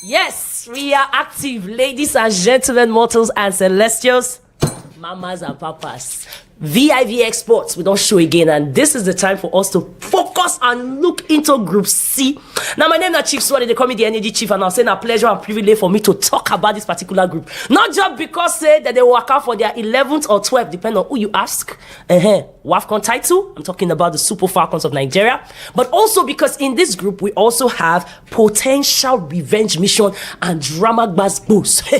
Yes, we are active, ladies and gentlemen, mortals and celestials, mamas and papas. vivxsports, we don't show again, and this is the time for us to focus and look into Group C. Now, my name is Chief Swadi, they call me the Energy Chief, and I'll say it's a pleasure and privilege for me to talk about this particular group. Not just because that they work out for their 11th or 12th, depending on who you ask. Wafcon title, I'm talking about the Super Falcons of Nigeria, but also because in this group, we also have potential revenge mission and drama boost.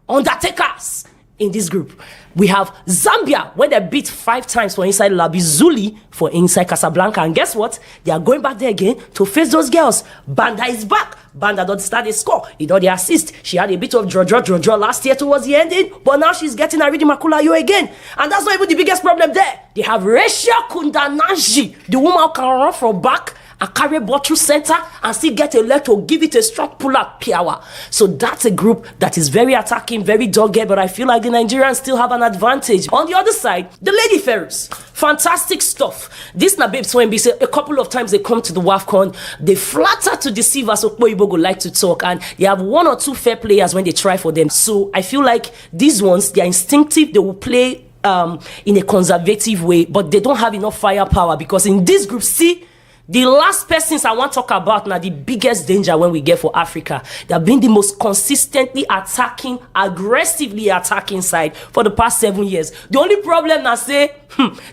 Undertakers. In this group, we have Zambia, when they beat 5 times for inside Labizuli for inside Casablanca. And guess what? They are going back there again to face those girls. Banda is back. Banda don't start a score. He don't the assist. She had a bit of draw last year towards the ending, but now she's getting a Aridi Makulayo again. And that's not even the biggest problem there. They have Resha Kundanaji, the woman who can run from back and carry a ball through center and still get a leg to give it a strong pull-up power. So that's a group that is very attacking, very dogged, but I feel like the Nigerians still have an advantage. On the other side, the Lady Pharaohs, fantastic stuff. This na babes when say a couple of times they come to the Wafcon, they flatter to deceive us, Okpoibogo like to talk, and they have 1 or 2 fair players when they try for them. So I feel like these ones, they are instinctive, they will play in a conservative way, but they don't have enough firepower, because in this Group C, the last persons I want to talk about now, the biggest danger when we get for Africa. They have been the most consistently attacking, aggressively attacking side for the past 7 years. The only problem now say,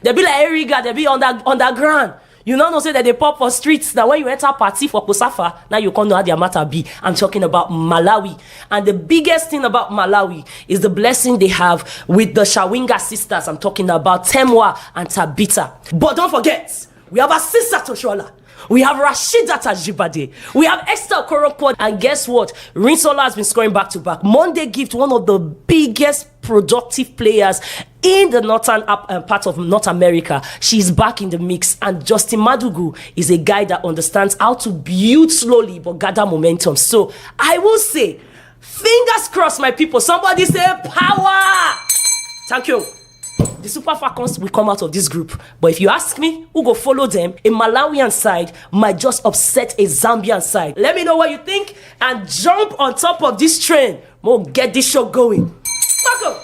they be like Eriga, they be underground. You know say that they pop for streets. Now when you enter party for Kosafa, now you can't know how their matter be. I'm talking about Malawi. And the biggest thing about Malawi is the blessing they have with the Shawinga sisters. I'm talking about Temwa and Tabita. But don't forget, we have a sister Toshola. We have Rashida Tajibade. We have Esther Okorokwo. And guess what? Rinsola has been scoring back to back. Monday Gift, one of the biggest productive players in the northern part of North America. She's back in the mix. And Justin Madugu is a guy that understands how to build slowly but gather momentum. So I will say, fingers crossed, my people. Somebody say power. Thank you. The Super Falcons will come out of this group. But if you ask me, who go follow them, a Malawian side might just upset a Zambian side. Let me know what you think and jump on top of this train. We'll get this show going. Marco!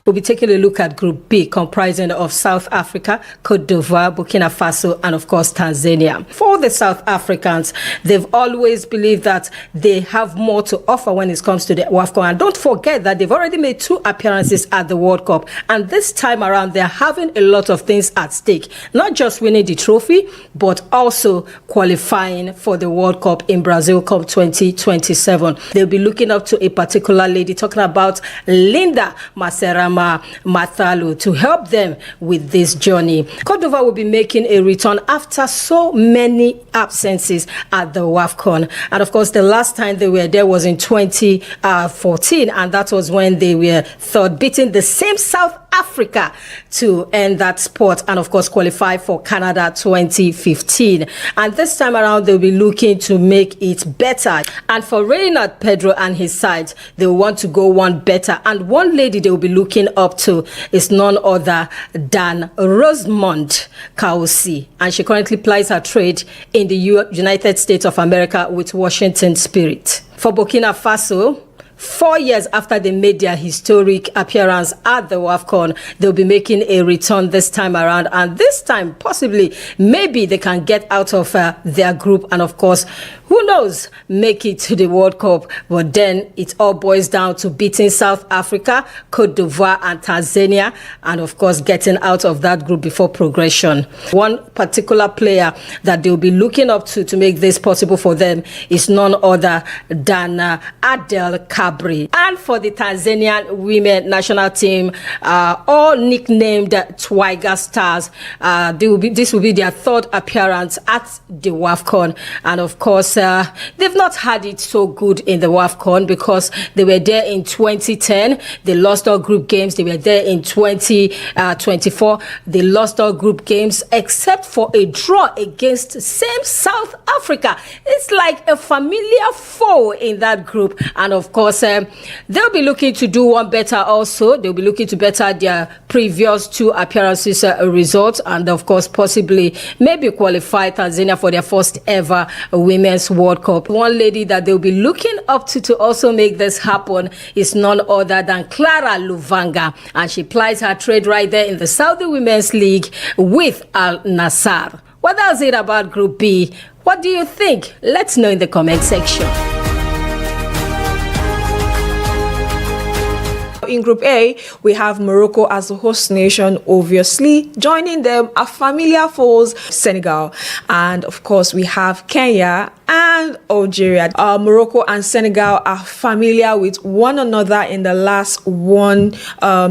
We'll be taking a look at Group B, comprising of South Africa, Cote d'Ivoire, Burkina Faso, and of course Tanzania. For the South Africans, they've always believed that they have more to offer when it comes to the Wafcon. And don't forget that they've already made 2 appearances at the World Cup. And this time around, they're having a lot of things at stake. Not just winning the trophy, but also qualifying for the World Cup in Brazil Cup 2027. They'll be looking up to a particular lady, talking about Linda Maserama Mathalu, to help them with this journey. Cote d'Ivoire will be making a return after so many absences at the Wafcon. And of course, the last time they were there was in 2014, and that was when they were third, beating the same South Africa to end that spot and of course qualify for Canada 2015. And this time around, they'll be looking to make it better. And for Reynard Pedro and his side, they want to go one better. And one lady they will be looking up to is none other than Rosamond Kausi. And she currently plies her trade in the United States of America with Washington Spirit. For Burkina Faso, 4 years after they made their historic appearance at the Wafcon, they'll be making a return this time around. And this time, possibly, maybe they can get out of their group and, of course, who knows, make it to the World Cup. But then it all boils down to beating South Africa, Cote d'Ivoire, and Tanzania, and, of course, getting out of that group before progression. One particular player that they'll be looking up to make this possible for them is none other than Adel Kabri. And for the Tanzanian women national team, all nicknamed Twiga Stars, this will be their 3rd appearance at the Wafcon. And of course, they've not had it so good in the Wafcon because they were there in 2010. They lost all group games. They were there in 2024. They lost all group games except for a draw against same South Africa. It's like a familiar foe in that group. And of course, course, they'll be looking to do one better also. They'll be looking to better their previous 2 appearances results, and of course, possibly maybe qualify Tanzania for their first ever Women's World Cup. One lady that they'll be looking up to also make this happen is none other than Clara Luvanga, and she plies her trade right there in the Saudi Women's League with Al Nassr. What does it about Group B? What do you think? Let's know in the comment section. In Group A, we have Morocco as the host nation, obviously. Joining them are familiar foes, Senegal. And of course, we have Kenya and Algeria. Morocco and Senegal are familiar with one another in the last 1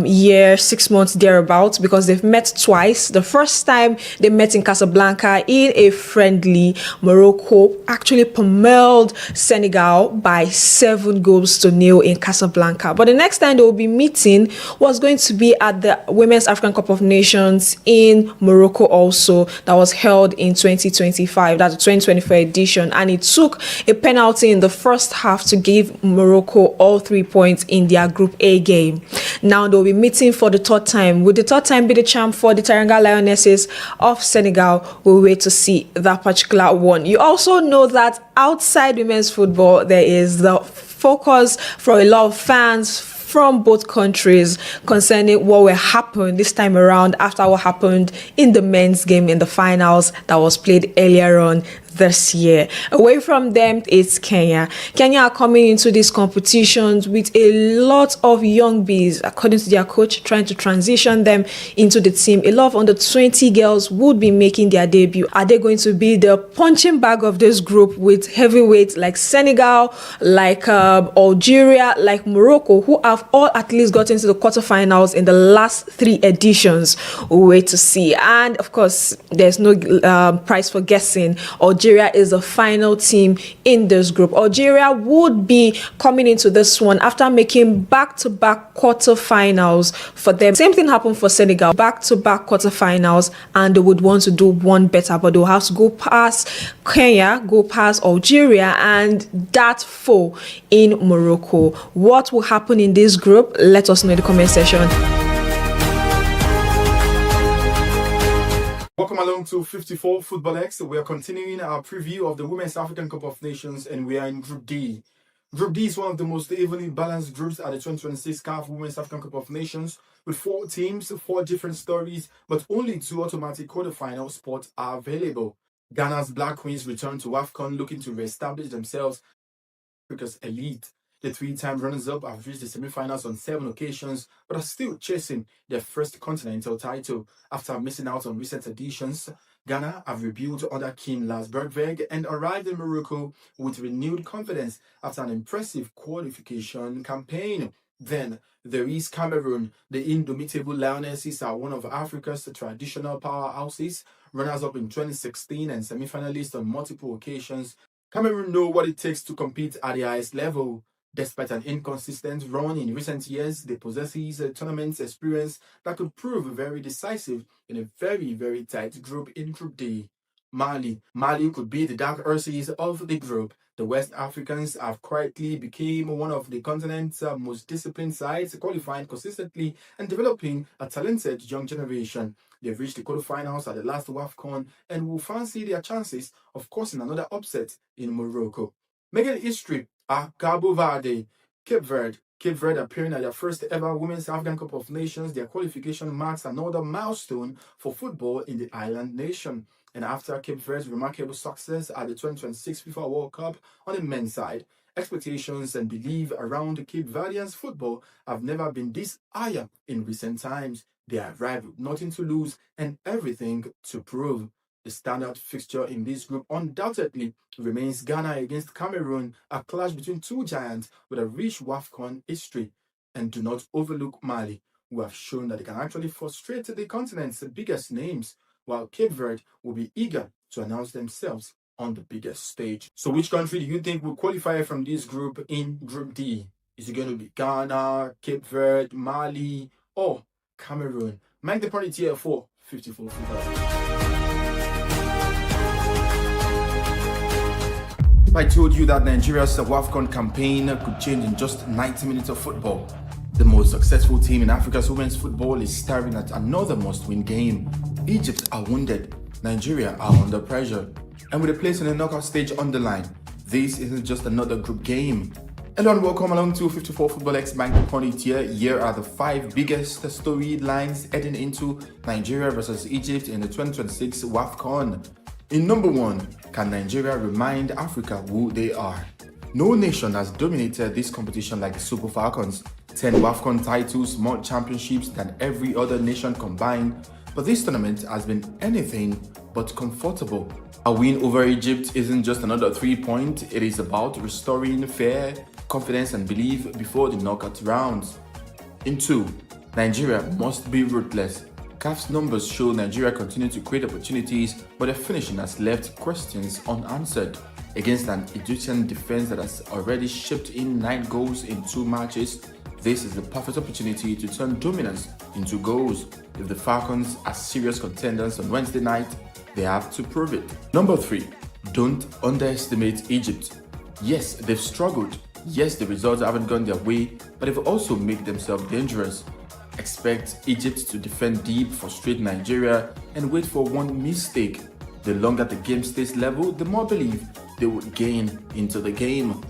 year, 6 months thereabouts, because they've met twice. The first time they met in Casablanca in a friendly. Morocco actually pummeled Senegal by 7-0 in Casablanca. But the next time they will be meeting was going to be at the Women's African Cup of Nations in Morocco also, that was held in 2025. That's the 2024 edition, and it took a penalty in the first half to give Morocco all 3 points in their Group A game. Now they'll be meeting for the 3rd time. Will the 3rd time be the champ for the Teranga Lionesses of Senegal? We'll wait to see that particular one. You also know that outside women's football, there is the focus for a lot of fans from both countries concerning what will happen this time around after what happened in the men's game in the finals that was played earlier on this year. Away from them, it's Kenya. Kenya are coming into these competitions with a lot of young bees, according to their coach, trying to transition them into the team. A lot of under 20 girls would be making their debut. Are they going to be the punching bag of this group with heavyweights like Senegal, like Algeria, like Morocco, who have all at least gotten to the quarterfinals in the last 3 editions? We'll wait to see. And of course, there's no prize for guessing. Algeria is the final team in this group. Algeria would be coming into this one after making back-to-back quarterfinals for them. Same thing happened for Senegal, back-to-back quarterfinals, and they would want to do one better, but they'll have to go past Kenya, go past Algeria, and that foe in Morocco. What will happen in this group? Let us know in the comment section. Welcome along to 54 Football X. We are continuing our preview of the Women's African Cup of Nations, and we are in Group D. Group D is one of the most evenly balanced groups at the 2026 CAF Women's African Cup of Nations, with 4 teams, 4 different stories, but only 2 automatic quarterfinal spots are available. Ghana's Black Queens return to Wafcon, looking to re-establish themselves Africa's elite. The 3-time runners-up have reached the semi-finals on 7 occasions, but are still chasing their first continental title. After missing out on recent editions, Ghana have rebuilt under Kim Lasbergweg and arrived in Morocco with renewed confidence after an impressive qualification campaign. Then there is Cameroon. The indomitable Lionesses are one of Africa's traditional powerhouses, runners-up in 2016 and semi-finalists on multiple occasions. Cameroon know what it takes to compete at the highest level. Despite an inconsistent run in recent years, they possess a tournament experience that could prove very decisive in a very, very tight group in Group D. Mali could be the dark horses of the group. The West Africans have quietly become one of the continent's most disciplined sides, qualifying consistently and developing a talented young generation. They've reached the quarterfinals at the last Wafcon and will fancy their chances of causing another upset in Morocco. Making history are Cabo Verde, Cape Verde. Cape Verde appearing at their first ever Women's African Cup of Nations. Their qualification marks another milestone for football in the island nation. And after Cape Verde's remarkable success at the 2026 FIFA World Cup on the men's side, expectations and belief around Cape Verdeans football have never been this higher in recent times. They arrived with nothing to lose and everything to prove. The standout fixture in this group undoubtedly remains Ghana against Cameroon, a clash between 2 giants with a rich Wafcon history. And do not overlook Mali, who have shown that they can actually frustrate the continent's biggest names, while Cape Verde will be eager to announce themselves on the biggest stage. So which country do you think will qualify from this group in Group D? Is it going to be Ghana, Cape Verde, Mali, or Cameroon? Make the point here for 54 Football. I told you that Nigeria's Wafcon campaign could change in just 90 minutes of football. The most successful team in Africa's women's football is staring at another must-win game. Egypt are wounded, Nigeria are under pressure, and with a place in the knockout stage on the line, this isn't just another group game. Hello and welcome along to 54 Football X Bank upon it here. Here are the 5 biggest storylines heading into Nigeria versus Egypt in the 2026 Wafcon. In number 1, can Nigeria remind Africa who they are? No nation has dominated this competition like the Super Falcons. 10 Wafcon titles, more championships than every other nation combined. But this tournament has been anything but comfortable. A win over Egypt isn't just another 3-point, it is about restoring fair confidence and belief before the knockout rounds. In 2, Nigeria must be ruthless. CAF's numbers show Nigeria continue to create opportunities, but their finishing has left questions unanswered. Against an Egyptian defense that has already shipped in 9 goals in 2 matches, this is the perfect opportunity to turn dominance into goals. If the Falcons are serious contenders on Wednesday night, they have to prove it. Number 3, don't underestimate Egypt. Yes, they've struggled. Yes, the results haven't gone their way, but they've also made themselves dangerous. Expect Egypt to defend deep, frustrate Nigeria, and wait for one mistake. The longer the game stays level, the more belief they would gain into the game.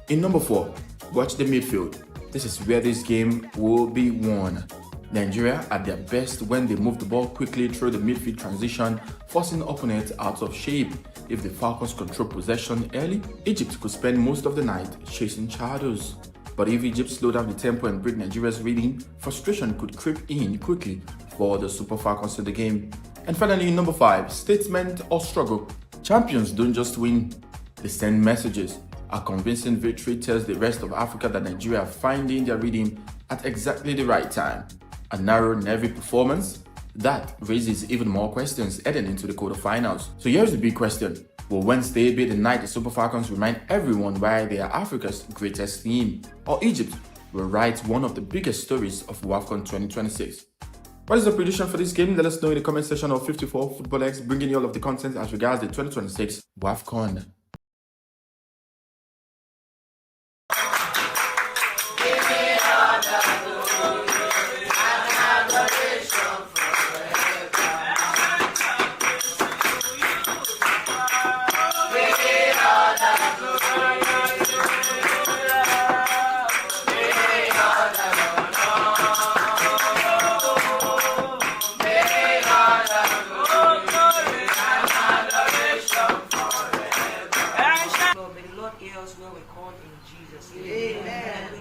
In number 4, watch the midfield. This is where this game will be won. Nigeria at their best when they move the ball quickly through the midfield transition, forcing opponents out of shape. If the Falcons control possession early, Egypt could spend most of the night chasing shadows. But if Egypt slow down the tempo and break Nigeria's rhythm, frustration could creep in quickly for the Super Falcons in the game. And finally, number 5, statement or struggle. Champions don't just win, they send messages. A convincing victory tells the rest of Africa that Nigeria are finding their rhythm at exactly the right time. A narrow, nervy performance? That raises even more questions heading into the quarterfinals. So here's the big question. Will Wednesday be the night the Super Falcons remind everyone why they are Africa's greatest team? Or Egypt will write one of the biggest stories of Wafcon 2026? What is the prediction for this game? Let us know in the comment section of 54 Football X, bringing you all of the content as regards the 2026 Wafcon.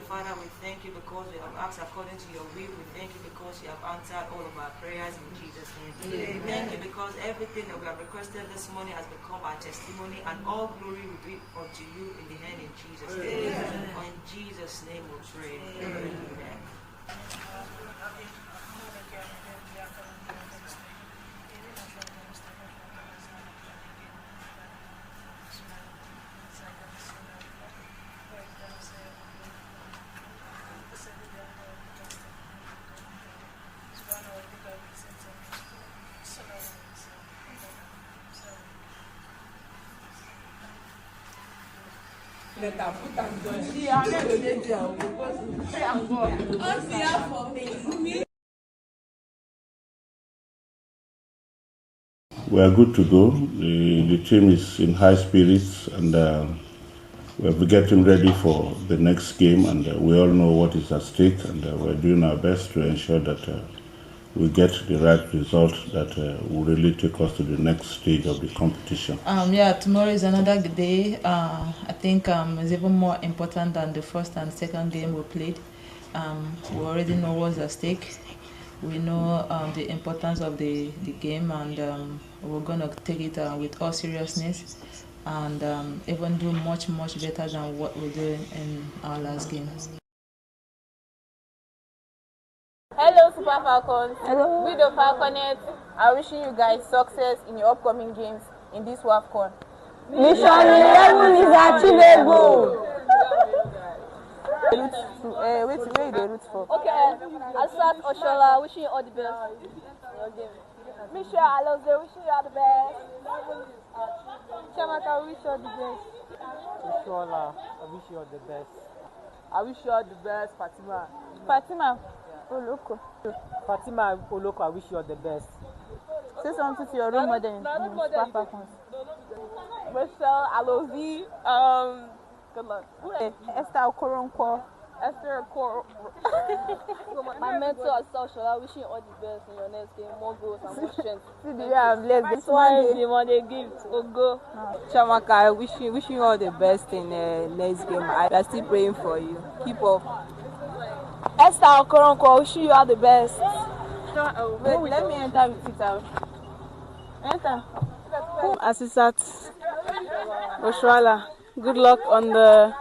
Father, we thank you because we have asked according to your will. We thank you because you have answered all of our prayers in Jesus' name. Thank you because everything that we have requested this morning has become our testimony, and all glory will be unto you in the hand in Jesus' name. In Jesus' name we pray. Amen. We are good to go. The team is in high spirits, and we're getting ready for the next game, and we all know what is at stake, and we're doing our best to ensure that we get the right result that will really take us to the next stage of the competition. Tomorrow is another good day. I think it's even more important than the first and second game we played. We already know what's at stake. We know the importance of the game, and we're going to take it with all seriousness and even do much better than what we did in our last game. Hello Super Falcons. Hello. We the Falconets are wishing you guys success in your upcoming games in this Wafcon. Mission 11 is achievable. Wait, where the roots for? Okay, Asat Oshola, wishing you all the best. Michelle Alonso, wishing you all the best. Chamaka, wish you all the best. Oshola, I wish you all the best. I wish you all the best, Fatima. Fatima Oloko. Fatima Oloko, I wish you all the best. Say something to your role model in Super Falcons. Michelle Alozi. Good luck. Esther Okoronkwo. Esther Okoro. My mentor at South Shola, wishing you all the best in your next game, more goals and more strength. This one the money gift. Go. Chamaka, I wish you all the best in the next game. I'm still praying for you. Keep up. Esther Okoronkwo, wishing you all the best. Wait, let me enter with it out. Enter. Assisat Oshola, good luck on the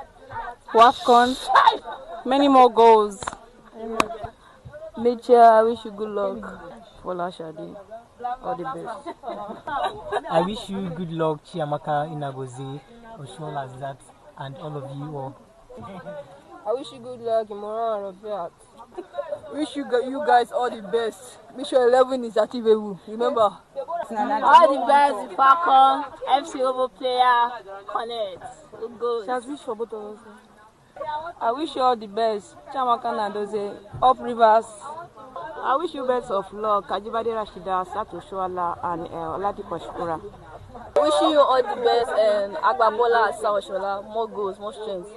Wafcon. Many more goals. Mitchell, I wish you good luck. Fola Shadi, all the best. I wish you good luck, Chiamaka Inagozi, Oshola Zat, and all of you all. I wish you good luck, Imora and Rafiat. Wish you guys all the best. Make sure 11 is achievable. Remember? All the best, Falcon, FC Ovo player, Connect. Go. Just wish for both of us. I wish you all the best. Chamaka Nadoze, Up Rivers. I wish you best of luck. Ajibade Rashida, Sato Shoala, and Oladipo Shukura. Wishing you all the best and Agbabola at South Shola, more goals, more strength.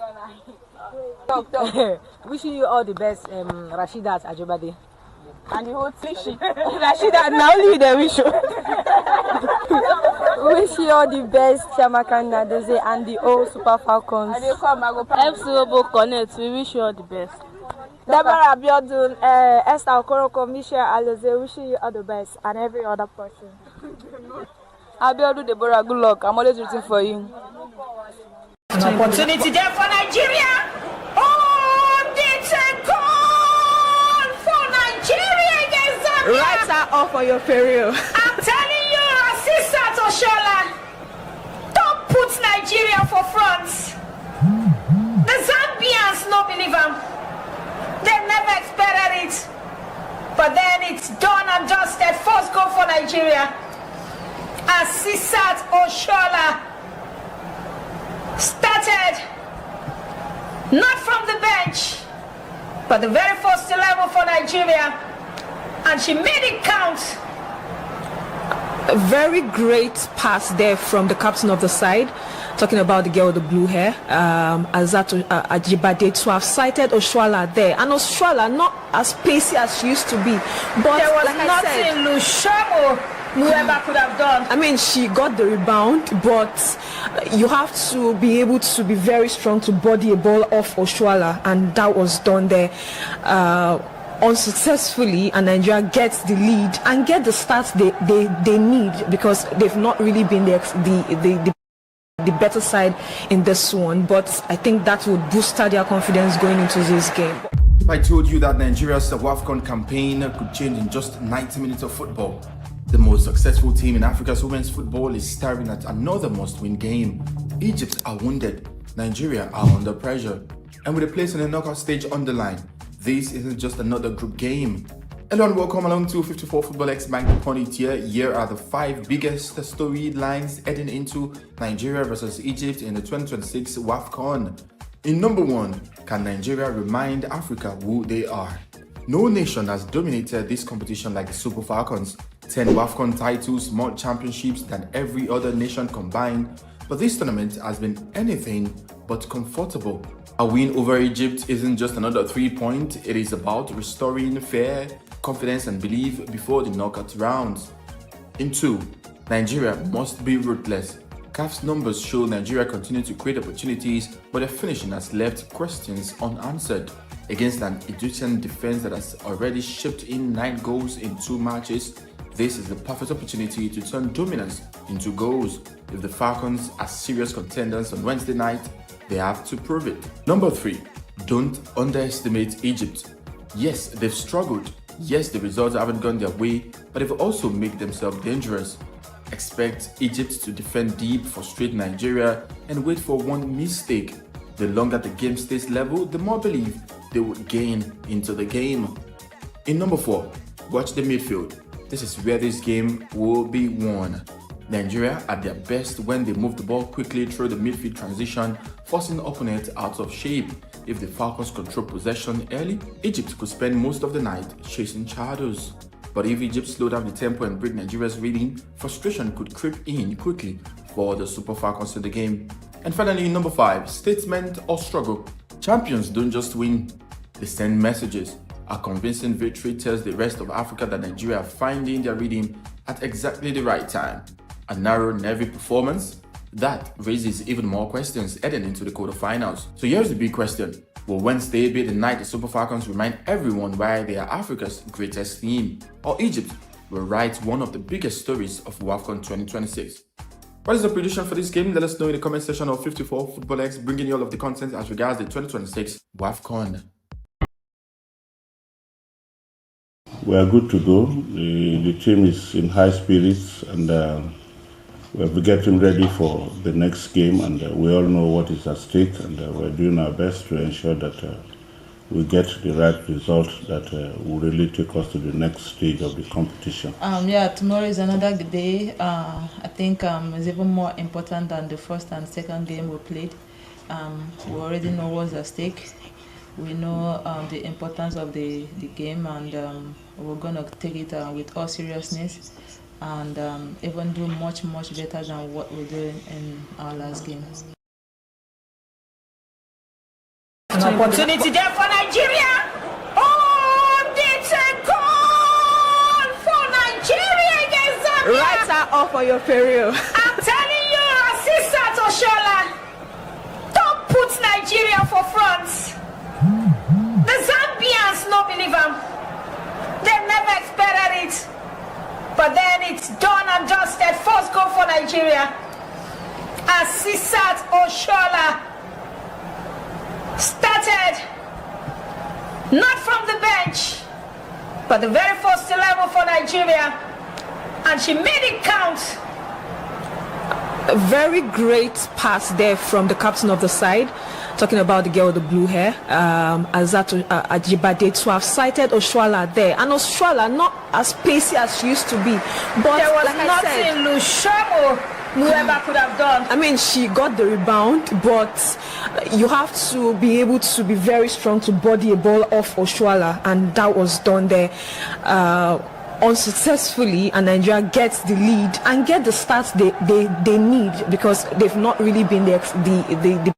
Wishing you all the best, Rashida Ajibade. And the whole team. Rashida, now only the wish you. Wish you all the best, Chamaka Nadoze, and the old Super Falcons. FC Ovo Connect, we wish you all the best. Deborah Abiodun, Esther Okoroko, Michelle Aloze, wishing you all the best, and every other person. Abiodun, Deborah, good luck. I'm always rooting for you. An opportunity there for Nigeria. Oh, it's a goal for Nigeria against Zambia. Lights are off for your period. I'm telling you, Assistant Oshola, don't put Nigeria for front. The Zambians no believe them. They've never expected it. But then it's done and dusted. First goal for Nigeria. Assistant Oshola started not from the bench, but the very first 11 for Nigeria, and she made it count. A very great pass there from the captain of the side, talking about the girl with the blue hair, Azato Ajibade, to have sighted Oshola there. And Oshola not as pacey as she used to be, but there was like nothing Lushamo whoever could have done. I mean, she got the rebound, but you have to be able to be very strong to body a ball off Oshola, and that was done there unsuccessfully, and Nigeria gets the lead and get the stats they need, because they've not really been the better side in this one. But I think that would boost their confidence going into this game. I told you that Nigeria's Wafcon campaign could change in just 90 minutes of football. The most successful team in Africa's women's football is staring at another must-win game. Egypt are wounded, Nigeria are under pressure, and with a place in the knockout stage on the line, this isn't just another group game. Hello and welcome along to 54 Football X Bank upon it here. Here are the 5 biggest storylines heading into Nigeria versus Egypt in the 2026 Wafcon. In number 1, can Nigeria remind Africa who they are? No nation has dominated this competition like the Super Falcons. 10 Wafcon titles, more championships than every other nation combined. But this tournament has been anything but comfortable. A win over Egypt isn't just another 3-point, it is about restoring fair confidence and belief before the knockout rounds. In 2, Nigeria must be ruthless. CAF's numbers show Nigeria continue to create opportunities, but their finishing has left questions unanswered. Against an Egyptian defense that has already shipped in 9 goals in 2 matches, this is the perfect opportunity to turn dominance into goals. If the Falcons are serious contenders on Wednesday night, they have to prove it. Number 3, don't underestimate Egypt. Yes, they've struggled. Yes, the results haven't gone their way, but they've also made themselves dangerous. Expect Egypt to defend deep, frustrate Nigeria, and wait for one mistake. The longer the game stays level, the more belief they would gain into the game. In number 4, watch the midfield. This is where this game will be won. Nigeria at their best when they move the ball quickly through the midfield transition, forcing opponents out of shape. If the Falcons control possession early, Egypt could spend most of the night chasing shadows. But if Egypt slowed down the tempo and break Nigeria's rhythm, frustration could creep in quickly for the Super Falcons in the game. And finally, number 5, statement or struggle. Champions don't just win, they send messages. A convincing victory tells the rest of Africa that Nigeria are finding their rhythm at exactly the right time. A narrow, nervy performance? That raises even more questions heading into the quarterfinals. So here's the big question. Will Wednesday be the night the Super Falcons remind everyone why they are Africa's greatest team? Or Egypt will write one of the biggest stories of Wafcon 2026? What is the prediction for this game? Let us know in the comment section of 54 Football X, bringing you all of the content as regards the 2026 Wafcon. We are good to go. The team is in high spirits, and we're getting ready for the next game, and we all know what is at stake, and we're doing our best to ensure that we get the right result that will really take us to the next stage of the competition. Yeah, tomorrow is another day. I think it's even more important than the first and second game we played. We already know what's at stake. We know the importance of the game, and we're going to take it with all seriousness and even do much better than what we did in our last game. An opportunity there for Nigeria. Oh, it's a goal for Nigeria against Zambia. Right her off for your period. I'm telling you, Assistant Oshola, don't put Nigeria for front. The Zambians no believe them. They've never expected it. But then it's done and dusted. First goal for Nigeria. Assistant Oshola started not from the bench, but the very first 11 for Nigeria, and she made it count. A very great pass there from the captain of the side, talking about the girl with the blue hair, Azato Ajibade, to have sighted Oshoala there. And Oshoala not as pacey as she used to be, but there was like nothing Lushamo whoever could have done. I mean, she got the rebound, but you have to be able to be very strong to body a ball off Oshoala, and that was done there unsuccessfully, and Nigeria gets the lead and get the stats they need, because they've not really been the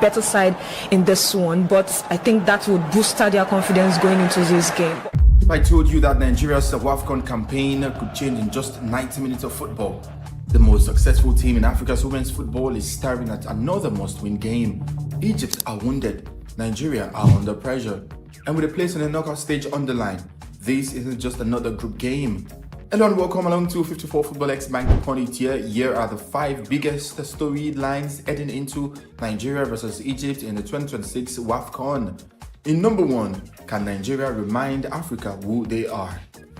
better side in this one, but I think that would boost their confidence going into this game. If I told you that Nigeria's Wafcon campaign could change in just 90 minutes of football, the most successful team in Africa's women's football is staring at another must-win game. Egypt are wounded, Nigeria are under pressure, and with a place in the knockout stage on the line, this isn't just another group game. Hello and welcome along to 54 Football X Bank upon it here. Here are the 5 biggest storylines heading into Nigeria versus Egypt in the 2026 Wafcon. In number 1, can Nigeria remind Africa who they are?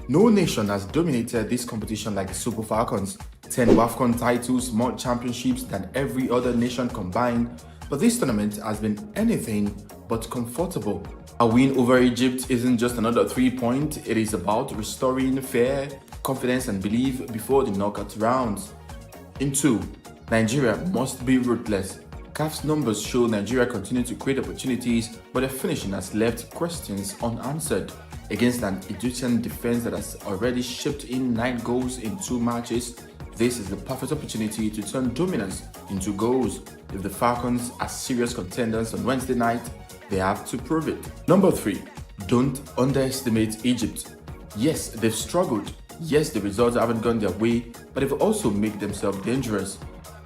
No nation has dominated this competition like the Super Falcons. 10 Wafcon titles, more championships than every other nation combined. But this tournament has been anything but comfortable. A win over Egypt isn't just another 3-point, it is about restoring fair confidence and belief before the knockout rounds. In 2, Nigeria must be ruthless. CAF's numbers show Nigeria continue to create opportunities, but their finishing has left questions unanswered. Against an Egyptian defense that has already shipped in 9 goals in 2 matches, this is the perfect opportunity to turn dominance into goals. If the Falcons are serious contenders on Wednesday night, they have to prove it. Number 3, don't underestimate Egypt. Yes, they've struggled. Yes, the results haven't gone their way, but they've also made themselves dangerous.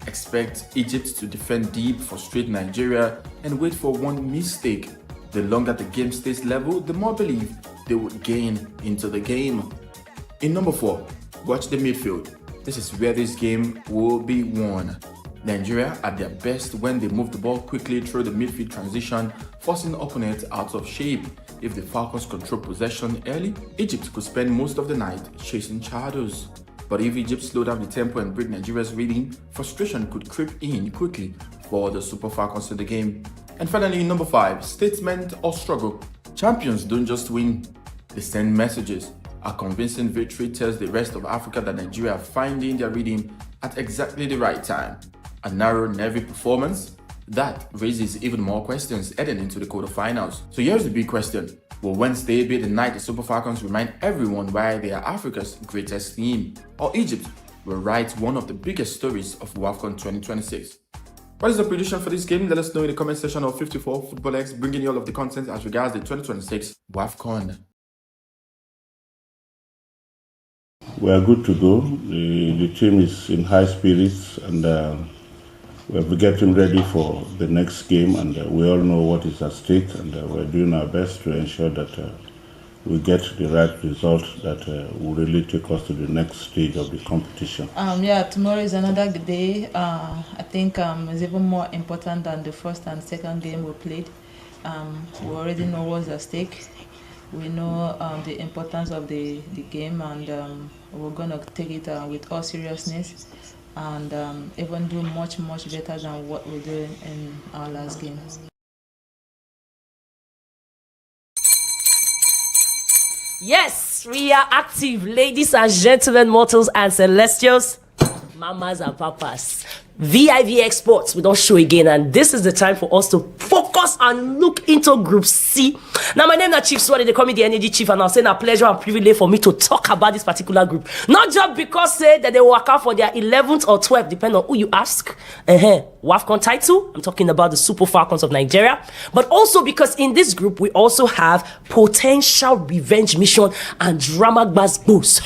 Expect Egypt to defend deep, frustrate Nigeria, and wait for one mistake. The longer the game stays level, the more belief they would gain into the game. In number 4, watch the midfield. This is where this game will be won. Nigeria at their best when they move the ball quickly through the midfield transition, forcing opponents out of shape. If the Falcons control possession early, Egypt could spend most of the night chasing shadows. But if Egypt slowed down the tempo and break Nigeria's rhythm, frustration could creep in quickly for the Super Falcons in the game. And finally, number 5, statement or struggle. Champions don't just win, they send messages. A convincing victory tells the rest of Africa that Nigeria are finding their rhythm at exactly the right time. A narrow, nervy performance? That raises even more questions heading into the quarterfinals. So here's the big question. Will Wednesday be the night the Super Falcons remind everyone why they are Africa's greatest team? Or Egypt will write one of the biggest stories of Wafcon 2026? What is the prediction for this game? Let us know in the comment section of 54 Football X, bringing you all of the content as regards the 2026 Wafcon. We are good to go. The team is in high spirits, and we're getting ready for the next game, and we all know what is at stake, and we're doing our best to ensure that we get the right result that will really take us to the next stage of the competition. Yeah, tomorrow is another day. I think it's even more important than the first and second game we played. We already know what's at stake. We know the importance of the game, and we're going to take it with all seriousness and even do much better than what we did in our last game. Yes, we are active, ladies and gentlemen, mortals and celestials, mamas and papas. vivxsports, we don't show again, and this is the time for us to focus and look into Group C. Now, my name is Chief Swadi, they call me the Energy Chief, and I'll say it's a pleasure and privilege for me to talk about this particular group. Not just because that they work out for their 11th or 12th, depending on who you ask. Wafcon title, I'm talking about the Super Falcons of Nigeria, but also because in this group we also have potential revenge mission and drama boost.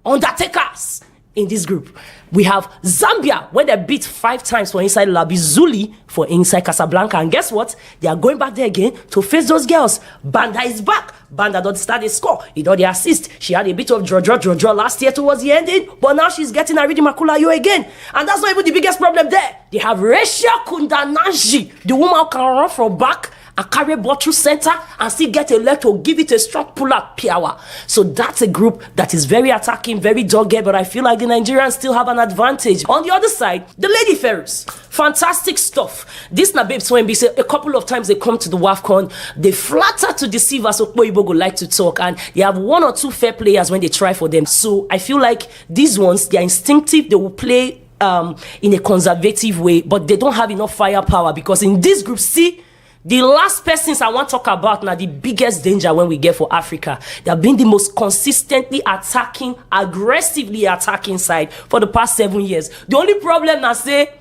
Undertakers. In this group, we have Zambia, where they beat 5 times for inside Labizuli for inside Casablanca. And guess what? They are going back there again to face those girls. Banda is back. Banda don't start a score. He don't the assist. She had a bit of draw last year towards the ending, but now she's getting a ready Makulayo again. And that's not even the biggest problem there. They have Resha Kundananji, the woman who can run from back and carry ball through center and still get a leg to give it a strong pull-up power. So that's a group that is very attacking, very dogged, but I feel like the Nigerians still have an advantage. On the other side, the Lady Pharaohs, fantastic stuff. This na babes when say a couple of times they come to the Wafcon, they flatter to deceive us, Okpoibo go like to talk, and they have 1 or 2 fair players when they try for them. So I feel like these ones, they are instinctive, they will play in a conservative way, but they don't have enough firepower, because in this group C, the last persons I want to talk about now, the biggest danger when we get for Africa. They have been the most consistently attacking, aggressively attacking side for the past 7 years. The only problem I say,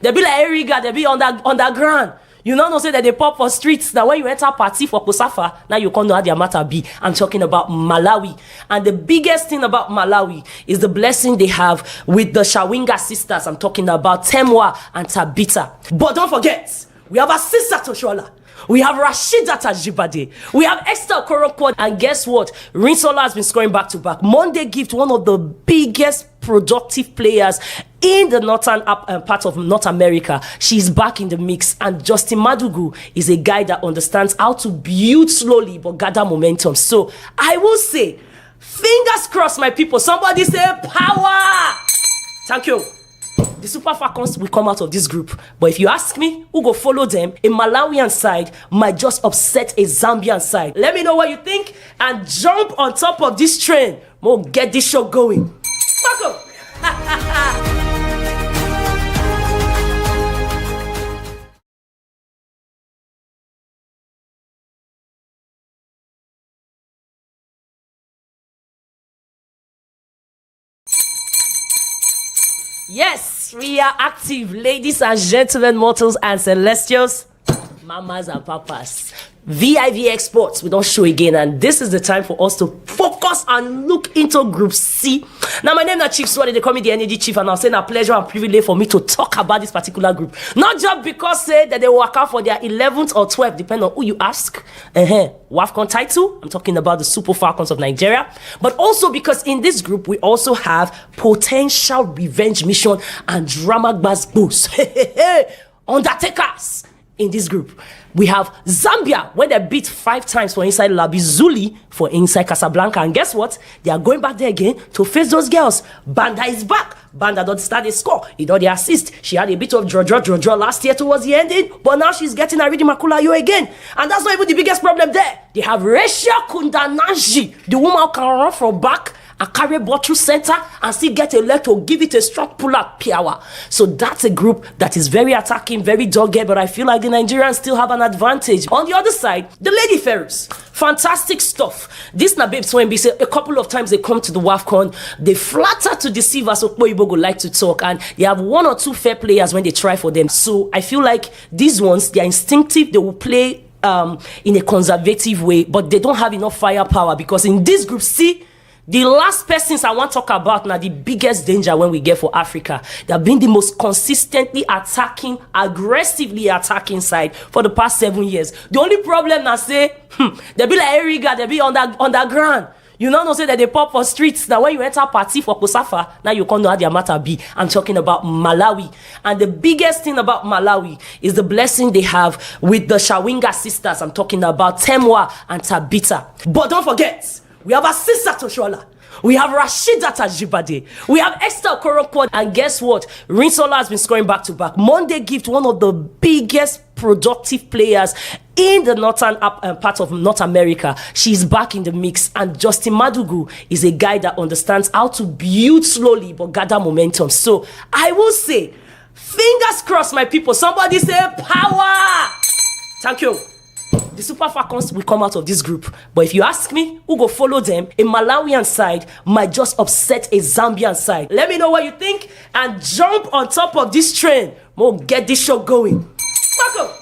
they be like Eriga, they be underground. You know say that they pop for streets. Now when you enter party for Kosafa, now you can't know how their matter be. I'm talking about Malawi. And the biggest thing about Malawi is the blessing they have with the Shawinga sisters. I'm talking about Temwa and Tabita. But don't forget, we have a sister Toshola. We have Rashida Tajibade. We have Esther Okoronkwo. And guess what? Rinsola has been scoring back-to-back. Monday Gift, one of the biggest productive players in the northern part of North America. She's back in the mix. And Justin Madugu is a guy that understands how to build slowly but gather momentum. So I will say, fingers crossed, my people. Somebody say power. Thank you. The Super Falcons will come out of this group. But if you ask me, who go follow them, a Malawian side might just upset a Zambian side. Let me know what you think and jump on top of this train. We'll get this show going. Marco! Yes, we are active, ladies and gentlemen, mortals and celestials, mamas and papas. vivxsports, we don't show again, and this is the time for us to focus and look into Group C. Now, my name is Chief Swadi, they call me the Energy Chief, and I'll say it's a pleasure and privilege for me to talk about this particular group. Not just because that they work out for their 11th or 12th, depending on who you ask. Wafcon title, I'm talking about the Super Falcons of Nigeria, but also because in this group we also have potential revenge mission and drama boost. Undertakers. in this group. We have Zambia, where they beat 5 times for inside Labizuli for inside Casablanca. And guess what? They are going back there again to face those girls. Banda is back. Banda don't start the score. He don't the assist. She had a bit of draw last year towards the ending, but now she's getting a reading Makulayo again. And that's not even the biggest problem there. They have Resha Kundanaji, the woman who can run from back and carry ball through center and still get a leg to give it a strong pull-up power. So that's a group that is very attacking, very dogged, but I feel like the Nigerians still have an advantage. On the other side, the Lady Pharaohs. Fantastic stuff. This na babes when say a couple of times they come to the Wafcon, they flatter to deceive us. Okpo go like to talk, and they have 1 or 2 fair players when they try for them. So I feel like these ones, they are instinctive, they will play in a conservative way, but they don't have enough firepower, because in this group, see, the last persons I want to talk about now, the biggest danger when we get for Africa. They have been the most consistently attacking, aggressively attacking side for the past 7 years. The only problem I say, they be like Eriga, they be underground. You know say that they pop for streets. Now when you enter party for Kosafa, now you can't know how their matter be. I'm talking about Malawi. And the biggest thing about Malawi is the blessing they have with the Shawinga sisters. I'm talking about Temwa and Tabita. But don't forget, we have a sister Toshola. We have Rashida Tajibade. We have Esther Okoronkwo. And guess what? Rinsola has been scoring back to back. Monday Gift, one of the biggest productive players in the northern part of North America. She's back in the mix. And Justin Madugu is a guy that understands how to build slowly but gather momentum. So I will say, fingers crossed, my people. Somebody say power. Thank you. The Super Falcons will come out of this group. But if you ask me, who go follow them, a Malawian side might just upset a Zambian side. Let me know what you think and jump on top of this train. We'll get this show going. Marco!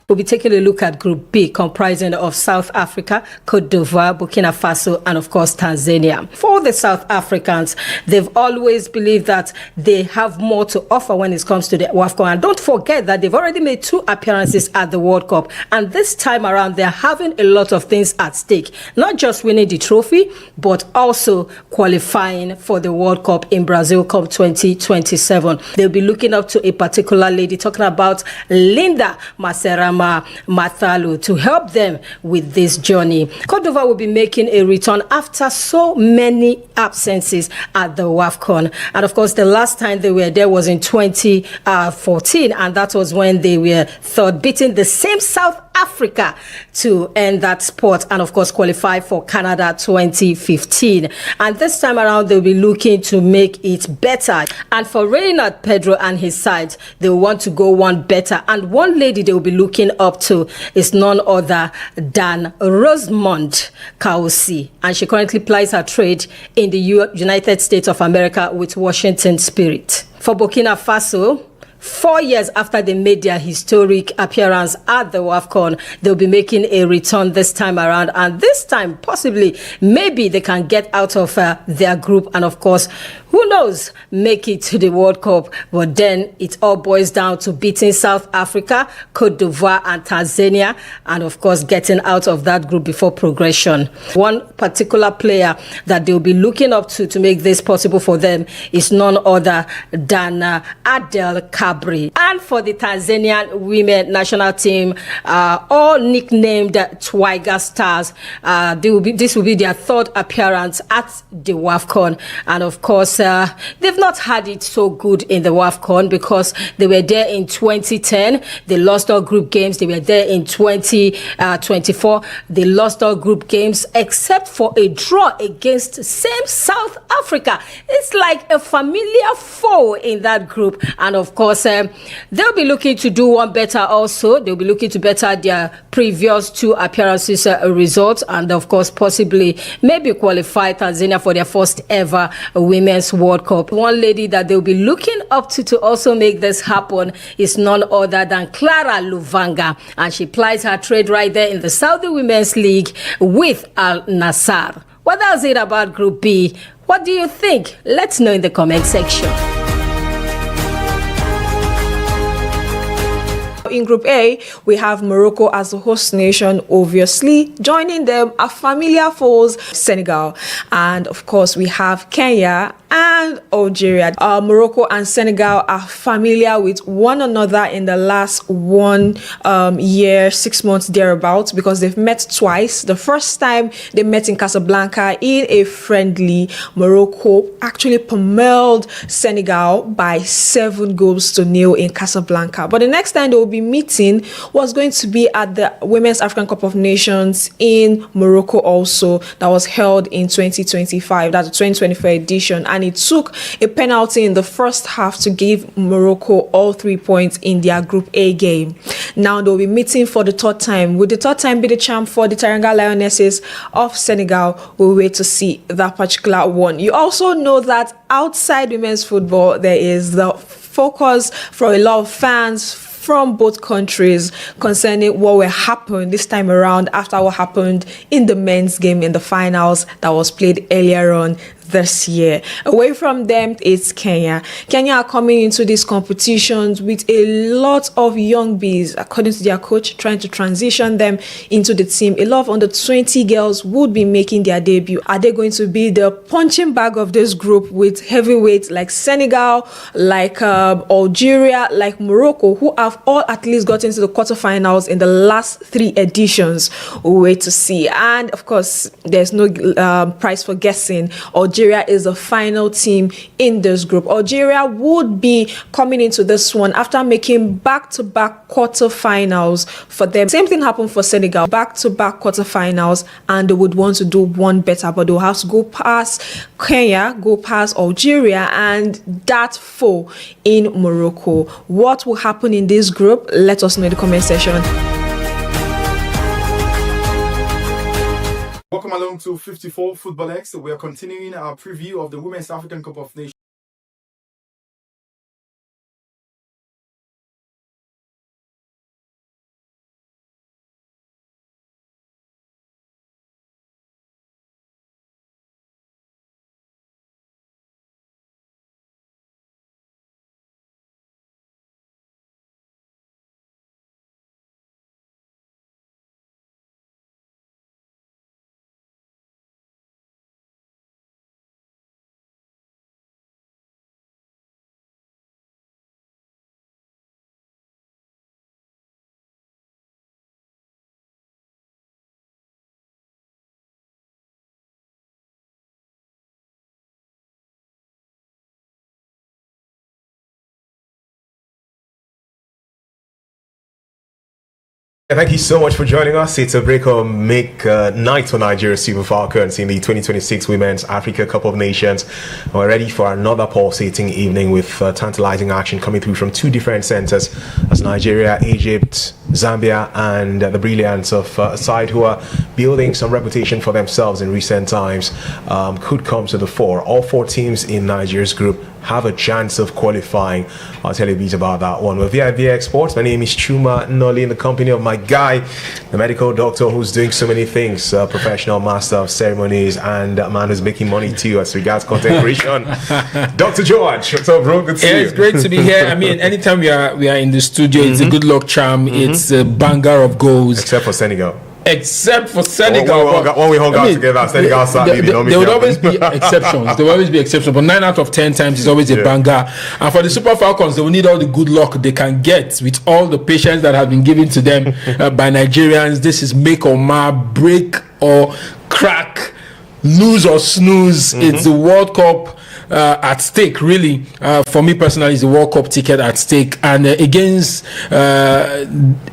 We'll be taking a look at Group B, comprising of South Africa, Cote d'Ivoire, Burkina Faso, and of course, Tanzania. For the South Africans, they've always believed that they have more to offer when it comes to the Wafcon. And don't forget that they've already made 2 appearances at the World Cup. And this time around, they're having a lot of things at stake. Not just winning the trophy, but also qualifying for the World Cup in Brazil come 2027. They'll be looking up to a particular lady, talking about Linda Maserama Mathalu, to help them with this journey. Cote d'Ivoire will be making a return after so many absences at the Wafcon. And of course, the last time they were there was in 2014, and that was when they were third, beating the same South Africa to end that spot and of course qualify for Canada 2015. And this time around they'll be looking to make it better. And for Reynard Pedro and his side, they want to go one better. And one lady they will be looking up to is none other than Rosamond Kausi, and she currently plies her trade in the United States of America with Washington Spirit. For Burkina Faso, 4 years after they made their historic appearance at the Wafcon, they'll be making a return this time around. And this time, possibly, maybe they can get out of their group and, of course, who knows, make it to the World Cup. But then it all boils down to beating South Africa, Cote d'Ivoire and Tanzania, and, of course, getting out of that group before progression. One particular player that they'll be looking up to make this possible for them is none other than Adel Kabri. And for the Tanzanian women national team, all nicknamed Twiga Stars, this will be their 3rd appearance at the Wafcon. And of course, they've not had it so good in the Wafcon because they were there in 2010. They lost all group games. They were there in 2024. They lost all group games except for a draw against same South Africa. It's like a familiar foe in that group. And of course, they'll be looking to do one better also. They'll be looking to better their previous 2 appearances results, and of course, possibly maybe qualify Tanzania for their first ever Women's World Cup. One lady that they'll be looking up to also make this happen is none other than Clara Luvanga, and she plies her trade right there in the Saudi Women's League with Al Nassr. What does it about Group B? What do you think? Let's know in the comment section. in Group A, we have Morocco as the host nation, obviously. Joining them are familiar foes, Senegal. And of course, we have Kenya and Algeria. Morocco and Senegal are familiar with one another in the last 1 year, 6 months thereabouts, because they've met twice. The first time they met in Casablanca in a friendly, Morocco actually pummeled Senegal by 7-0 in Casablanca. But the next time they will be meeting was going to be at the Women's African Cup of Nations in Morocco also, that was held in 2025. That's the 2024 edition. And it took a penalty in the first half to give Morocco all 3 points in their Group A game. Now they'll be meeting for the third time. Will the third time be the champ for the Teranga Lionesses of Senegal? We'll wait to see that particular one. You also know that outside women's football, there is the focus for a lot of fans from both countries concerning what will happen this time around after what happened in the men's game in the finals that was played earlier on this year. Away from them, it's Kenya. Kenya are coming into these competitions with a lot of young bees, according to their coach, trying to transition them into the team. A lot of under 20 girls would be making their debut. Are they going to be the punching bag of this group with heavyweights like Senegal, like Algeria, like Morocco, who have all at least got into the quarterfinals in the last 3 editions? We'll wait to see. And of course, there's no prize for guessing. Algeria is the final team in this group. Algeria would be coming into this one after making back-to-back quarterfinals for them. Same thing happened for Senegal, back-to-back quarterfinals, and they would want to do one better, but they'll have to go past Kenya, go past Algeria, and that foe in Morocco. What will happen in this group? Let us know in the comment section. Welcome along to 54 Football X. We are continuing our preview of the Women's African Cup of Nations. Thank you so much for joining us. It's a break-or-make night for Nigeria Super Falcons in the 2026 Women's Africa Cup of Nations. We're ready for another pulsating evening with tantalizing action coming through from 2 different centers as Nigeria, Egypt, Zambia, and the brilliance of a side who are building some reputation for themselves in recent times could come to the fore. All 4 teams in Nigeria's group have a chance of qualifying. I'll tell you a bit about that one. With vivxsports, my name is Chuma Noli, in the company of my guy, the medical doctor who's doing so many things, professional master of ceremonies, and a man who's making money too as regards content creation. Dr. George, what's up, bro? Good to see you. It's great to be here. I mean, anytime we are in the studio, it's a good luck charm. It's a banger of goals. Except for Senegal. Except for Senegal. When we hung out together, Senegal started. There would always be exceptions. There will always be exceptions. But 9 out of 10 times is always a banger. And for the Super Falcons, they will need all the good luck they can get with all the patience that have been given to them by Nigerians. This is make or mar, break or crack, lose or snooze. It's the World Cup at stake, really. For me personally, it's the World Cup ticket at stake. And against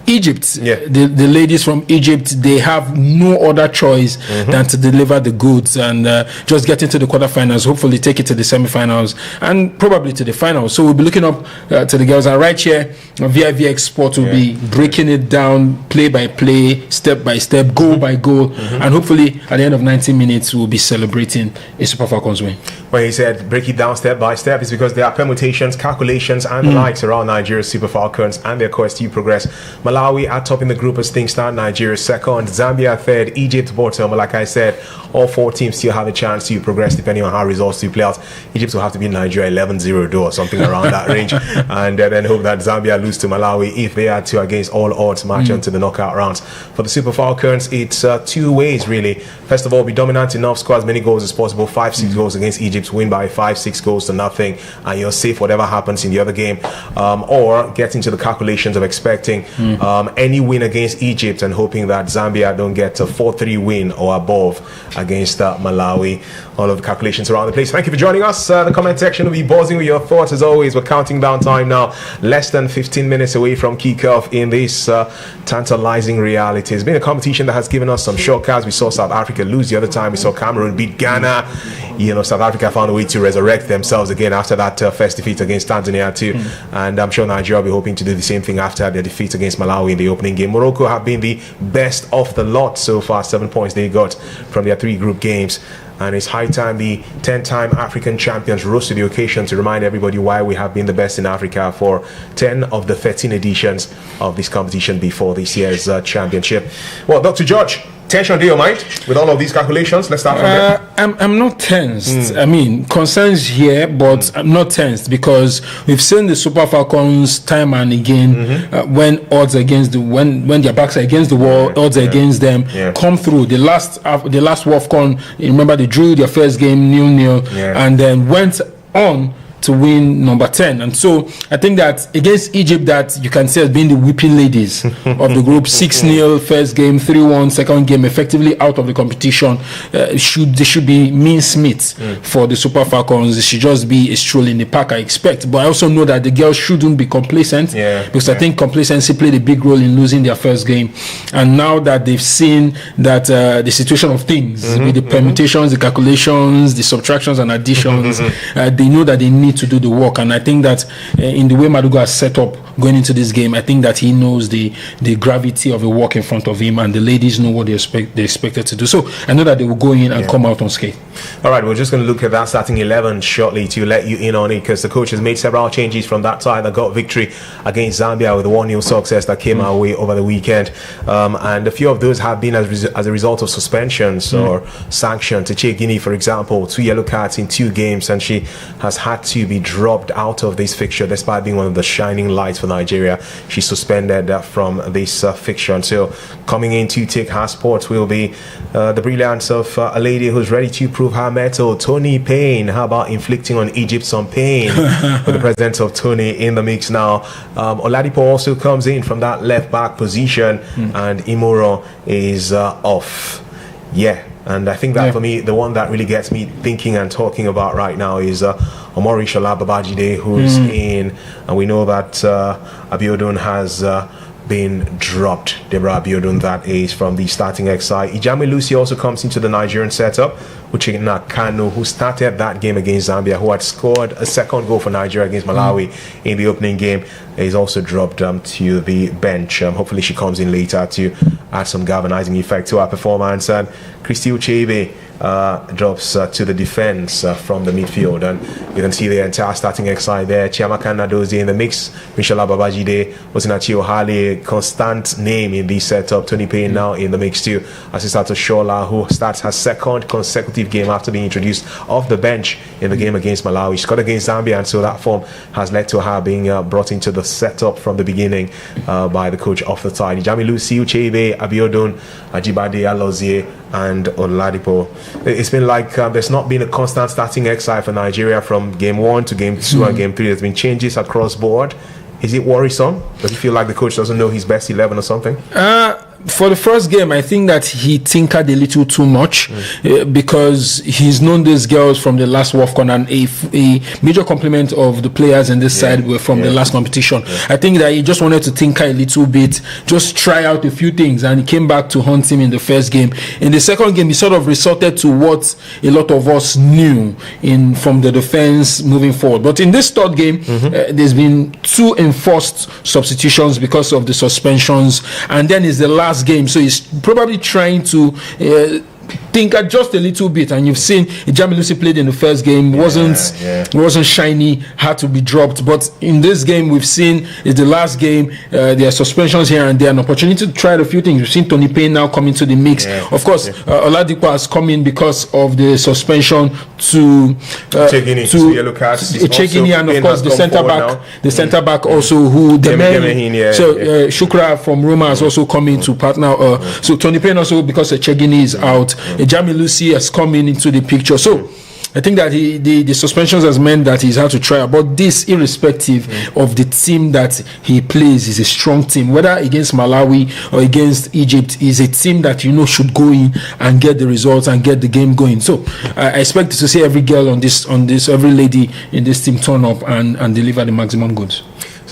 Egypt, the ladies from Egypt, they have no other choice than to deliver the goods and just get into the quarterfinals, hopefully take it to the semifinals and probably to the finals. So we'll be looking up to the girls. And right here, vivxsports will be breaking it down play by play, step by step, goal by goal. And hopefully at the end of 90 minutes, we'll be celebrating a Super Falcons win. when he said break it down step by step, is because there are permutations, calculations, and the likes around Nigeria's Super Falcons and their quest to progress. Malawi are topping the group as things stand. Nigeria second, Zambia third, Egypt bottom. But like I said, all 4 teams still have a chance to progress depending on how results do play out. Egypt will have to beat Nigeria 11-0 or something around that range, and then hope that Zambia lose to Malawi if they are to, against all odds, march on to the knockout rounds. For the Super Falcons, it's 2 ways really. First of all, be dominant enough, score as many goals as possible. 5-6 goals against Egypt, win by 5-6 goals to nothing, and you're safe whatever happens in the other game. Or get into the calculations of expecting any win against Egypt and hoping that Zambia don't get a 4-3 win or above against Malawi. All of the calculations around the place. Thank you for joining us. The comment section will be buzzing with your thoughts as always. We're counting down time now, less than 15 minutes away from kickoff in this tantalizing reality. It's been a competition that has given us some shortcuts. We saw South Africa lose the other time. We saw Cameroon beat Ghana. You know, South Africa found a way to resurrect themselves again after that first defeat against Tanzania too. And I'm sure Nigeria will be hoping to do the same thing after their defeat against Malawi in the opening game. Morocco have been the best of the lot so far. 7 points they got from their 3 group games. And it's high time the 10-time African champions rose to the occasion to remind everybody why we have been the best in Africa for 10 of the 13 editions of this competition before this year's championship. Well, Dr. George, tension to your mind with all of these calculations? Let's start from there. I'm not tensed. I mean, concerns here, but I'm not tensed because we've seen the Super Falcons time and again when odds against when their backs are against the wall, odds against them come through. The last Wafcon, remember they drew their first game 0-0 and then went on to win number 10. And so I think that against Egypt, that you can say has been the whipping ladies of the group. 6-0 first game, 3-1 second game, effectively out of the competition. They should be mincemeat for the Super Falcons. It should just be a stroll in the park, I expect. But I also know that the girls shouldn't be complacent because I think complacency played a big role in losing their first game. And now that they've seen that the situation of things with the permutations, the calculations, the subtractions and additions, they know that they need to do the work. And I think that in the way Madugu has set up going into this game, I think that he knows the gravity of the work in front of him, and the ladies know what they expected to do. So I know that they will go in and come out unscathed. All right, we're just going to look at that starting 11 shortly to let you in on it, because the coach has made several changes from that side that got victory against Zambia with a 1-0 success that came our way over the weekend, and a few of those have been as a result of suspensions or sanctions. Eche Guinea, for example, 2 yellow cards in 2 games, and she has had to be dropped out of this fixture despite being one of the shining lights for Nigeria. She's suspended from this fixture. And so coming in to take her spot will be the brilliance of a lady who's ready to prove her mettle, Tony Payne. How about inflicting on Egypt some pain with the presence of Tony in the mix now. Oladipo also comes in from that left back position, and Imoro is off. And I think that for me, the one that really gets me thinking and talking about right now is Omorishola Babajide, who's in, and we know that Abiodun has been dropped. Deborah Abiodun, that is, from the starting XI. Ijami Lucy also comes into the Nigerian setup. Uchenna Kanu, who started that game against Zambia, who had scored a second goal for Nigeria against Malawi in the opening game, is also dropped to the bench. Hopefully she comes in later to add some galvanizing effect to our performance. And Christy Uchebe drops to the defense from the midfield, and you can see the entire starting XI there. Chiamaka Nadozie in the mix, Mishola Babajide, Osinachi Ohale, constant name in this setup. Tony Payne now in the mix too. Asisato Shola, who starts her second consecutive game after being introduced off the bench in the game against Malawi. She scored against Zambia, and so that form has led to her being brought into the setup from the beginning by the coach off the side. Ijami Lucy, Uchebe, Abiodun, Ajibade Alozie, and Oladipo. It's been like there's not been a constant starting XI for Nigeria from game 1 to game 2 and game 3. There's been changes across board. Is it worrisome? Does he feel like the coach doesn't know his best 11 or something? For the first game, I think that he tinkered a little too much because he's known these girls from the last Wafcon, and a major compliment of the players in this side were from the last competition. I think that he just wanted to tinker a little bit, just try out a few things, and he came back to haunt him in the first game. In the second game, he sort of resorted to what a lot of us knew from the defense moving forward. But in this third game, there's been 2 enforced substitutions because of the suspensions, and then is the last game, so he's probably trying to tinker just a little bit, and you've seen Jamilusi played in the first game, wasn't shiny, had to be dropped. But in this game, we've seen it's the last game. There are suspensions here and there, an opportunity to try a few things. We've seen Tony Payne now come into the mix. Of course, Oladipo has come in because of the suspension to yellow cards. Echegini, and of course the centre back also who Shukra from Roma has also come in to partner. So Tony Payne also, because Echegini is out, Jamilusi has come into the picture. So I think that the suspensions has meant that he's had to try. But this, irrespective of the team that he plays, is a strong team. Whether against Malawi or against Egypt, is a team that should go in and get the results and get the game going. So I expect to see every girl on this, every lady in this team turn up and deliver the maximum goods.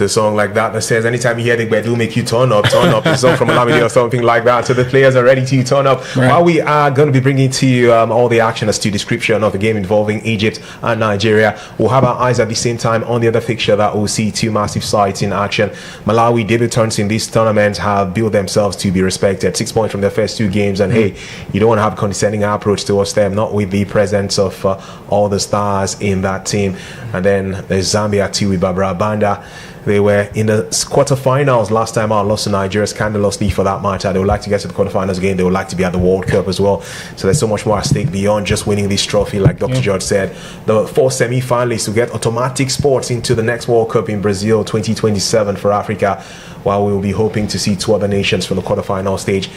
A song like that says anytime you hear the bed will make you turn up. A song from Olamide or something like that. So the players are ready to turn up. Right. While we are going to be bringing to you all the action as to description of the game involving Egypt and Nigeria, we'll have our eyes at the same time on the other fixture that we'll see two massive sides in action. Malawi debutants in this tournament have built themselves to be respected. 6 points from their first two games, and hey, you don't want to have a condescending approach towards them, not with the presence of all the stars in that team. And then there's Zambia too with Barbara Banda. They were in the quarterfinals last time out, lost to Nigeria scandalously for that match. They would like to get to the quarterfinals again. They would like to be at the World Cup as well. So there's so much more at stake beyond just winning this trophy, like Dr. George said. The 4 semi-finalists will get automatic spots into the next World Cup in Brazil 2027 for Africa, while we will be hoping to see 2 other nations from the quarterfinal stage,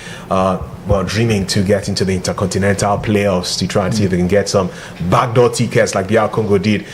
dreaming to get into the intercontinental playoffs to try and see if they can get some backdoor tickets like DR Congo did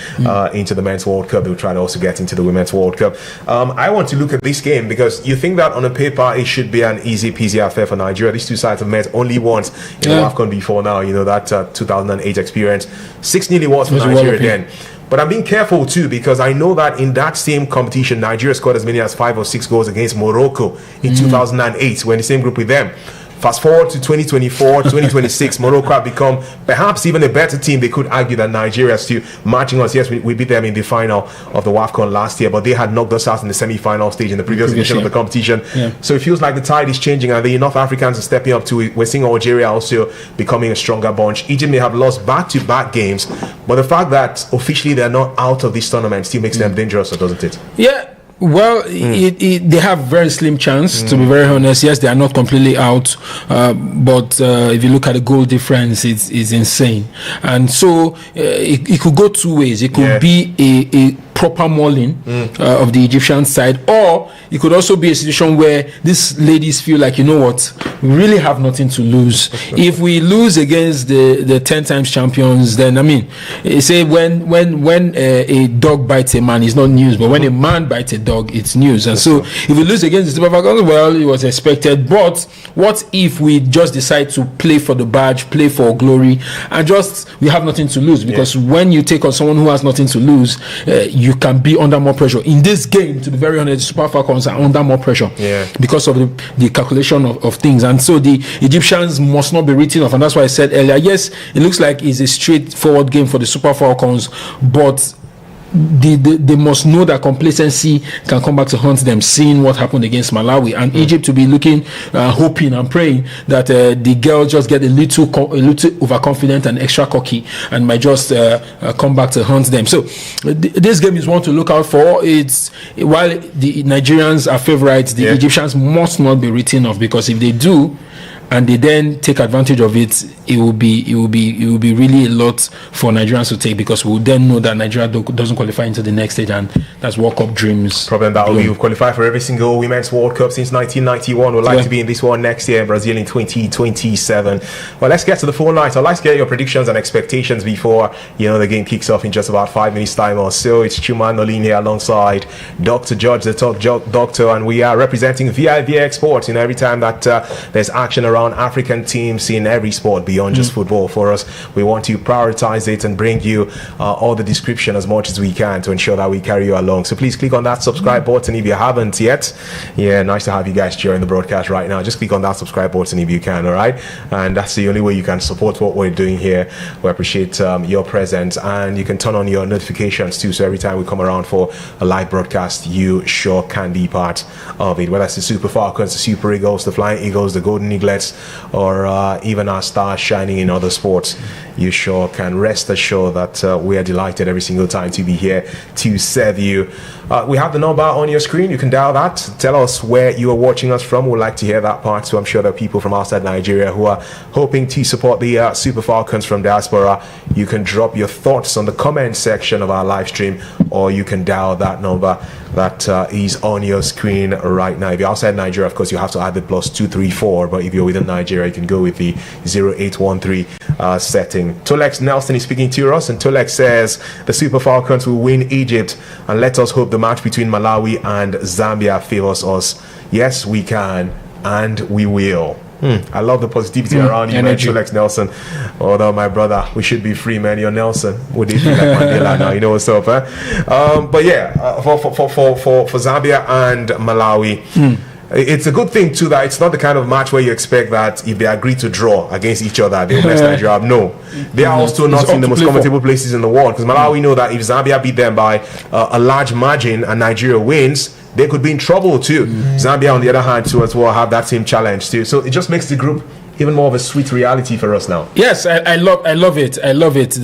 into the Men's World Cup. They will try to also get into the Women's World Cup. I want to look at this game because you think that on the paper it should be an easy peasy affair for Nigeria. These two sides have met only once in the Wafcon before now, that 2008 experience. 6-0 was for Nigeria then. But I'm being careful too, because I know that in that same competition, Nigeria scored as many as 5 or 6 goals against Morocco in 2008. We're in the same group with them. Fast forward to 2024, 2026, Morocco have become perhaps even a better team. They could argue that Nigeria is still matching us. Yes, we beat them in the final of the Wafcon last year, but they had knocked us out in the semi-final stage in the previous edition of the competition. So it feels like the tide is changing, and the North Africans are stepping up to it. We're seeing Algeria also becoming a stronger bunch. Egypt may have lost back-to-back games, but the fact that officially they're not out of this tournament still makes them dangerous, doesn't it? Yeah. Well, they have very slim chance, to be very honest. Yes, they are not completely out, but if you look at the goal difference, it's insane. And so it could go two ways. It could be a proper mauling of the Egyptian side, or it could also be a situation where these ladies feel like, we really have nothing to lose. If we lose against the 10 times champions, then they say when a dog bites a man, it's not news, but when a man bites a dog, it's news. And so if we lose against the Super Falcons, well, it was expected. But what if we just decide to play for the badge, play for glory, and we have nothing to lose? Because when you take on someone who has nothing to lose, you can be under more pressure. In this game, to be very honest, the Super Falcons are under more pressure because of the calculation of things. And so the Egyptians must not be written off. And that's why I said earlier, yes, it looks like it's a straightforward game for the Super Falcons, but they must know that complacency can come back to haunt them, seeing what happened against Malawi, and Egypt to be looking, hoping and praying that the girls just get a little overconfident and extra cocky and might just come back to haunt them. So this game is one to look out for. It's while the Nigerians are favorites, the Egyptians must not be written off, because if they do and they then take advantage of it, it will be really a lot for Nigerians to take, because we will then know that Nigeria doesn't qualify into the next stage, and that's World Cup dreams. Problem that we've qualified for every single Women's World Cup since 1991. We'd like to be in this one next year in Brazil in 2027. Well, let's get to the phone lines. I'd like to get your predictions and expectations before the game kicks off in just about 5 minutes time or so. It's Chuma Nolin here alongside Dr. George, the top doctor, and we are representing vivxsports. Every time that there's action around African teams in every sport beyond just football, for us, we want to prioritize it and bring you all the description as much as we can to ensure that we carry you along. So please click on that subscribe button if you haven't yet. Nice to have you guys during the broadcast right now. Just click on that subscribe button if you can, all right? And that's the only way you can support what we're doing here. We appreciate your presence, and you can turn on your notifications too, so every time we come around for a live broadcast, you sure can be part of it. Whether it's the Super Falcons, the Super Eagles, the Flying Eagles, the Golden Eaglets, tennis, or even our stars shining in other sports, you sure can rest assured that we are delighted every single time to be here to serve you. We have the number on your screen. You can dial that. Tell us where you are watching us from. We'd like to hear that part. So I'm sure there are people from outside Nigeria who are hoping to support the Super Falcons from diaspora. You can drop your thoughts on the comment section of our live stream, or you can dial that number that is on your screen right now. If you're outside Nigeria, of course, you have to add the +234. But if you're within Nigeria, you can go with the 0813 setting. Tolex Nelson is speaking to us, and Tolex says the Super Falcons will win Egypt, and let us hope the match between Malawi and Zambia favors us. Yes, we can, and we will. I love the positivity around you, man, Tolex Nelson. Although, my brother, we should be free, man. You're Nelson. Would it be like Mandela now? You know what's up, huh? But yeah, for Zambia and Malawi, it's a good thing too that it's not the kind of match where you expect that if they agree to draw against each other, they'll mess Nigeria up. No, they are also not in the most comfortable places in the world, because Malawi know that if Zambia beat them by a large margin and Nigeria wins, they could be in trouble too. Zambia, on the other hand, too, as well, have that same challenge too. So it just makes the group even more of a sweet reality for us now. Yes, I love it. I love it.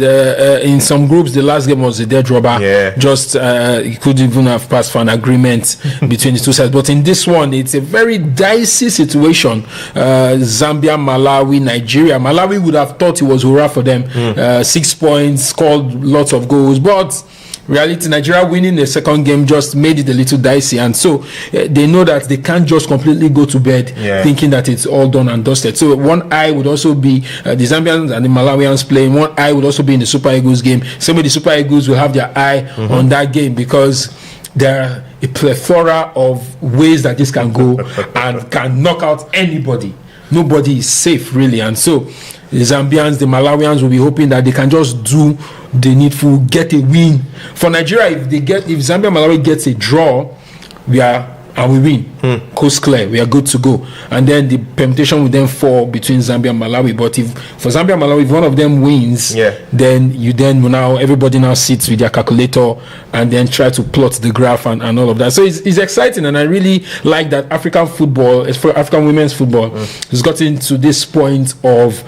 In some groups, the last game was a dead rubber. Yeah. Just you could even have passed for an agreement between the two sides. But in this one, it's a very dicey situation. Zambia, Malawi, Nigeria. Malawi would have thought it was hurrah for them. 6 points, scored lots of goals, but reality, Nigeria winning the second game just made it a little dicey, and so they know that they can't just completely go to bed thinking that it's all done and dusted. So one eye would also be the Zambians and the Malawians playing. One eye would also be in the Super Eagles game. Same way the Super Eagles will have their eye on that game, because there are a plethora of ways that this can go and can knock out anybody. Nobody is safe, really, and so the Zambians, the Malawians will be hoping that they can just do the needful, get a win. For Nigeria, if Zambia and Malawi gets a draw, we win. Coast clear, we are good to go. And then the permutation will then fall between Zambia and Malawi. But if for Zambia and Malawi, if one of them wins, then everybody now sits with their calculator and then try to plot the graph and all of that. So it's exciting, and I really like that African football, for African women's football, has gotten to this point of,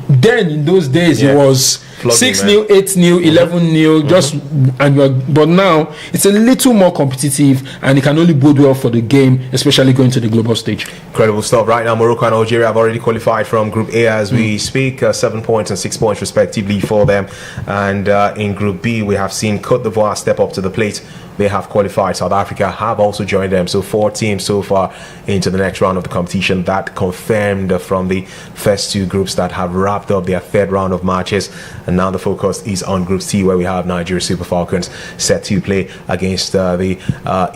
then in those days it was 6-0, 8-0, 11-0, but now it's a little more competitive, and it can only bode well for the game, especially going to the global stage. Incredible stuff. Right now, Morocco and Algeria have already qualified from Group A as we speak, 7 points and 6 points respectively for them. And in Group B, we have seen Cote d'Ivoire step up to the plate. They have qualified. South Africa have also joined them. So 4 teams so far into the next round of the competition. That confirmed from the first 2 groups that have wrapped up their third round of matches. And now the focus is on Group C, where we have Nigeria Super Falcons set to play against the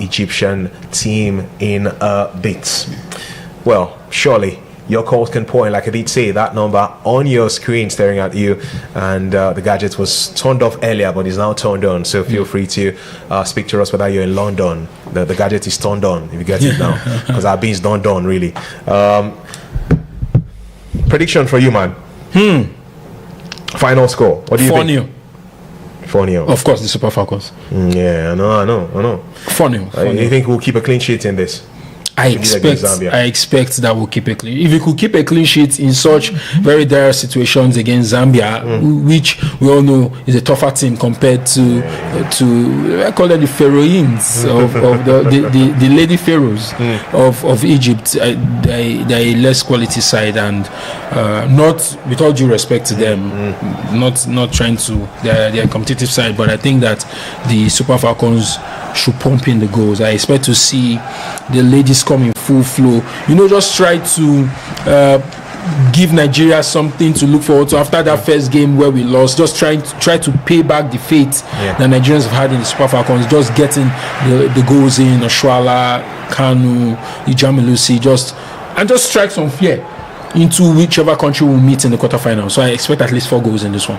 Egyptian team in a bit. Well, surely your calls can point, like I did say, that number on your screen staring at you, and the gadget was turned off earlier but is now turned on, so feel free to speak to us whether you're in London. The gadget is turned on, if you get it now, because our beans don't done really. Prediction for you, man. Final score, what do you think? 4-0. Of course, the Super Falcons. Yeah, I know. 4-0. You think we'll keep a clean sheet in this? I expect that we'll keep a clean. If we could keep a clean sheet in such very dire situations against Zambia, which we all know is a tougher team compared to I call them the Pharaohs of the Lady Pharaohs of Egypt. They're a less quality side, and not, with all due respect to them, not trying to. They're a competitive side, but I think that the Super Falcons should pump in the goals. I expect to see the ladies come in full flow. Just try to give Nigeria something to look forward to after that first game where we lost. Just try to pay back the faith that Nigerians have had in the Super Falcons. Just getting the goals in, Oshuala, Kanu, Ijamilusi, just strike some fear into whichever country will meet in the quarterfinals. So I expect at least 4 goals in this one.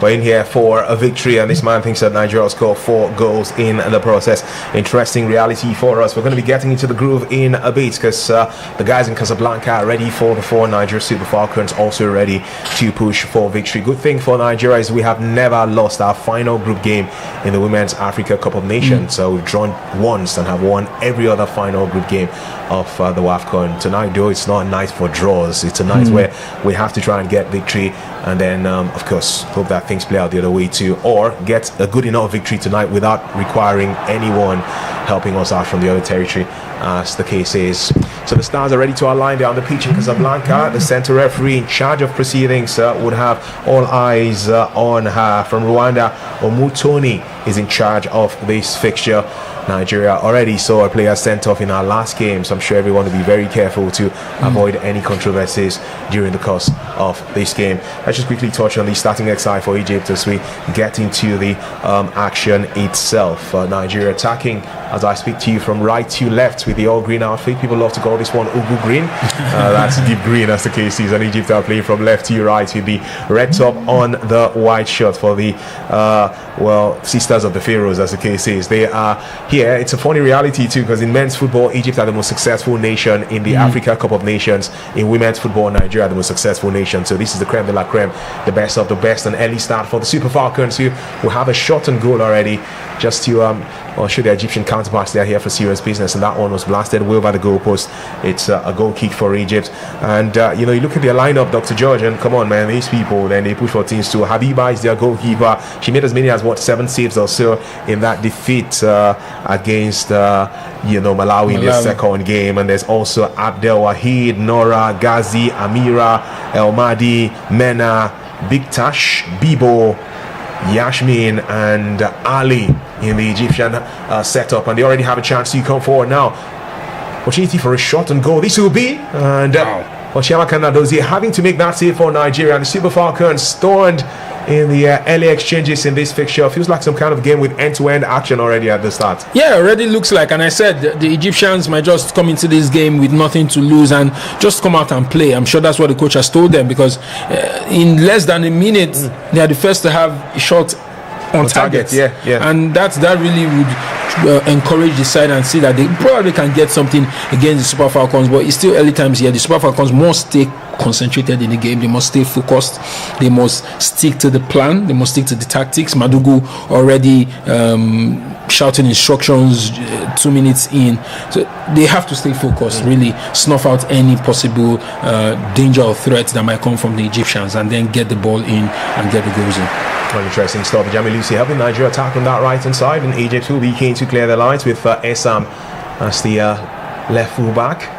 We're in here for a victory, and this man thinks that Nigeria will score 4 goals in the process. Interesting reality for us. We're going to be getting into the groove in a bit, because the guys in Casablanca are ready for the 4 Nigeria Super Falcons, also ready to push for victory. Good thing for Nigeria is we have never lost our final group game in the Women's Africa Cup of Nations. So we've drawn once and have won every other final group game of the Wafcon. Tonight, though, it's not a night for draws. It's a night where we have to try and get victory, and then of course hope that things play out the other way too, or get a good enough victory tonight without requiring anyone helping us out from the other territory, as the case is. So the Stars are ready to align. They're on the pitch in Casablanca. The center referee in charge of proceedings would have all eyes on her. From Rwanda, Omutoni is in charge of this fixture. Nigeria already saw a player sent off in our last game, so I'm sure everyone will be very careful to avoid any controversies during the course of this game. Let's just quickly touch on the starting exercise for Egypt as we get into the action itself. Nigeria attacking, as I speak to you, from right to left with the all green outfit. People love to call this one Ugu green. That's deep green, as the case is. And Egypt are playing from left to right with the red top on the white shirt for the Sisters of the Pharaohs, as the case is. They are here. It's a funny reality too, because in men's football, Egypt are the most successful nation in the Africa Cup of Nations. In women's football, Nigeria are the most successful nation. So this is the creme de la creme, the best of the best. An early start for the Super Falcons, who will have a shot on goal already, just to show the Egyptian counterparts they are here for serious business. And that one was blasted way over the goalpost. It's a goal kick for Egypt. And you look at their lineup, Dr. George, and come on, man, these people, then they push for teams too. Habiba is their goalkeeper. She made as many as 7 saves or so in that defeat against Malawi in their second game. And there's also Abdel Wahid, Nora, Ghazi, Amira, El Mahdi, Mena, Big Tash, Bibo, Yashmin, and Ali in the Egyptian setup, and they already have a chance to come forward now. Opportunity for a shot and goal. This will be, and Oshiama Kanadozie having to make that save for Nigeria, and the Super Falcons stoned in the early exchanges in this fixture. Feels like some kind of game with end-to-end action already at the start. Yeah, already looks like, and I said the Egyptians might just come into this game with nothing to lose and just come out and play. I'm sure that's what the coach has told them, because in less than a minute they are the first to have a shot on target. Yeah. And that really would encourage the side and see that they probably can get something against the Super Falcons. But it's still early times here. The Super Falcons must stay concentrated in the game. They must stay focused. They must stick to the plan. They must stick to the tactics. Madugu already shouting instructions 2 minutes in. So they have to stay focused, really snuff out any possible danger or threat that might come from the Egyptians, and then get the ball in and get the goals in. Well, interesting stuff. Jamilusi helping Nigeria attack on that right hand side, and Egypt will be keen to clear their lines with Esam as the left full back.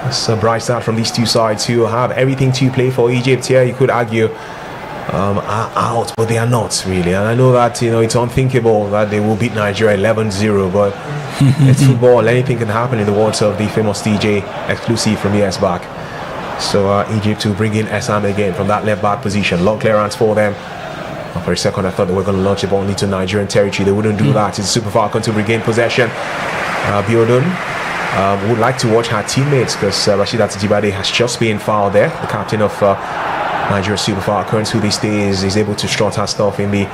It's a bright start from these two sides who have everything to play for. Egypt here, you could argue, are out, but they are not really. And I know that it's unthinkable that they will beat Nigeria 11-0, but it's football. Anything can happen, in the words of the famous DJ exclusive from years back. So Egypt will bring in Esam again from that left back position. Long clearance for them. For a second I thought they were going to launch the ball into Nigerian territory. They wouldn't do that. It's Super Falcon to regain possession. Biodun would like to watch her teammates, because Rashida Tijibade has just been fouled there. The captain of Nigeria Super Falcons, who these days is able to strut her stuff in the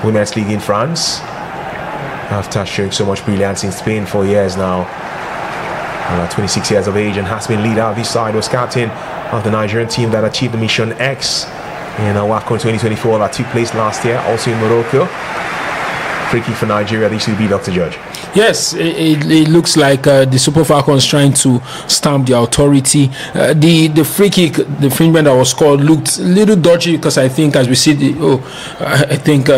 Women's League in France, after showing so much brilliance in Spain for years now. 26 years of age, and has been leader of this side. Was captain of the Nigerian team that achieved the Mission X in Wafcon 2024 that took place last year, also in Morocco. Free kick for Nigeria. This will be Dr. George. Yes, it looks like the Super Falcons trying to stamp their authority. The free kick, the infringement that was called, looked a little dodgy, because I think, as we see, I think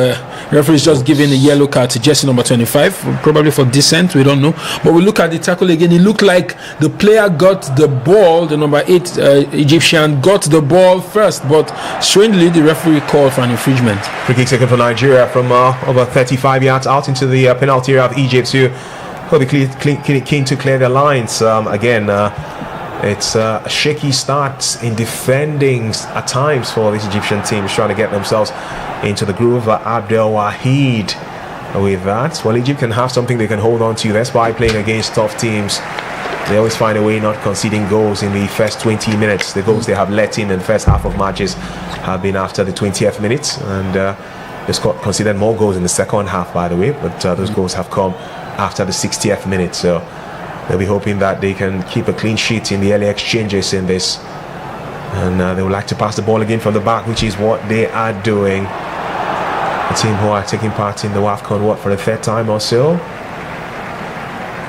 referee is just giving a yellow card to Jesse number 25, probably for dissent. We don't know. But we look at the tackle again. It looked like the player got the ball. The number 8 Egyptian got the ball first, but strangely the referee called for an infringement. Free kick taken for Nigeria from over 35 yards out into the penalty area of Egypt, who will be keen to clear their lines. It's a shaky start in defending at times for this Egyptian team, trying to get themselves into the groove. Abdel Wahid with that. Well, Egypt can have something they can hold on to. That's why playing against tough teams. They always find a way not conceding goals in the first 20 minutes. The goals they have let in the first half of matches have been after the 20th minute, and they've conceded more goals in the second half, by the way, but those goals have come after the 60th minute. So they'll be hoping that they can keep a clean sheet in the early exchanges in this, and they would like to pass the ball again from the back, which is what they are doing. The team who are taking part in the Wafcon for the third time or so.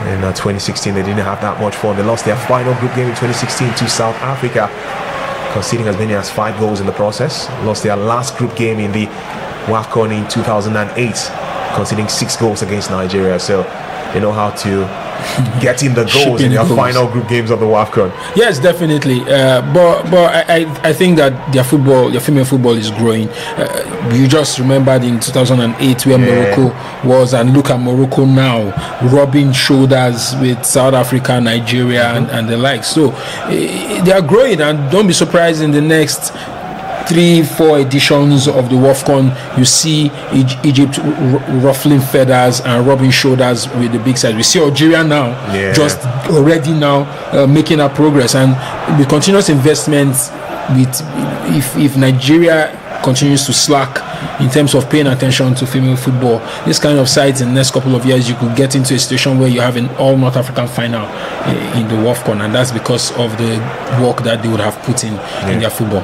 In 2016 they didn't have that much fun. They lost their final group game in 2016 to South Africa, conceding as many as 5 goals in the process. Lost their last group game in the Wafcon in 2008, conceding 6 goals against Nigeria. So they know how to get in the goals in their final group games of the Wafcon. Yes, definitely. But I think that their female football is growing. You just remembered in 2008 where Morocco was, and look at Morocco now, rubbing shoulders with South Africa, Nigeria, and the like. So they are growing, and don't be surprised in the next 3-4 editions of the Wafcon, you see Egypt ruffling feathers and rubbing shoulders with the big side. We see Algeria now, just already now making a progress, and with continuous investments, if Nigeria continues to slack in terms of paying attention to female football, this kind of sides in the next couple of years, you could get into a situation where you have an all North African final in the Wafcon, and that's because of the work that they would have put in their football.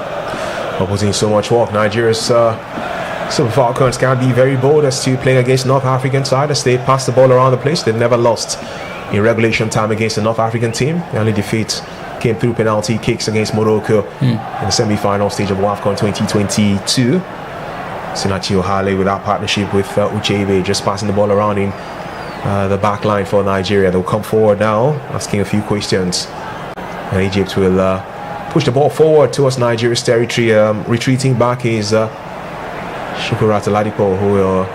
Putting so much work. Nigeria's Super Falcons can be very bold as to playing against North African side, as they pass the ball around the place. They've never lost in regulation time against the North African team. The only defeat came through penalty kicks against Morocco in the semi-final stage of Wafcon 2022. Sinachi Ohale with that partnership with Ucheibe, just passing the ball around in the back line for Nigeria. They'll come forward now, asking a few questions. And Egypt will push the ball forward towards Nigeria's territory. Retreating back is Shukurat Oladipo, who will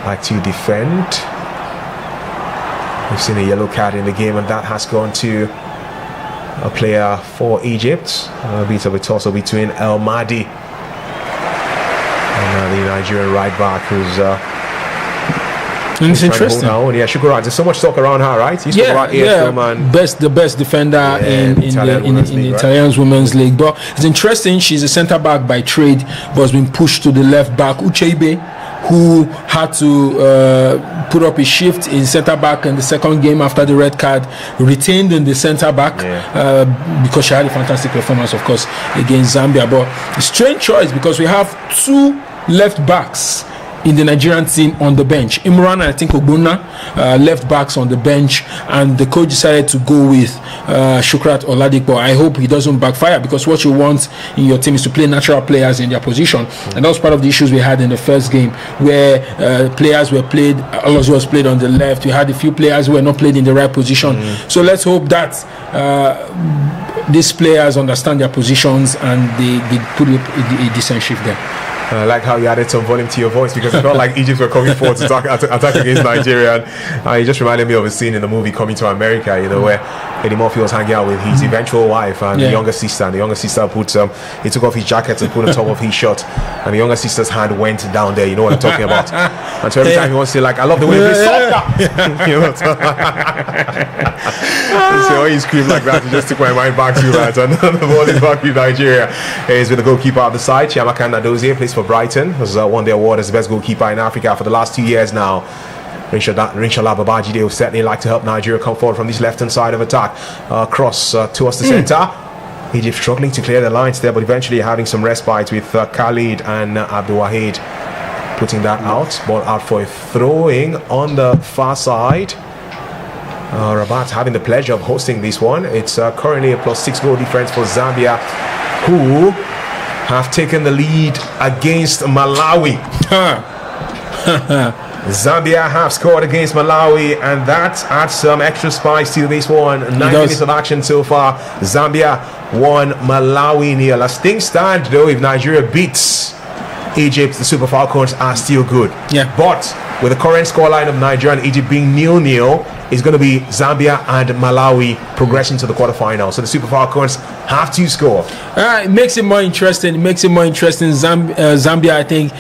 like to defend. We've seen a yellow card in the game, and that has gone to a player for Egypt. A bit of a tussle between El Mahdi and the Nigerian right back, who's it's interesting. Shukurat. There's so much talk around her, right? He's the best defender in the Italian Women's League. But it's interesting. She's a centre back by trade, but has been pushed to the left back. Ucheibe, who had to put up a shift in centre back in the second game after the red card, retained in the centre back because she had a fantastic performance, of course, against Zambia. But a strange choice, because we have 2 left backs in the Nigerian team on the bench. Imran and I think Ogbonna, left backs on the bench, and the coach decided to go with Shukrat Oladipo. I hope he doesn't backfire, because what you want in your team is to play natural players in their position, and that was part of the issues we had in the first game, where players were played, Olozu was played on the left. We had a few players who were not played in the right position. So let's hope that these players understand their positions and they put a decent shift there. I like how you added some volume to your voice, because it felt like Egypt were coming forward to attack against Nigeria. And it just reminded me of a scene in the movie Coming to America, where Eddie Murphy was hanging out with his eventual wife and the younger sister. And the younger sister he took off his jacket and put on top of his shirt, and the younger sister's hand went down there. You know what I'm talking about? And so every time he wants to say, like, I love the way you play soccer. So when you scream like that, it just took my mind back to that. And the ball is back with Nigeria. Is with the goalkeeper on the side. Chiamaka Nadozie plays for Brighton, has won the award as the best goalkeeper in Africa for the last 2 years now. Rinshala Babajide will certainly like to help Nigeria come forward from this left-hand side of attack. Cross towards the centre. Egypt struggling to clear the lines there, but eventually having some respite with Khalid and Abdul Wahid putting that out. Ball out for a throwing on the far side. Rabat having the pleasure of hosting this one. It's currently a +6 goal difference for Zambia, who have taken the lead against Malawi. Zambia have scored against Malawi, and that adds some extra spice to this one. 9 minutes of action so far. Zambia 1, Malawi 0. As things stand, though, if Nigeria beats Egypt, the Super Falcons are still good. But with the current scoreline of Nigeria and Egypt being 0-0, it's going to be Zambia and Malawi progressing to the quarterfinals. So the Super Falcons have to score. It makes it more interesting. Zambia, I think,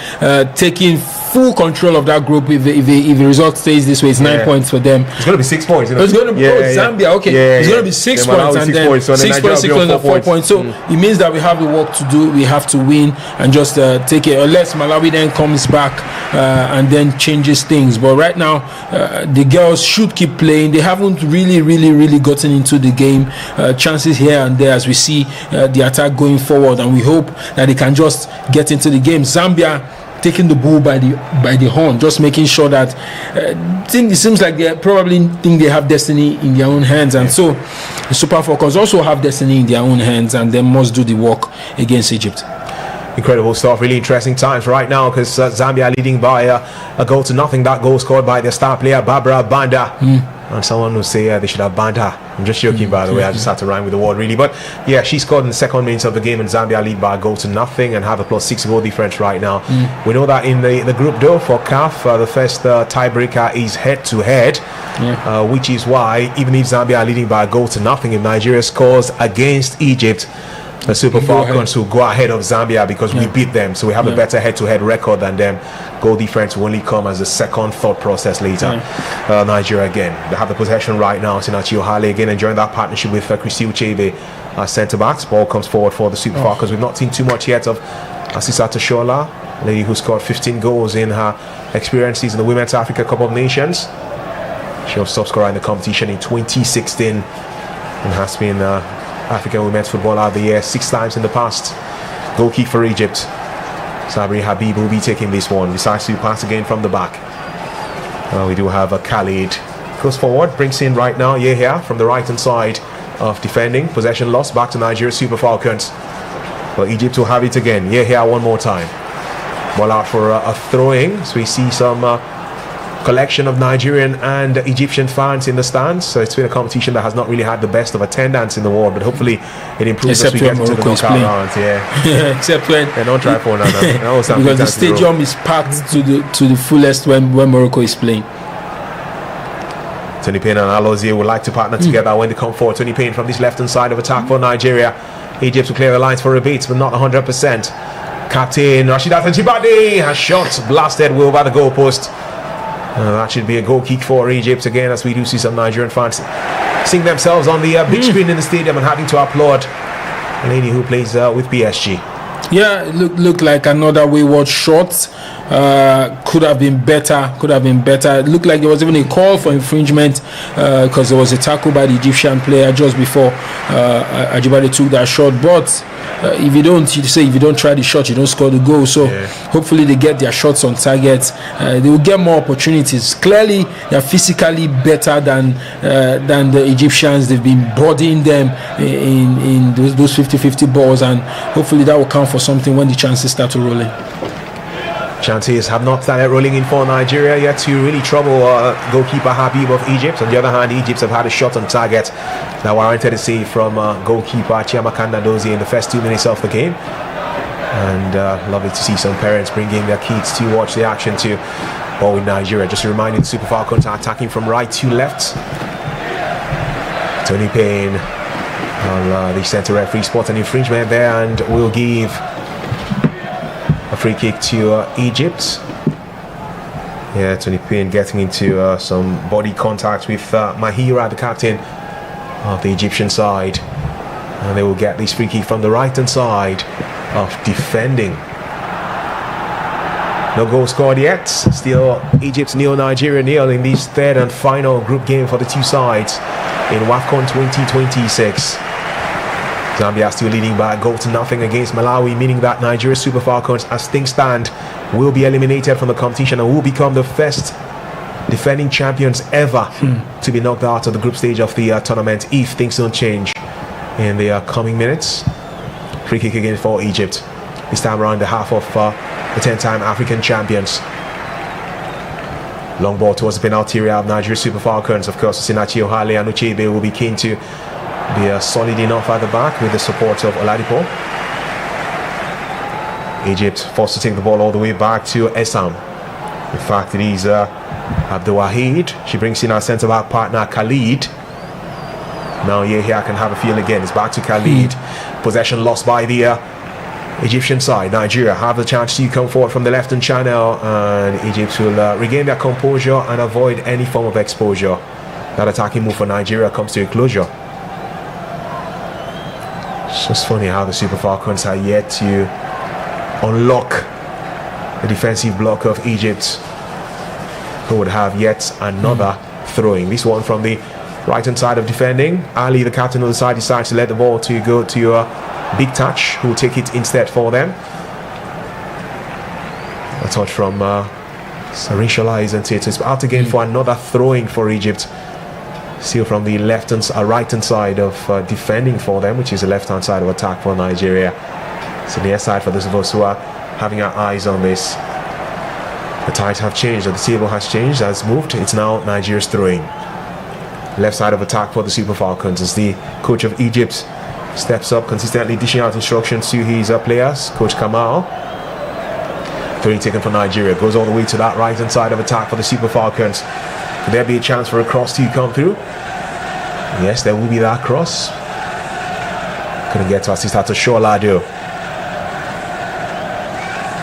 taking full control of that group. If the result stays this way, it's 9 points for them. It's going to be 6 points. It's going to be Zambia. Okay, it's going to be 6 points, and then 6 points, 4 points. So it means that we have the work to do. We have to win and just take it. Unless Malawi then comes back and then changes things. But right now, the girls should keep playing. They haven't really gotten into the game. Chances here and there as we see the attack going forward, and we hope that they can just get into the game. Zambia taking the bull by the horn, just making sure that it seems like they probably think they have destiny in their own hands, and so the Super Falcons also have destiny in their own hands, and they must do the work against Egypt. Incredible stuff, really interesting times right now, because Zambia leading by a goal to nothing. That goal scored by their star player Barbara Banda. And someone will say they should have banned her. I'm just joking, by the way. I just had to rhyme with the word, really. But yeah, she scored in the second minute of the game, and Zambia lead by a goal to nothing and have a +6 goal difference right now. We know that in the group, though, for CAF, the first tiebreaker is head-to-head, which is why even if Zambia are leading by a goal to nothing, if Nigeria scores against Egypt, the Super Falcons will go ahead of Zambia because we beat them, so we have a better head-to-head record than them. Goal difference will only come as the second thought process later. Nigeria again, they have the possession right now. Sinachi Ohale again enjoying that partnership with Christy Uchebe, centre-backs. Ball comes forward for the Super Falcons. We've not seen too much yet of Asisa Toshola, lady who scored 15 goals in her experiences in the Women's Africa Cup of Nations. She was top scorer in the competition in 2016 and has been African Women's Footballer of the Year 6 times in the past. Goal kick for Egypt. Sabri Habib will be taking this one. Decides to pass again from the back. We do have a Khalid. Goes forward, brings in right now Yehia from the right hand side of defending. Possession lost back to Nigeria Super Falcons. But Egypt will have it again. Yehia one more time. Ball out for a throw-in. So we see some collection of Nigerian and Egyptian fans in the stands. So it's been a competition that has not really had the best of attendance in the world, but hopefully it improves as we get into the knockout rounds. Except when they don't try for that. Because the stadium is packed to the fullest when Morocco is playing. Tony Payne and Alozie would like to partner together when they come forward. Tony Payne from this left hand side of attack for Nigeria. Egypt will clear the lines for a bit, but not 100%. Captain Rashidat Ajibade has shot blasted way over the goalpost. That should be a goal kick for Egypt again, as we do see some Nigerian fans seeing themselves on the big screen in the stadium and having to applaud a lady who plays with PSG. Yeah, it looked like another wayward shot. Could have been better. It looked like there was even a call for infringement because there was a tackle by the Egyptian player just before Ajibade took that shot. But if you don't try the shot, you don't score the goal. So hopefully they get their shots on target. They will get more opportunities. Clearly they're physically better than the Egyptians. They've been bodying them in those 50-50 balls, and hopefully that will count for something when the chances start to roll in. Chances have not started rolling in for Nigeria yet to really trouble goalkeeper Habib of Egypt. On the other hand, Egypt have had a shot on target that warranted a save from goalkeeper Chiamaka Nnadozie in the first 2 minutes of the game. And lovely to see some parents bringing their kids to watch the action too. Ball with Nigeria. Just reminding the Super Falcons are attacking from right to left. Tony Payne on the centre referee spot an infringement there and will give a free kick to Egypt. Yeah, Tony Payne getting into some body contact with Mahira, the captain of the Egyptian side. And they will get this free kick from the right hand side of defending. No goal scored yet. Still Egypt 0, Nigeria 0 in this third and final group game for the two sides in Wafcon 2026. Zambia still leading by a goal to nothing against Malawi, meaning that Nigeria Super Falcons, as things stand, will be eliminated from the competition and will become the first defending champions ever to be knocked out of the group stage of the tournament if things don't change in the coming minutes. Free kick again for Egypt, this time around the half of the 10-time African champions. Long ball towards the penalty area of Nigeria Super Falcons. Of course, Sinachi Ohale and Uchebe will be keen to be solid enough at the back with the support of Oladipo. Egypt forced to take the ball all the way back to Essam. In fact, it is Abdul Wahid. She brings in our centre-back partner Khalid. Now Yehia can have a feel again. It's back to Khalid. Possession lost by the Egyptian side, Nigeria have the chance to come forward from the left-hand channel, and Egypt will regain their composure and avoid any form of exposure. That attacking move for Nigeria comes to a closure. It's just funny how the Super Falcons are yet to unlock the defensive block of Egypt, who would have yet another throwing. This one from the right-hand side of defending. Ali, the captain of the side, decides to let the ball to go to Big Touch, who will take it instead for them. A touch from Sarishala, isn't it? It's out again for another throwing for Egypt. Still from the right-hand side of defending for them, which is the left-hand side of attack for Nigeria. So the side for those of us who are having our eyes on this. The tides have changed, the table has changed, has moved. It's now Nigeria's throwing. Left side of attack for the Super Falcons as the coach of Egypt steps up, consistently dishing out instructions to his players. Coach Kamal. Throwing taken for Nigeria. Goes all the way to that right-hand side of attack for the Super Falcons. Could there be a chance for a cross to come through? Yes, there will be that cross. Couldn't get to assist out to Sholado.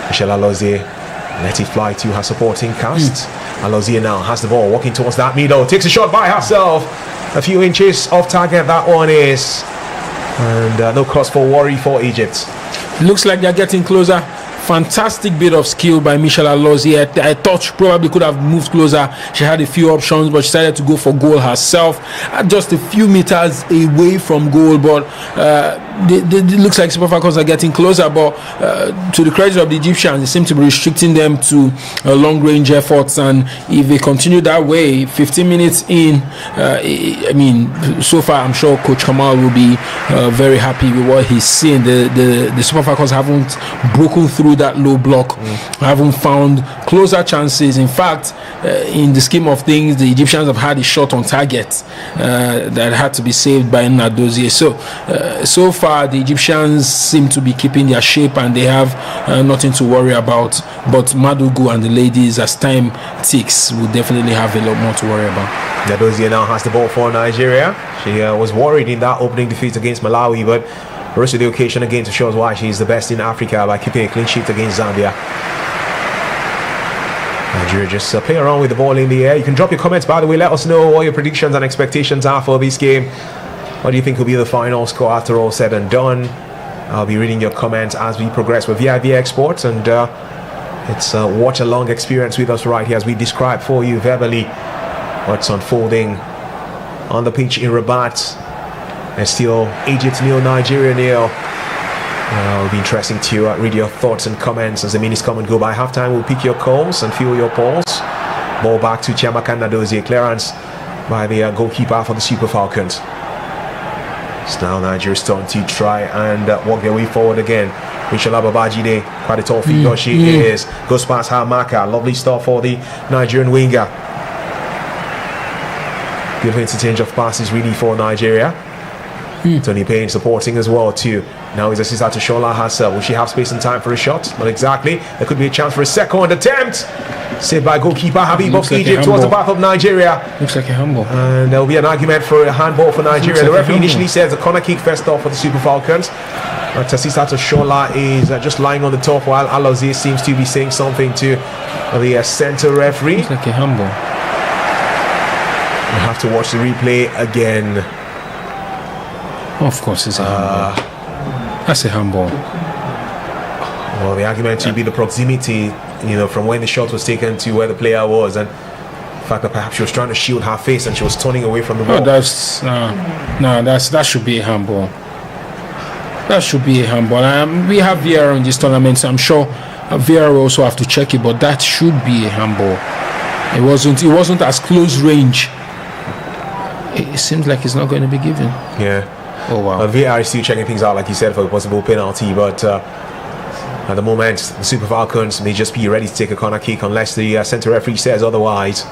Michelle Alozie let it fly to her supporting cast. Alozie now has the ball, walking towards that middle. Takes a shot by herself. A few inches off target, that one is. And no cause for worry for Egypt. Looks like they're getting closer. Fantastic bit of skill by Michelle Alozie. I thought she probably could have moved closer. She had a few options, but she decided to go for goal herself. Just a few meters away from goal, but it looks like Super Falcons are getting closer. But to the credit of the Egyptians, they seem to be restricting them to long-range efforts. And if they continue that way, 15 minutes in, I mean, so far I'm sure Coach Kamal will be very happy with what he's seeing. The Super Falcons haven't broken through that low block, haven't found closer chances. In fact, in the scheme of things, the Egyptians have had a shot on target that had to be saved by Nadozie. So far the Egyptians seem to be keeping their shape and they have nothing to worry about. But Madugu and the ladies, as time ticks, will definitely have a lot more to worry about. Nadozie now has the ball for Nigeria. She was worried in that opening defeat against Malawi, but rose to the occasion again to show us why she's the best in Africa by keeping a clean sheet against Zambia. Nigeria just play around with the ball in the air. You can drop your comments, by the way. Let us know what your predictions and expectations are for this game. What do you think will be the final score after all said and done? I'll be reading your comments as we progress with vivxsports, and it's a watch-along experience with us right here as we describe for you verbally what's unfolding on the pitch in Rabat. And still Egypt nil, Nigeria nil. It'll be interesting to read your thoughts and comments as the minutes come and go by. Halftime, we'll pick your calls and feel your pulse. Ball back to Chiamaka Nadozie. Clearance by the goalkeeper for the Super Falcons. It's now Nigeria's turn to try and walk their way forward again. Inshallah Babajide, quite a tall figure she is. Goes past Hamaka. Lovely start for the Nigerian winger. Beautiful interchange of passes really for Nigeria. Tony Payne supporting as well too. Now he's assisted to Shola herself. Will she have space and time for a shot? Not exactly. There could be a chance for a second attempt. Saved by goalkeeper Habib of Egypt towards the path of Nigeria. Looks like a handball. And there will be an argument for a handball for Nigeria. The referee initially says a corner kick first off for the Super Falcons. Assisted to Shola is just lying on the top while Alozie seems to be saying something to the center referee. Looks like a handball. We'll have to watch the replay again. Of course it's a handball. That's a handball. Well, the argument would be the proximity, from when the shot was taken to where the player was, and the fact that perhaps she was trying to shield her face and she was turning away from the ball. That should be a handball. That should be a handball. We have VAR in this tournament, so I'm sure VAR will also have to check it, but that should be a handball. It wasn't as close range. It seems like it's not going to be given. Yeah. Oh wow. VAR is still checking things out, like you said, for a possible penalty, but at the moment the Super Falcons may just be ready to take a corner kick unless the center referee says otherwise.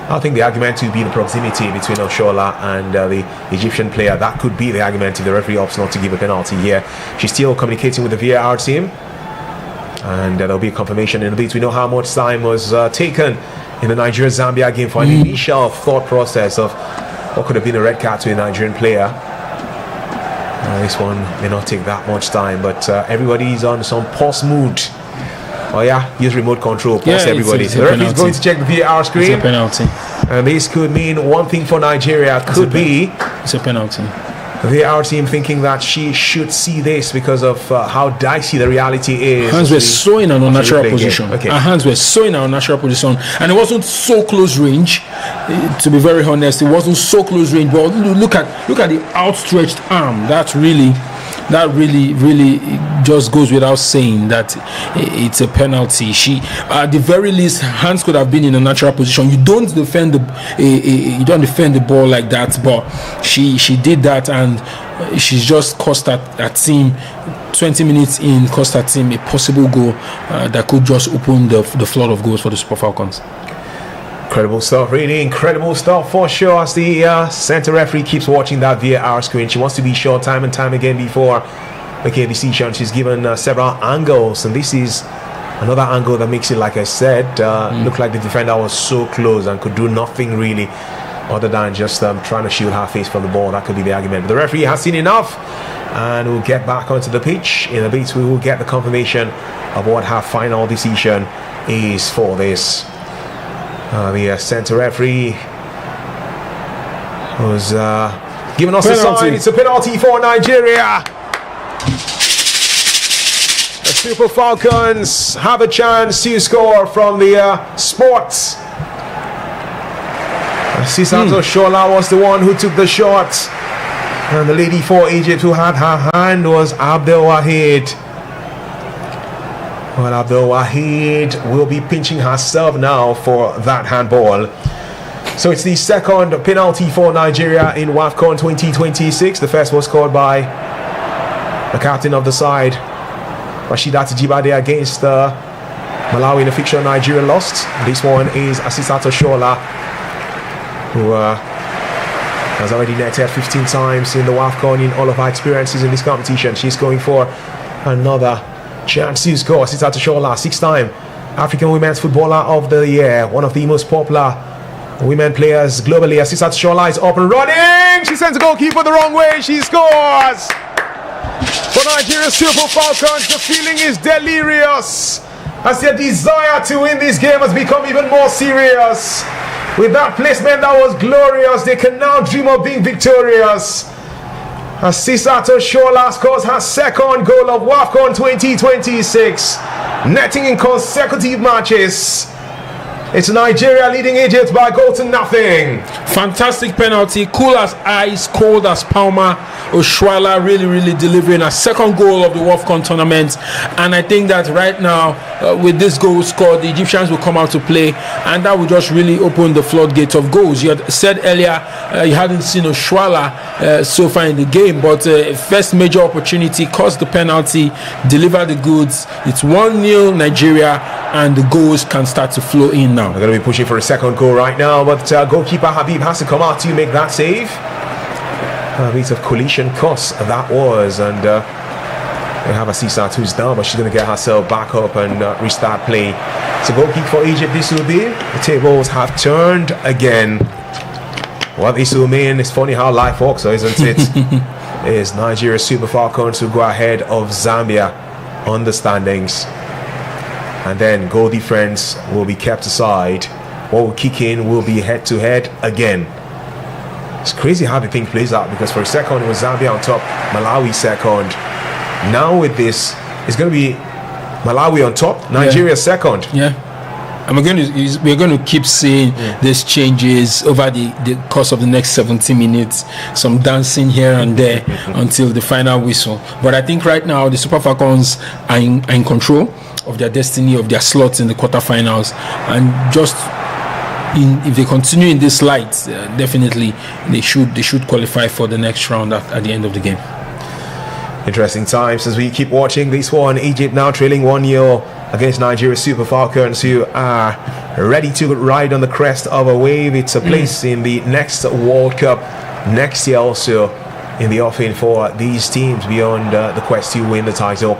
I think the argument would be the proximity between Oshola and the Egyptian player. That could be the argument if the referee opts not to give a penalty here. She's still communicating with the VAR team, and there'll be a confirmation in a bit. We know how much time was taken in the Nigeria-Zambia game for an initial thought process of what could have been a red card to a Nigerian player. This one may not take that much time, but everybody's on some pause mood. Oh yeah, use remote control. Pause everybody. It's the referee's going to check the VAR screen. It's a penalty. And this could mean one thing for Nigeria. It's a penalty. The VAR team thinking that she should see this because of how dicey the reality is. Hands were so in an unnatural position. Okay. Our hands were so in an unnatural position, and it wasn't so close range. To be very honest, it wasn't so close range. But look at the outstretched arm. That really just goes without saying that it's a penalty. She, at the very least, hands could have been in a natural position. You don't defend the ball like that, but she did that, and she's just cost that team 20 minutes in, cost that team a possible goal that could just open the flood of goals for the Super Falcons. Incredible stuff, really incredible stuff for sure. As the center referee keeps watching that VAR screen, she wants to be sure time and time again before making a decision. She's given several angles, and this is another angle that makes it, like I said, look like the defender was so close and could do nothing really other than just trying to shield her face from the ball. That could be the argument. But the referee has seen enough, and we'll get back onto the pitch. In a bit, we will get the confirmation of what her final decision is for this. The center referee was giving us a sign. It's a penalty for Nigeria. The Super Falcons have a chance to score from the sports. Sisato Shola was the one who took the shot, and the lady for Egypt who had her hand was Abdel Wahid. Well, Abdul Wahid will be pinching herself now for that handball. So it's the second penalty for Nigeria in Wafcon 2026. The first was scored by the captain of the side, Rashidat Jibade, against Malawi in the fixture Nigeria lost. This one is Asisato Shola, who has already netted 15 times in the Wafcon in all of her experiences in this competition. She's going for another chance to score. Asisato Shola, 6-time African Women's Footballer of the Year, one of the most popular women players globally. Asisato Shola is up and running. She sends the goalkeeper the wrong way. She scores. For Nigeria's Super Falcons, the feeling is delirious as their desire to win this game has become even more serious. With that placement that was glorious, they can now dream of being victorious. Asisato Shola scores her second goal of Wafcon 2026, netting in consecutive matches. It's Nigeria leading Egypt by 1-0. Fantastic penalty, cool as ice, cold as Palma. Oshuala really delivering a second goal of the Wafcon tournament, and I think that right now with this goal scored, the Egyptians will come out to play, and that will just really open the floodgate of goals. You had said earlier you hadn't seen Oshuala so far in the game, but first major opportunity, caused the penalty, delivered the goods. It's 1-0 Nigeria, and the goals can start to flow in now. We're going to be pushing for a second goal right now, but goalkeeper Habib has to come out to make that save. A bit of collision cost that was, and we have Asisat who's down, but she's going to get herself back up and restart play. So goal kick for Egypt this will be. The tables have turned again. What this will mean, it's funny how life works, isn't it? Is Nigeria Super Falcons who go ahead of Zambia on the standings, and then goal difference will be kept aside. What will kick in will be head-to-head again. It's crazy how the thing plays out, because for a second it was Zambia on top, Malawi second. Now with this, it's going to be Malawi on top, Nigeria second. Yeah, and we're going to keep seeing these changes over the course of the next 70 minutes. Some dancing here and there until the final whistle. But I think right now the Super Falcons are in control of their destiny, of their slots in the quarterfinals, and just if they continue in this light, definitely they should qualify for the next round at the end of the game. Interesting times as we keep watching this one. Egypt now trailing 1-0 against Nigeria Super Falcons, who are ready to ride on the crest of a wave. It's a place in the next World Cup next year, also in the offing for these teams beyond the quest to win the title.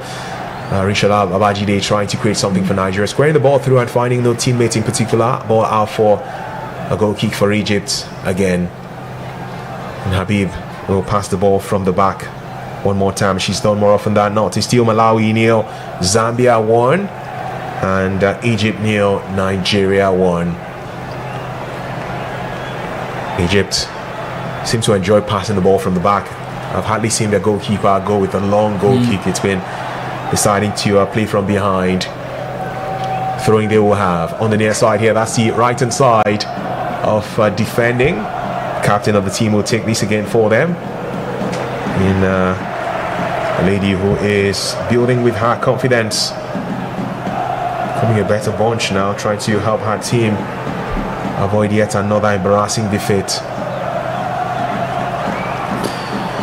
Rishala Babajide trying to create something for Nigeria, squaring the ball through and finding no teammate in particular. Ball out for a goal kick for Egypt again. And Habib will pass the ball from the back one more time. She's done more often than not. It's still Malawi 0, Zambia 1, and Egypt 0, Nigeria 1. Egypt seems to enjoy passing the ball from the back. I've hardly seen their goalkeeper go with a long goal kick. It's been deciding to play from behind. Throwing they will have on the near side here. That's the right hand side of defending. Captain of the team will take this again for them. In a lady who is building with her confidence, becoming a better bunch now, trying to help her team avoid yet another embarrassing defeat.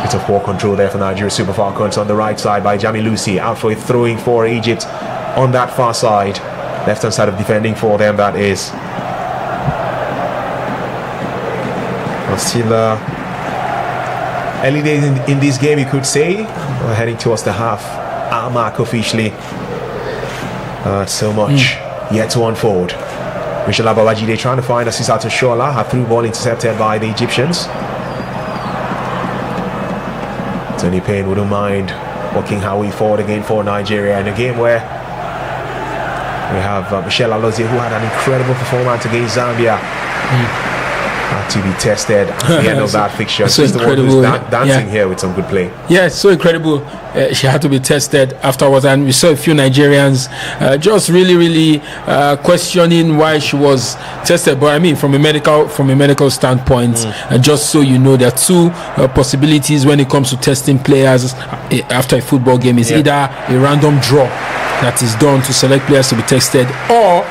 Bit of ball control there for Nigeria Super Falcons on the right side by Jami Lucy, out for a throwing for Egypt on that far side, left hand side of defending for them, that is. Still early days in this game, you could say. We're heading towards the half-hour mark officially. So much yet to unfold. Rishala Babajide trying to find Asisat Shola. Her through ball intercepted by the Egyptians. Tony Payne wouldn't mind working her way forward again for Nigeria in a game where we have Michelle Alozie, who had an incredible performance against Zambia. Had to be tested at the end of that fixture. So She's incredible, the one who's dancing here with some good play. Yeah, it's so incredible. She had to be tested afterwards, and we saw a few Nigerians just really questioning why she was tested. But I mean, from a medical standpoint, just so you know, there are two possibilities when it comes to testing players after a football game. Is either a random draw that is done to select players to be tested, or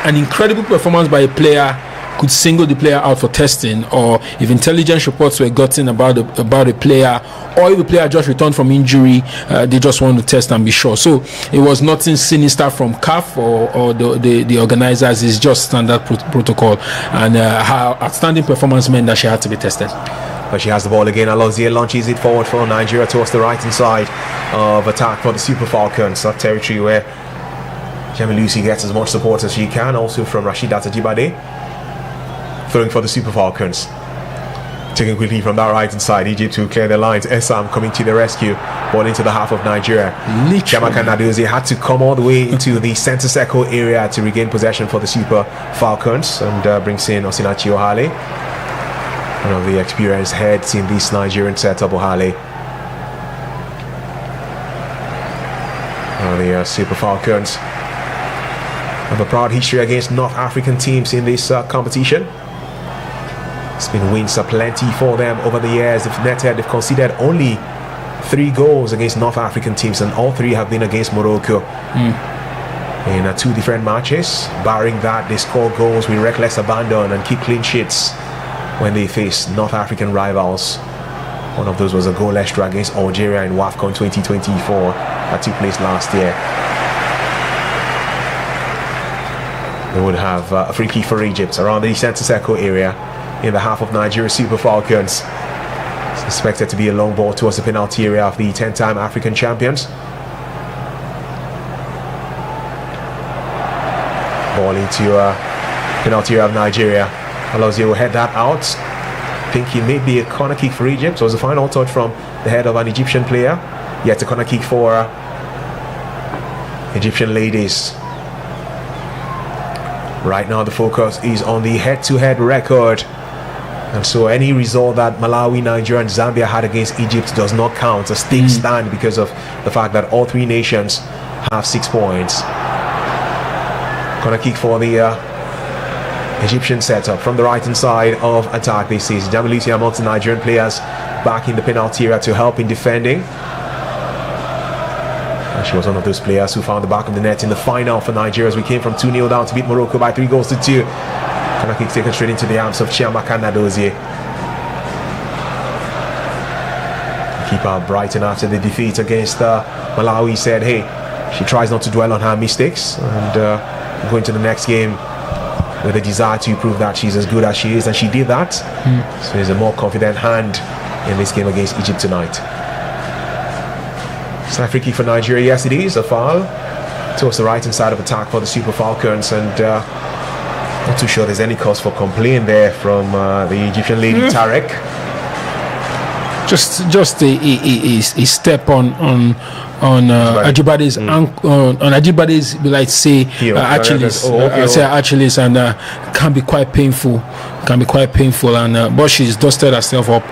an incredible performance by a player could single the player out for testing, or if intelligence reports were gotten about a player, or if the player just returned from injury, they just want to test and be sure. So it was nothing sinister from CAF or the organizers. It's just standard protocol, and her outstanding performance meant that she had to be tested. But she has the ball again. Alozie launches it forward for Nigeria towards the right hand side of attack for the Super Falcons, that territory where Jami Lucy gets as much support as she can, also from Rashidat Ajibade. Throwing for the Super Falcons. Taking quickly from that right hand side, Egypt to clear the lines. Esam coming to the rescue. Ball into the half of Nigeria. Chiamaka Nadozie had to come all the way into the center circle area to regain possession for the Super Falcons, and brings in Osinachi Ohale, one of the experienced heads in this Nigerian setup. Ohale. The Super Falcons have a proud history against North African teams in this competition. It's been wins aplenty for them over the years. They've conceded only 3 goals against North African teams, and all 3 have been against Morocco in 2 different matches. Barring that, they score goals with reckless abandon and keep clean sheets when they face North African rivals. One of those was a goal extra against Algeria in Wafcon 2024 that took place last year. They would have a free kick for Egypt around the center circle area in the half of Nigeria Super Falcons. It's expected to be a long ball towards the penalty area of the 10-time African champions. Ball into penalty area of Nigeria. Alozie will head that out. Think it may be a corner kick for Egypt. So it was a final touch from the head of an Egyptian player. Yet a corner kick for Egyptian ladies. Right now the focus is on the head-to-head record. And so any result that Malawi, Nigeria and Zambia had against Egypt does not count. A stick stand because of the fact that all 3 nations have 6 points. Corner kick for the Egyptian setup from the right hand side of attack. This is Jami Lucy amongst the Nigerian players back in the penalty area to help in defending. And she was one of those players who found the back of the net in the final for Nigeria as we came from 2-0 down to beat Morocco by 3-2. Corner kick taken straight into the arms of Chiamaka Nadozie. Keeper Brighton, after the defeat against Malawi, said hey, she tries not to dwell on her mistakes and go into the next game with a desire to prove that she's as good as she is, and she did that. So there's a more confident hand in this game against Egypt tonight. It's a free kick for Nigeria. Yes, it is a foul towards the right hand side of attack for the Super Falcons, and not too sure there's any cause for complaint there from the Egyptian lady Tarek. just a step on Ajibade's on Ajibade's, like say Achilles, Achilles, and can be quite painful. And but she's dusted herself up.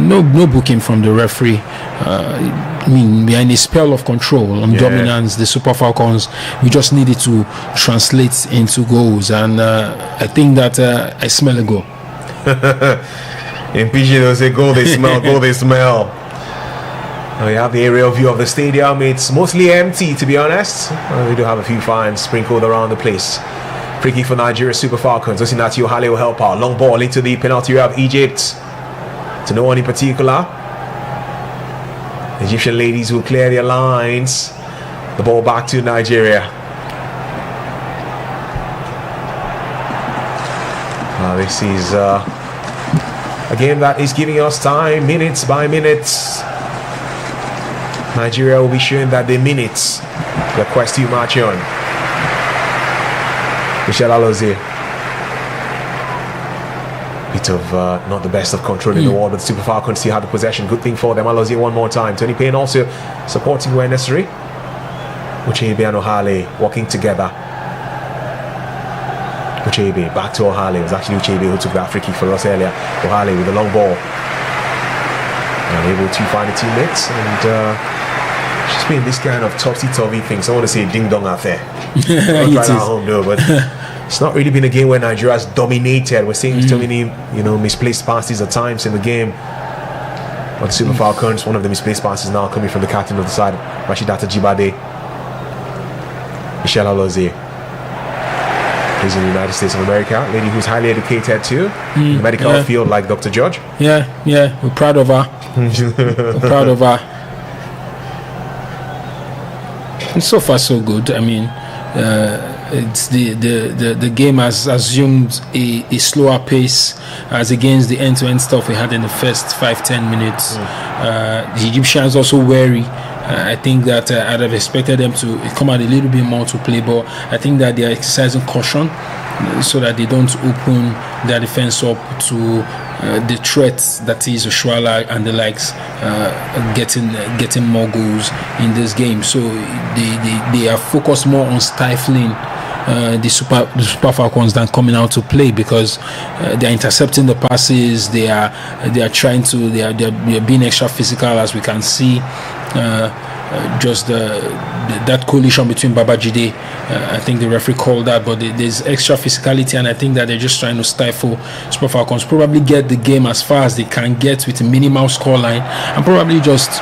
No booking from the referee. I mean, we are in a spell of control and dominance. The Super Falcons, we just needed to translate into goals, and I think that I smell a goal. In PG, they say goal they smell, goal they smell. We have the aerial view of the stadium. It's mostly empty, to be honest. We do have a few fines sprinkled around the place. Free kick for Nigeria Super Falcons. Osinati Ohale will help out. Long ball into the penalty area of Egypt. To no one in particular. The Egyptian ladies will clear their lines. The ball back to Nigeria. This is a game that is giving us time, minutes by minutes. Nigeria will be showing that they minutes. The quest to march on. Michelle Alozie. Bit of not the best of control in the world, but Super Falcons still have the possession. Good thing for them. Alozie one more time. Tony Payne also supporting where necessary. Uchebe and Ohale working together. Uchebe back to Ohale. It was actually Uchebe who took that free kick for us earlier. Ohale with a long ball. Unable to find the teammates, and she's been this kind of topsy-turvy things. I want to say ding-dong out there. Not right at home, no, but it's not really been a game where Nigeria has dominated. We're seeing so many, misplaced passes at times in the game. But the Super Falcons, one of the misplaced passes now coming from the captain of the side, Rashidata Jibade. Michelle Alozie. He's in the United States of America, a lady who's highly educated too, in the medical field, like Dr. George. Yeah, we're proud of her. And so far, so good. I mean, it's the game has assumed a slower pace as against the end-to-end stuff we had in the first 5-10 minutes. The Egyptians also wary. I think that I'd have expected them to come out a little bit more to play, but I think that they are exercising caution so that they don't open their defense up to the threats that is Oshuala and the likes getting more goals in this game. So they are focused more on stifling the Super Falcons than coming out to play, because they are intercepting the passes. They are trying to they are being extra physical, as we can see. Just that coalition between Babajide, I think the referee called that, but there's extra physicality, and I think that they're just trying to stifle Super Falcons, probably get the game as far as they can get with a minimal scoreline, and probably just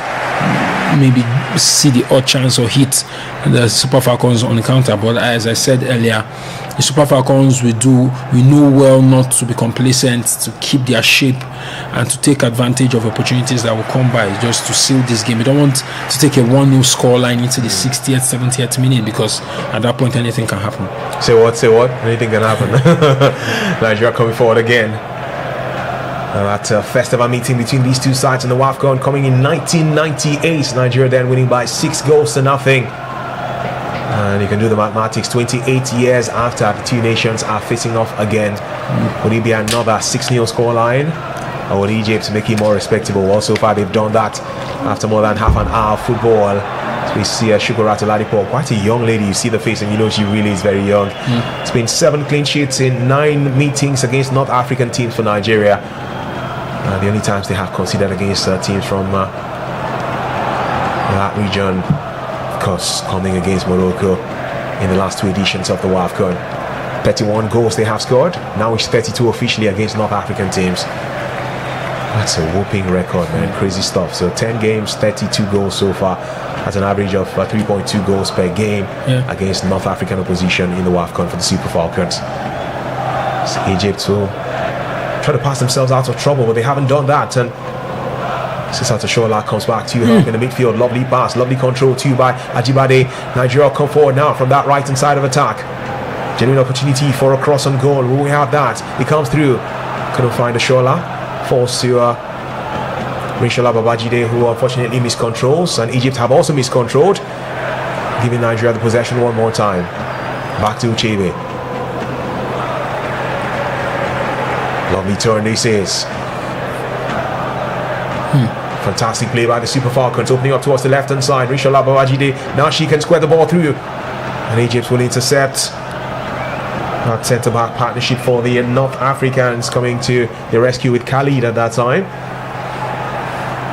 maybe see the odd chance or hit the Super Falcons on the counter. But as I said earlier, the Super Falcons we know well not to be complacent, to keep their shape and to take advantage of opportunities that will come by, just to seal this game. We don't want to take a 1-0 scoreline into the 60th, 70th minute, because at that point anything can happen. Say what? Anything can happen. Nigeria coming forward again. That first ever meeting between these two sides in the Wafcon coming in 1998. Nigeria then winning by 6-0. And you can do the mathematics. 28 years after, the two nations are facing off again. Would it be another 6-0 scoreline, or would Egypt make it more respectable? Well, so far they've done that after more than half an hour of football. So we see Shukurat Oladipo, quite a young lady. You see the face and you know she really is very young. It's been 7 clean sheets in 9 meetings against North African teams for Nigeria. The only times they have considered against teams from that region, of course, coming against Morocco in the last 2 editions of the Wafcon. 31 goals they have scored. Now it's 32 officially against North African teams. That's a whooping record, man. Crazy stuff. So 10 games, 32 goals so far. That's an average of 3.2 goals per game against North African opposition in the Wafcon for the Super Falcons. So Egypt will try to pass themselves out of trouble, but they haven't done that. And Sisata Shola comes back to help in the midfield. Lovely pass, lovely control too by Ajibade. Nigeria come forward now from that right hand side of attack. Genuine opportunity for a cross on goal. Will we have that? It comes through. Couldn't find a Shola. Falls to Rishola Babajide, who unfortunately miscontrols, and Egypt have also miscontrolled, giving Nigeria the possession one more time. Back to Uchebe. Lovely turn, this is. Fantastic play by the Super Falcons, opening up towards the left-hand side. Rishola Babajide, now she can square the ball through. And Egypt will intercept. That centre-back partnership for the North Africans coming to the rescue with Khalid at that time.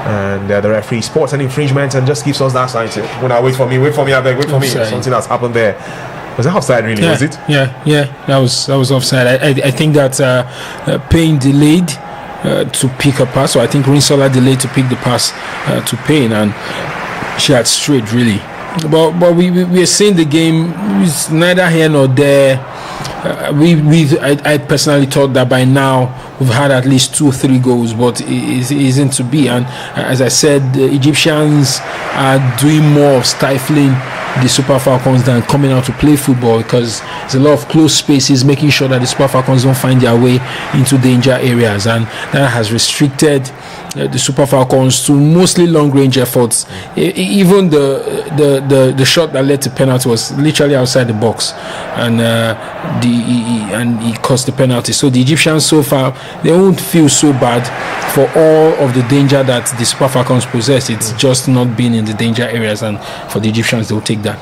And the referee sports an infringement and just gives us that sign. When I wait for me, I beg, wait for me. Something that's happened there. Was that offside really, was it? Yeah, that was offside. I think that Payne delayed to pick a pass, so I think Rinsola delayed to pick the pass to Payne, and she had strayed really. But we are seeing the game. It's neither here nor there. I personally thought that by now we've had at least 2-3 goals, but it isn't to be. And as I said, the Egyptians are doing more of stifling the Super Falcons than coming out to play football, because there's a lot of close spaces, making sure that the Super Falcons don't find their way into danger areas, and that has restricted the Super Falcons to mostly long-range efforts. Even the shot that led to penalty was literally outside the box, and he caused the penalty. So the Egyptians so far, they won't feel so bad for all of the danger that the Super Falcons possess. It's just not being in the danger areas, and for the Egyptians, they'll take that.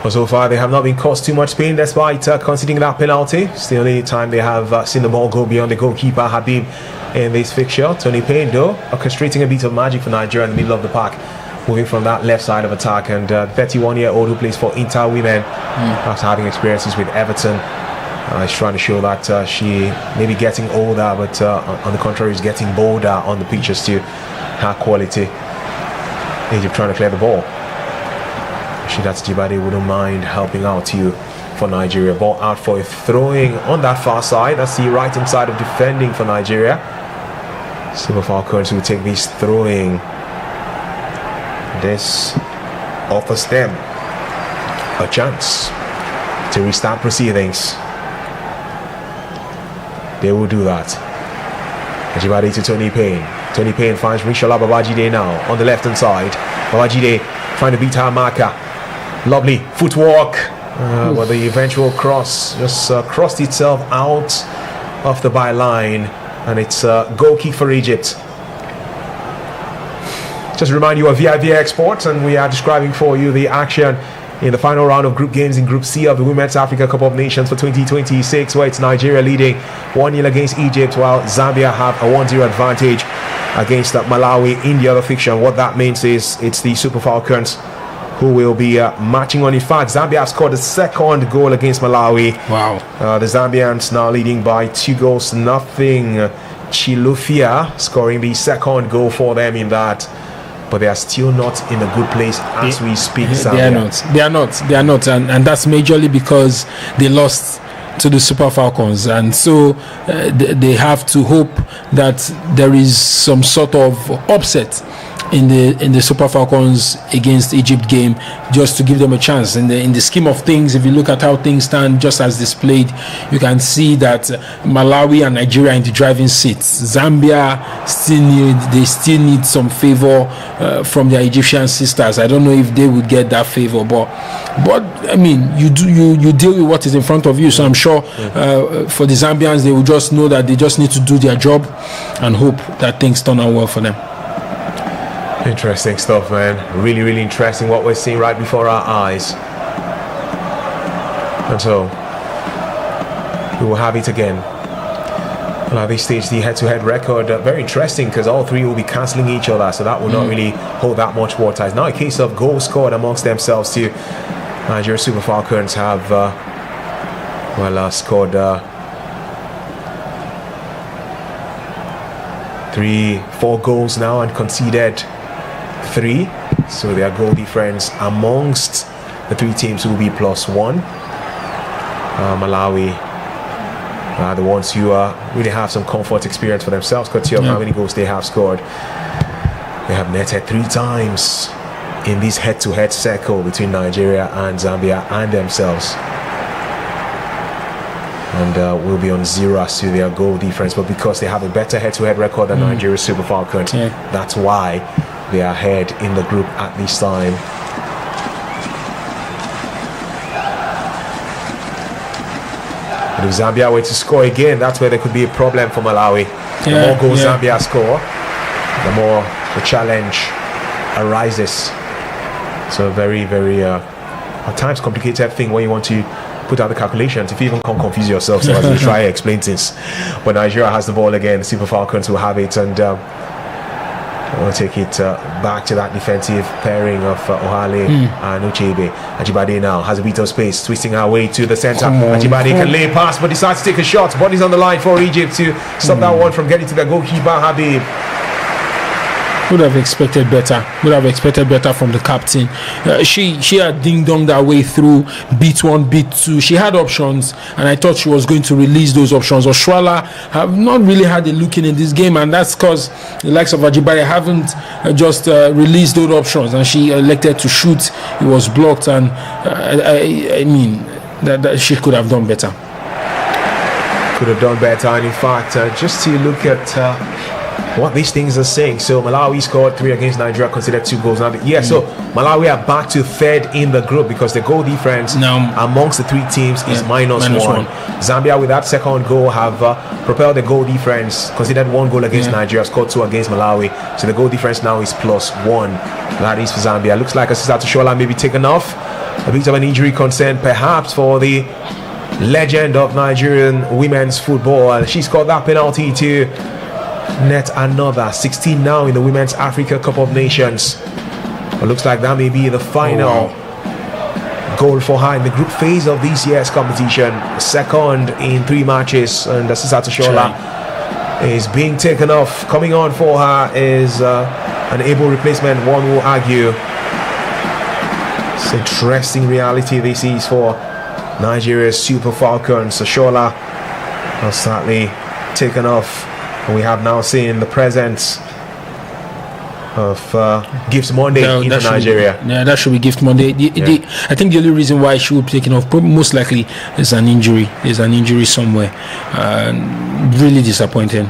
Well, so far they have not been caused too much pain despite conceding that penalty. It's the only time they have seen the ball go beyond the goalkeeper Habib in this fixture. Tony Payne, though, orchestrating a bit of magic for Nigeria in the middle of the park, moving from that left side of attack. And 31-year-old who plays for Inter Women after having experiences with Everton, is trying to show that she may be getting older, but on the contrary is getting bolder on the pitch as to her quality. Egypt trying to clear the ball. Shidat Jibade wouldn't mind helping out you for Nigeria. Ball out for a throwing on that far side. That's the right hand side of defending for Nigeria. Super Falcons will take this throwing. This offers them a chance to restart proceedings. They will do that. Jibade to Tony Payne. Tony Payne finds Rishola Babajide now on the left hand side. Babajide trying to beat her marker. Lovely footwork, but the eventual cross just crossed itself out of the byline, and it's a goal kick for Egypt. Just remind you of vivxsports, and we are describing for you the action in the final round of group games in Group C of the Women's Africa Cup of Nations for 2026, where it's Nigeria leading 1-0 against Egypt, while Zambia have a 1-0 advantage against Malawi in the other fiction. What that means is it's the Super Falcons who will be matching on. In fact, Zambia have scored the second goal against Malawi. Wow. The Zambians now leading by 2-0. Chilufia scoring the second goal for them in that. But they are still not in a good place as we speak. They are not. And that's majorly because they lost to the Super Falcons, and so they have to hope that there is some sort of upset in the Super Falcons against Egypt game, just to give them a chance. In the scheme of things, if you look at how things stand just as displayed, you can see that Malawi and Nigeria in the driving seats. Zambia still need some favor from their Egyptian sisters. I don't know if they would get that favor, but I mean, you deal with what is in front of you. So I'm sure for the Zambians, they will just know that they just need to do their job and hope that things turn out well for them. Interesting stuff, man. Really, really interesting what we're seeing right before our eyes. And so we will have it again. And at this stage, the head-to-head record, very interesting, because all three will be cancelling each other, so that will not really hold that much water. It's now a case of goals scored amongst themselves too. Nigeria Super Falcons have scored 3-4 goals now and conceded 3, so their goal difference amongst the three teams will be +1. Malawi are the ones who really have some comfort experience for themselves, because of how many goals they have scored. They have netted 3 times in this head-to-head circle between Nigeria and Zambia and themselves, and will be on 0 as to their goal difference. But because they have a better head-to-head record than Nigeria Super Falcons, that's why they are ahead in the group at this time. But if Zambia were to score again, that's where there could be a problem for Malawi. The more goals Zambia score, the more the challenge arises. So very, very at times complicated thing when you want to put out the calculations. If you even can't confuse yourself, so as you try to explain things. But Nigeria has the ball again. The Super Falcons will have it, and we'll take it back to that defensive pairing of Ohale and Uchebe. Ajibade now has a bit of space, twisting her way to the center. Ajibade can lay past, but decides to take a shot. Body's on the line for Egypt to stop that one from getting to the goalkeeper, Habib. Would have expected better. Would have expected better from the captain. She had ding-donged her way through beat 1, beat 2. She had options, and I thought she was going to release those options. Oshwala have not really had a look in this game, and that's because the likes of Ajibade haven't just released those options, and she elected to shoot. It was blocked, and I mean that she could have done better. Could have done better, and in fact, just to look at what these things are saying. So Malawi scored 3 against Nigeria, considered 2 goals. Now, so Malawi are back to 3rd in the group because the goal difference amongst the 3 teams is minus 1. Zambia, with that second goal, have propelled the goal difference, considered 1 goal against Nigeria, scored 2 against Malawi. So the goal difference now is +1. That is for Zambia. Looks like Asisa Tushola may be taken off. A bit of an injury concern, perhaps, for the legend of Nigerian women's football. She scored that penalty to net another 16 now in the Women's Africa Cup of Nations. It looks like that may be the final goal for her in the group phase of this year's competition. 2nd in 3 matches, and Asisa Tushola is being taken off. Coming on for her is an able replacement, one will argue. It's interesting reality this is for Nigeria's Super Falcons. Tushola has sadly taken off. We have now seen the presence of Gift Monday in Nigeria. That should be Gift Monday. I think the only reason why she would be taken off, most likely, is an injury. There's an injury somewhere. Really disappointing.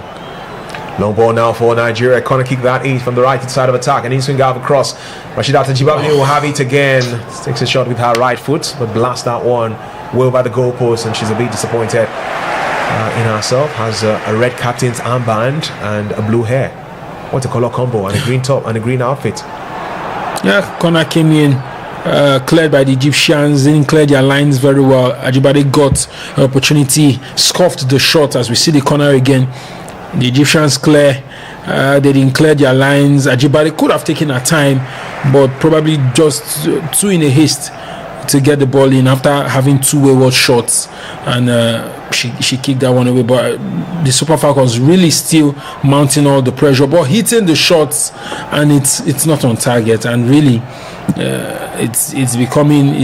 Long ball now for Nigeria. Corner kick that is from the right side of attack. And in swing out across. Rashidat Ajibade will have it again. Takes a shot with her right foot, but blasts that one well by the goalpost, and she's a bit disappointed in herself. Has a red captain's armband and a blue hair. What a color combo, and a green top and a green outfit. Yeah, corner came in, cleared by the Egyptians, didn't clear their lines very well. Ajibade got an opportunity, scuffed the shot as we see the corner again. The Egyptians clear, they didn't clear their lines. Ajibade could have taken her time, but probably just too in a haste to get the ball in after having 2 wayward shots, and she kicked that one away. But the Super Falcons really still mounting all the pressure, but hitting the shots, and it's not on target, and really it's becoming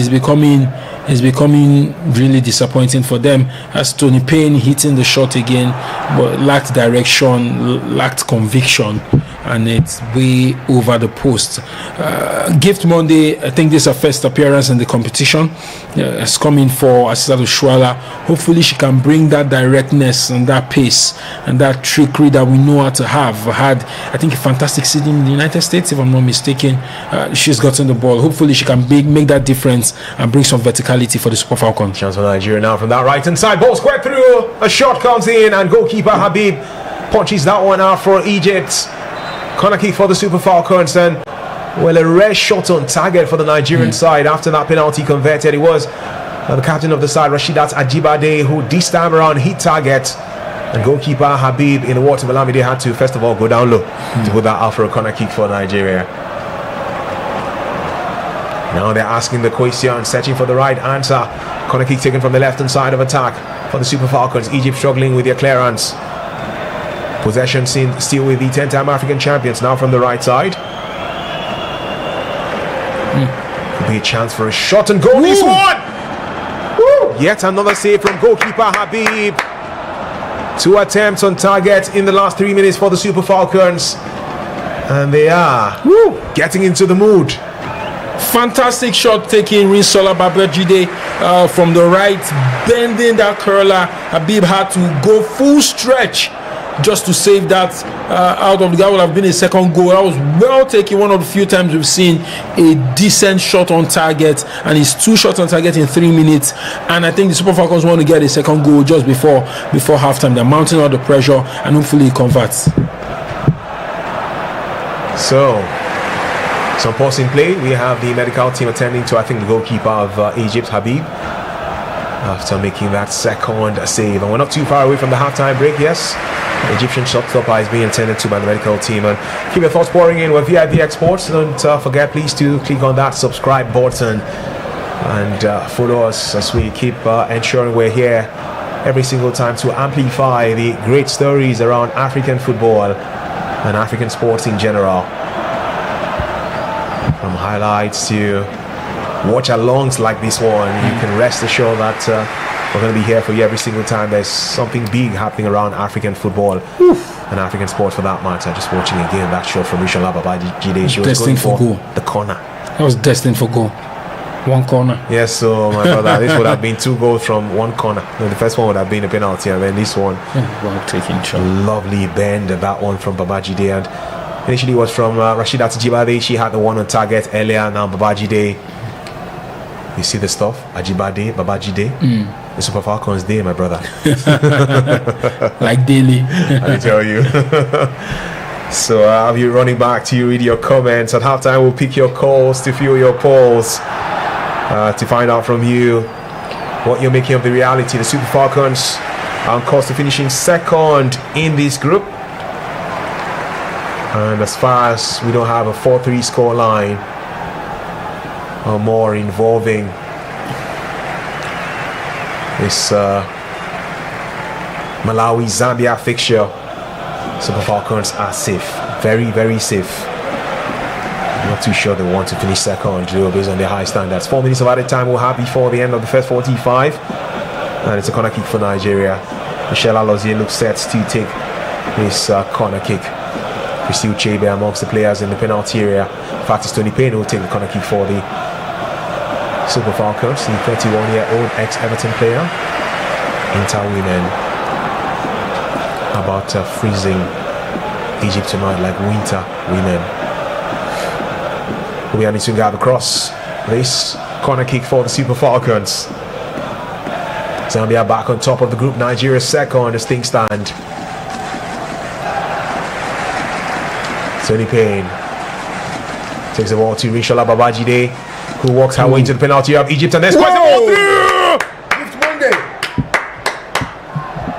really disappointing for them, as Tony Payne hitting the shot again, but lacked direction, lacked conviction, and it's way over the post. Gift Monday, I think this is her first appearance in the competition. It's coming for Asisa Tushola. Hopefully she can bring that directness and that pace and that trickery that we know her to have. Had, I think, a fantastic season in the United States, if I'm not mistaken. She's gotten the ball. Hopefully she can make that difference and bring some verticality for the Super Falcons. Chance for Nigeria now from that right hand side. Ball square through. A shot comes in, and goalkeeper Habib punches that one out for Egypt. Corner kick for the Super Falcons, and well, a rare shot on target for the Nigerian side after that penalty converted. It was the captain of the side, Rashidat Ajibade, who this time around hit target, and goalkeeper Habib in the water. Malamide had to first of all go down low to put that out for a corner kick for Nigeria. Now they're asking the question, searching for the right answer. Corner kick taken from the left hand side of attack for the Super Falcons. Egypt struggling with their clearance. Possession still with the 10-time African champions, now from the right side. Could be a chance for a shot and goal. This one! Yet another save from goalkeeper Habib. 2 attempts on target in the last 3 minutes for the Super Falcons, and they are getting into the mood. Fantastic shot taking Rinsola Babajide from the right, bending that curler. Habib had to go full stretch just to save that out of the guy. Would have been a second goal. That was well taken. One of the few times we've seen a decent shot on target, and it's 2 shots on target in 3 minutes. And I think the Super Falcons want to get a second goal just before halftime. They're mounting all the pressure, and hopefully it converts. So, some pause in play. We have the medical team attending to, I think, the goalkeeper of Egypt, Habib, after making that second save. And we're not too far away from the halftime break, yes. The Egyptian shotstopper is being attended to by the medical team. And keep your thoughts pouring in with vivxsports. Don't forget, please, to click on that subscribe button and follow us as we keep ensuring we're here every single time to amplify the great stories around African football and African sports in general. From highlights to watch-alongs like this one, you can rest assured that we're going to be here for you every single time there's something big happening around African football and African sport for that matter. Just watching again that shot from Rishola Babajide. She was going for the corner. That was destined for goal. One corner. Yes, so my brother, this would have been 2 goals from one corner. No, the first one would have been a penalty, and then this one, well taken shot. Lovely bend, that one from Babajide, and initially it was from Rashidat Ajibade. She had the one on target earlier. Now Babajide. You see the stuff? Ajibade, Babajide. The Super Falcons Day, my brother. Like daily. I tell you. So I'll be running back to you, read your comments. At halftime, we'll pick your calls to fuel your polls, to find out from you what you're making of the reality. The Super Falcons are on course to finishing second in this group. And as far as we don't have a 4-3 score line or more involving this Malawi-Zambia fixture, Super Falcons are safe. Very, very safe. I'm not too sure they want to finish second, based on their high standards. 4 minutes of added time we'll have before the end of the first 45. And it's a corner kick for Nigeria. Michelle Alozie looks set to take this corner kick. Christy Uchebe amongst the players in the penalty area. In fact, it's Tony Payne who will take the corner kick for the Super Falcons, the 31-year-old ex-Everton player. Inter women about freezing Egypt tonight like winter women. We are to grab across this corner kick for the Super Falcons. Zambia back on top of the group. Nigeria second as things stand. Tony Payne takes the ball to Rishola Babajide, who walks her way into the penalty of Egypt, and there's quite the ball through!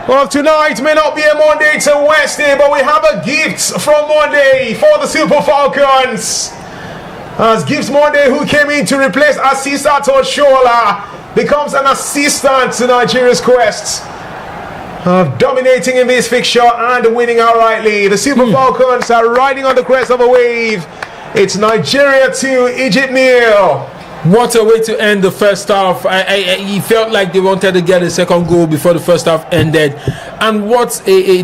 Well, tonight may not be a Monday to Wednesday, but we have a gift from Monday for the Super Falcons. As Gibbs Monday, who came in to replace Asisa Toshola, becomes an assistant to Nigeria's quest of dominating in this fixture and winning outrightly. The Super Falcons are riding on the crest of a wave. It's Nigeria 2, Egypt 0. What a way to end the first half. It felt like they wanted to get a second goal before the first half ended. And what a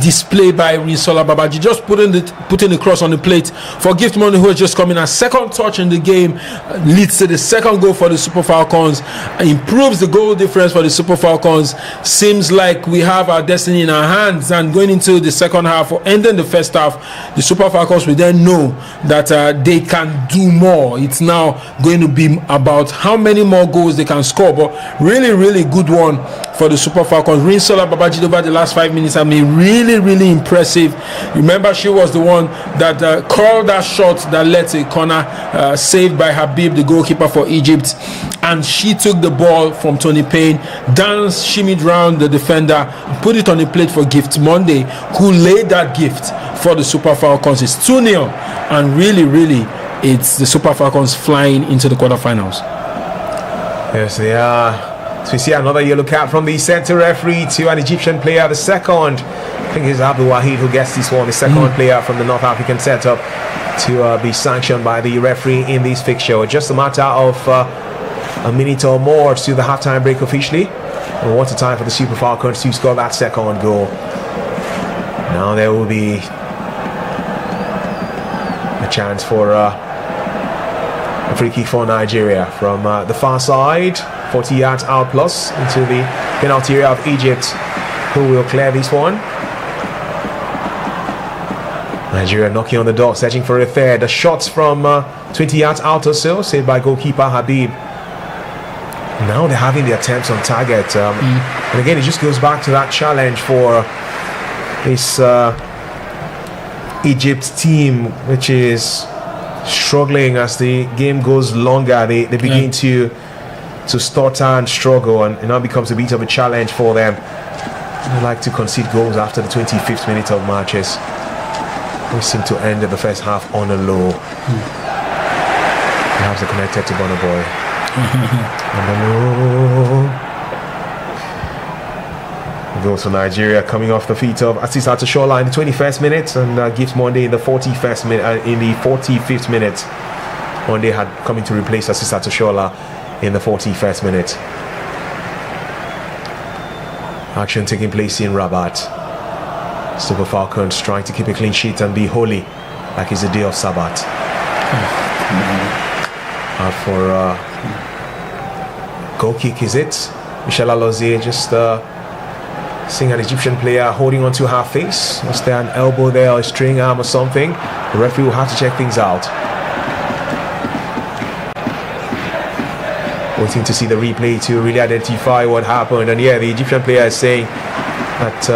display by Rinsola Babaji, just putting the cross on the plate for Gift Money, who has just come in as second touch in the game, leads to the second goal for the Super Falcons, improves the goal difference for the Super Falcons. Seems like we have our destiny in our hands, and going into the second half or ending the first half, the Super Falcons will then know that they can do more. It's now going to be about how many more goals they can score, but really good one for the Super Falcons. Rinsola Babaji over the last 5 minutes, I mean, really impressive. Remember, she was the one that called that shot that led to a corner, saved by Habib, the goalkeeper for Egypt, and she took the ball from Tony Payne, danced, shimmied round the defender, put it on the plate for Gift Monday, who laid that gift for the Super Falcons. It's 2-0, and really it's the Super Falcons flying into the quarterfinals. Yes, they are. So we see another yellow card from the center referee to an Egyptian player. The second, I think it's Abdul Wahid who gets this one. The second player from the North African setup to be sanctioned by the referee in this fixture. Just a matter of a minute or more to the halftime break officially. And what a time for the Super Falcons to score that second goal. Now there will be a chance for a free kick for Nigeria from the far side, 40 yards out plus into the penalty area of Egypt, who will clear this one. Nigeria knocking on the door, searching for a third. The shots from 20 yards out or so, saved by goalkeeper Habib. Now they're having the attempts on target, and again it just goes back to that challenge for this Egypt team, which is struggling as the game goes longer. They begin to stutter and struggle, and it now becomes a bit of a challenge for them. They like to concede goals after the 25th minute of matches. We seem to end the first half on a low. Perhaps they're connected to Bono Boy. On the low. Goes to Nigeria, coming off the feet of Asisa Toshola in the 21st minute, and Gibbs Monday in the 41st minute. In the 45th minute, Monday had come in to replace Asisa Toshola in the 41st minute. Action taking place in Rabat. Super Falcons trying to keep a clean sheet and be holy, like it's a day of Sabbath. For goal kick, is it? Michel Alozie just seeing an Egyptian player holding onto her face. Was there an elbow there or a string arm or something? The referee will have to check things out. Waiting to see the replay to really identify what happened. And yeah, the Egyptian player is saying that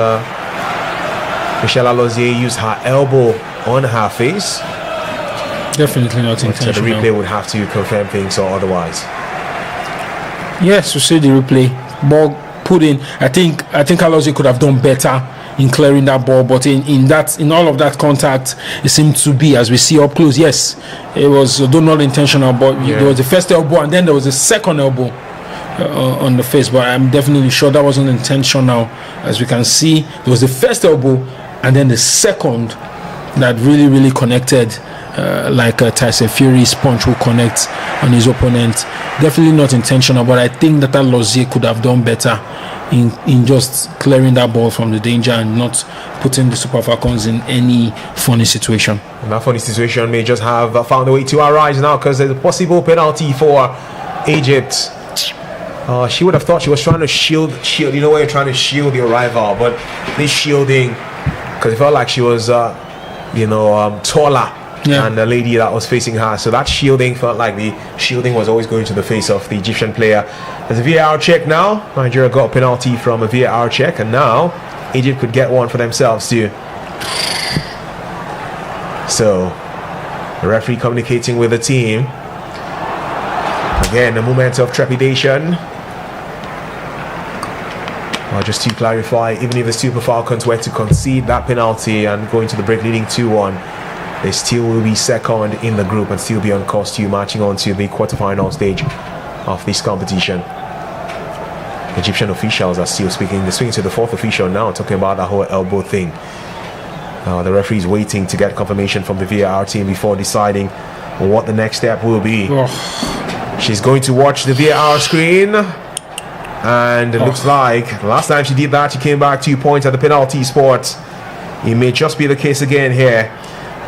Michel Alozie used her elbow on her face. Definitely not intentional. So the replay would have to confirm things or otherwise. Yes, we see the replay. Ball put in. I think Alozie could have done better in clearing that ball, but in all of that contact, it seemed to be, as we see up close. Yes, it was not intentional, but there was the first elbow and then there was a second elbow on the face. But I'm definitely sure that wasn't intentional. As we can see, there was the first elbow and then the second that really connected, like Tyson Fury's punch will connect on his opponent. Definitely not intentional, but I think that Alozie could have done better in just clearing that ball from the danger and not putting the Super Falcons in any funny situation. And that funny situation may just have found a way to arise now, because there's a possible penalty for Egypt. She would have thought she was trying to shield. You know, when you're trying to shield your rival, but this shielding, because it felt like she was taller than the lady that was facing her. So that shielding felt like the shielding was always going to the face of the Egyptian player. There's a VAR check now. Nigeria got a penalty from a VAR check, and now Egypt could get one for themselves too. So the referee communicating with the team. Again, a moment of trepidation. Just to clarify, even if the Super Falcons were to concede that penalty and go into the break leading 2-1, they still will be second in the group and still be on course to marching on to the quarterfinal stage of this competition. Egyptian officials are still speaking. They're speaking to the fourth official now, talking about that whole elbow thing. The referee is waiting to get confirmation from the VAR team before deciding what the next step will be. She's going to watch the VAR screen, and it looks like the last time she did that, she came back 2 points at the penalty spot. It may just be the case again here.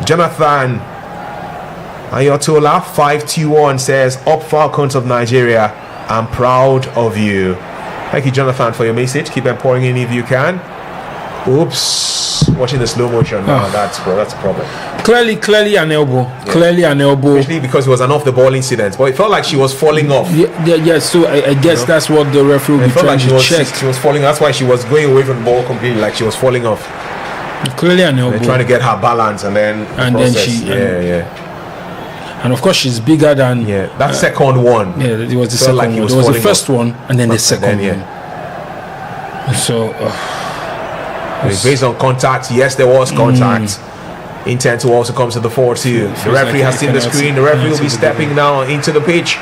Jonathan Ayotola 521 says, "Up Falcons of Nigeria, I'm proud of you." Thank you, Jonathan, for your message. Keep them pouring in if you can. Oops, watching the slow motion now. That's a problem. Clearly an elbow. Clearly an elbow. Especially because it was an off the ball incident, but it felt like she was falling off. So I guess that's what the referee will be trying to check. She was falling. That's why she was going away from the ball completely, like she was falling off. Clearly an elbow. They're trying to get her balance, and then and of course she's bigger than that second one. Yeah, it was the second one. There was the first one and then the second one. So based on contact, yes, there was contact. Intent to also come to the fore too. The referee has seen the screen. The referee will be stepping now into the pitch.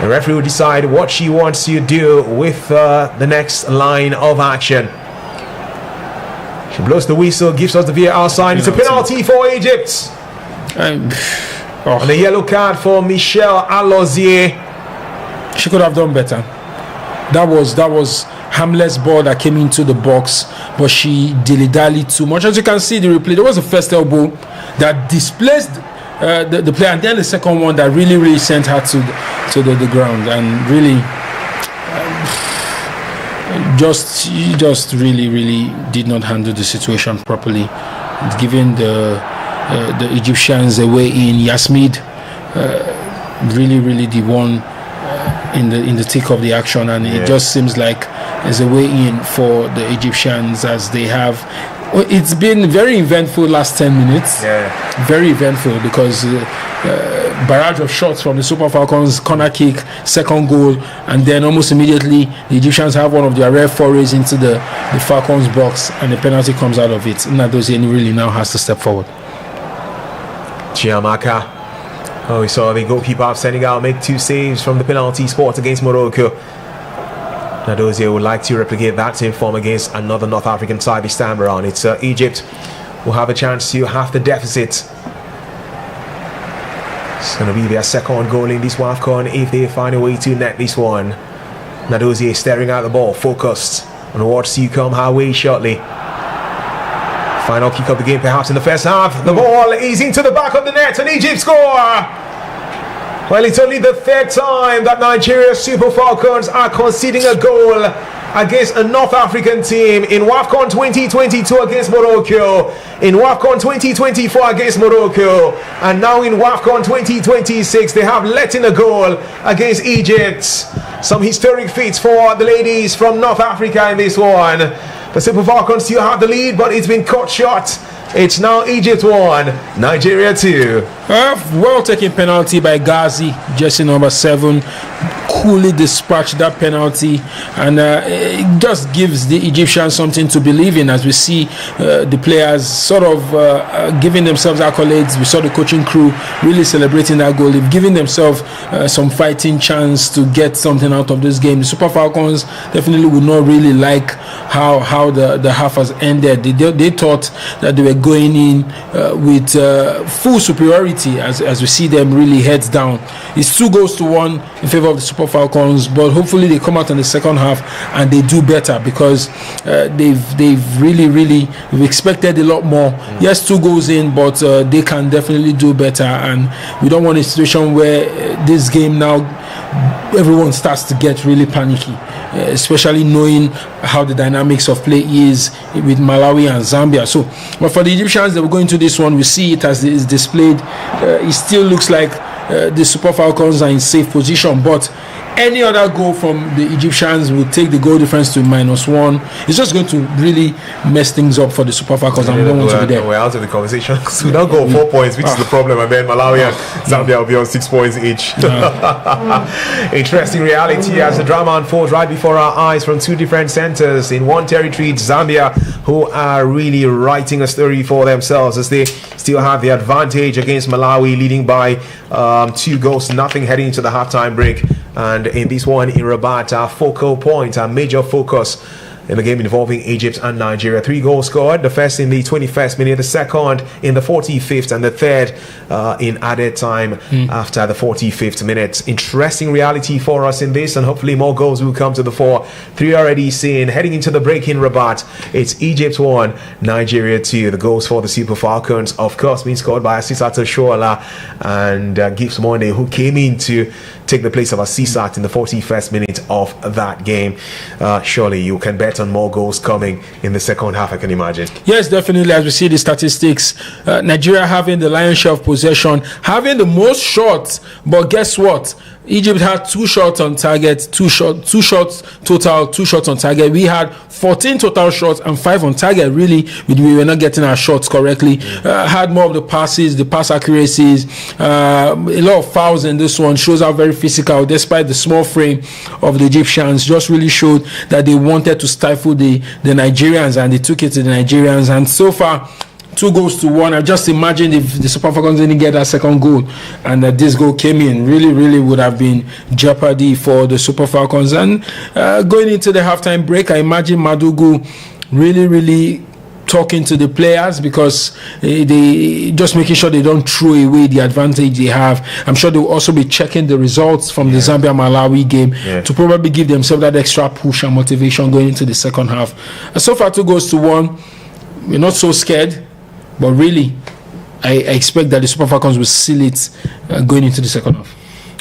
The referee will decide what she wants to do with the next line of action. She blows the whistle, gives us the VAR sign. It's a penalty for Egypt. And a yellow card for Michel Alozie. She could have done better. That was harmless ball that came into the box, but she dilly-dallied too much. As you can see the replay, there was the first elbow that displaced the player, and then the second one that really sent her to the ground, and really just really did not handle the situation properly, giving the Egyptians a way in. Yasmid really the one in the thick of the action, and it just seems like there's a way in for the Egyptians, as they have Well, it's been very eventful last 10 minutes. Yeah. Very eventful because barrage of shots from the Super Falcons, corner kick, second goal, and then almost immediately the Egyptians have one of their rare forays into the Falcons box, and the penalty comes out of it. Nnadozie really now has to step forward. Chiamaka. Oh, we saw the goalkeeper of Senegal make 2 saves from the penalty spot against Morocco. Nnadozie would like to replicate that same form against another North African side this time around. It's Egypt who have a chance to half the deficit. It's going to be their second goal in this Wafcon if they find a way to net this one. Nnadozie staring at the ball, focused on what's to come her way shortly. Final kick of the game perhaps in the first half. The ball is into the back of the net and Egypt score! Well, it's only the 3rd time that Nigeria's Super Falcons are conceding a goal against a North African team. In Wafcon 2022 against Morocco, in Wafcon 2024 against Morocco, and now in Wafcon 2026 they have let in a goal against Egypt. Some historic feats for the ladies from North Africa in this one. The Super Falcons still have the lead, but it's been cut short. It's now Egypt 1, Nigeria 2. Well taken penalty by Ghazi, jersey number 7. Coolly dispatched that penalty, and it just gives the Egyptians something to believe in as we see the players sort of giving themselves accolades. We saw the coaching crew really celebrating that goal. They've given themselves some fighting chance to get something out of this game. The Super Falcons definitely would not really like how the half has ended. They thought that they were going in with full superiority as we see them really heads down. It's 2-1 in favor of the Super Falcons, but hopefully they come out in the second half and they do better because they've really we've expected a lot more. Yes, 2 goals in, but they can definitely do better, and we don't want a situation where this game now everyone starts to get really panicky, especially knowing how the dynamics of play is with Malawi and Zambia. So, but for the Egyptians, they will go into this one. We see it as it is displayed. It still looks like the Super Falcons are in safe position, but any other goal from the Egyptians will take the goal difference to -1. It's just going to really mess things up for the Super Falcons, and we don't want to be there. We're out of the conversation. So we don't go 4 points, which is the problem, and then Malawi and Zambia will be on 6 points each. Interesting reality as the drama unfolds right before our eyes from 2 different centers. In one territory, it's Zambia, who are really writing a story for themselves as they still have the advantage against Malawi, leading by 2-0 heading into the halftime break. And in this one in Rabat, our focal point, our major focus in the game involving Egypt and Nigeria. 3 goals scored, the first in the 21st minute, the second in the 45th, and the third in added time after the 45th minute. Interesting reality for us in this, and hopefully more goals will come to the fore. 3 already seen. Heading into the break in Rabat, it's Egypt 1, Nigeria 2. The goals for the Super Falcons, of course, being scored by Asisat Oshoala and Gibbs Monday, who came in to take the place of Asisat in the 41st minute of that game. Surely you can bet on more goals coming in the second half, I can imagine. Yes, definitely. As we see the statistics, Nigeria having the lion's share of possession, having the most shots, but guess what? Egypt had 2 shots on target, 2 shots total, 2 shots on target. We had 14 total shots and 5 on target. Really, we were not getting our shots correctly. Had more of the passes, the pass accuracies, a lot of fouls in this one. Shows how very physical, despite the small frame of the Egyptians. Just really showed that they wanted to stifle the Nigerians, and they took it to the Nigerians. And so far, 2-1. I just imagine if the Super Falcons didn't get that second goal and that this goal came in, really would have been jeopardy for the Super Falcons. And going into the halftime break, I imagine Madugu really talking to the players, because they just making sure they don't throw away the advantage they have. I'm sure they will also be checking the results from the Zambia-Malawi game to probably give themselves that extra push and motivation going into the second half. And so far, 2-1. We're not so scared. But really, I expect that the Super Falcons will seal it going into the second half.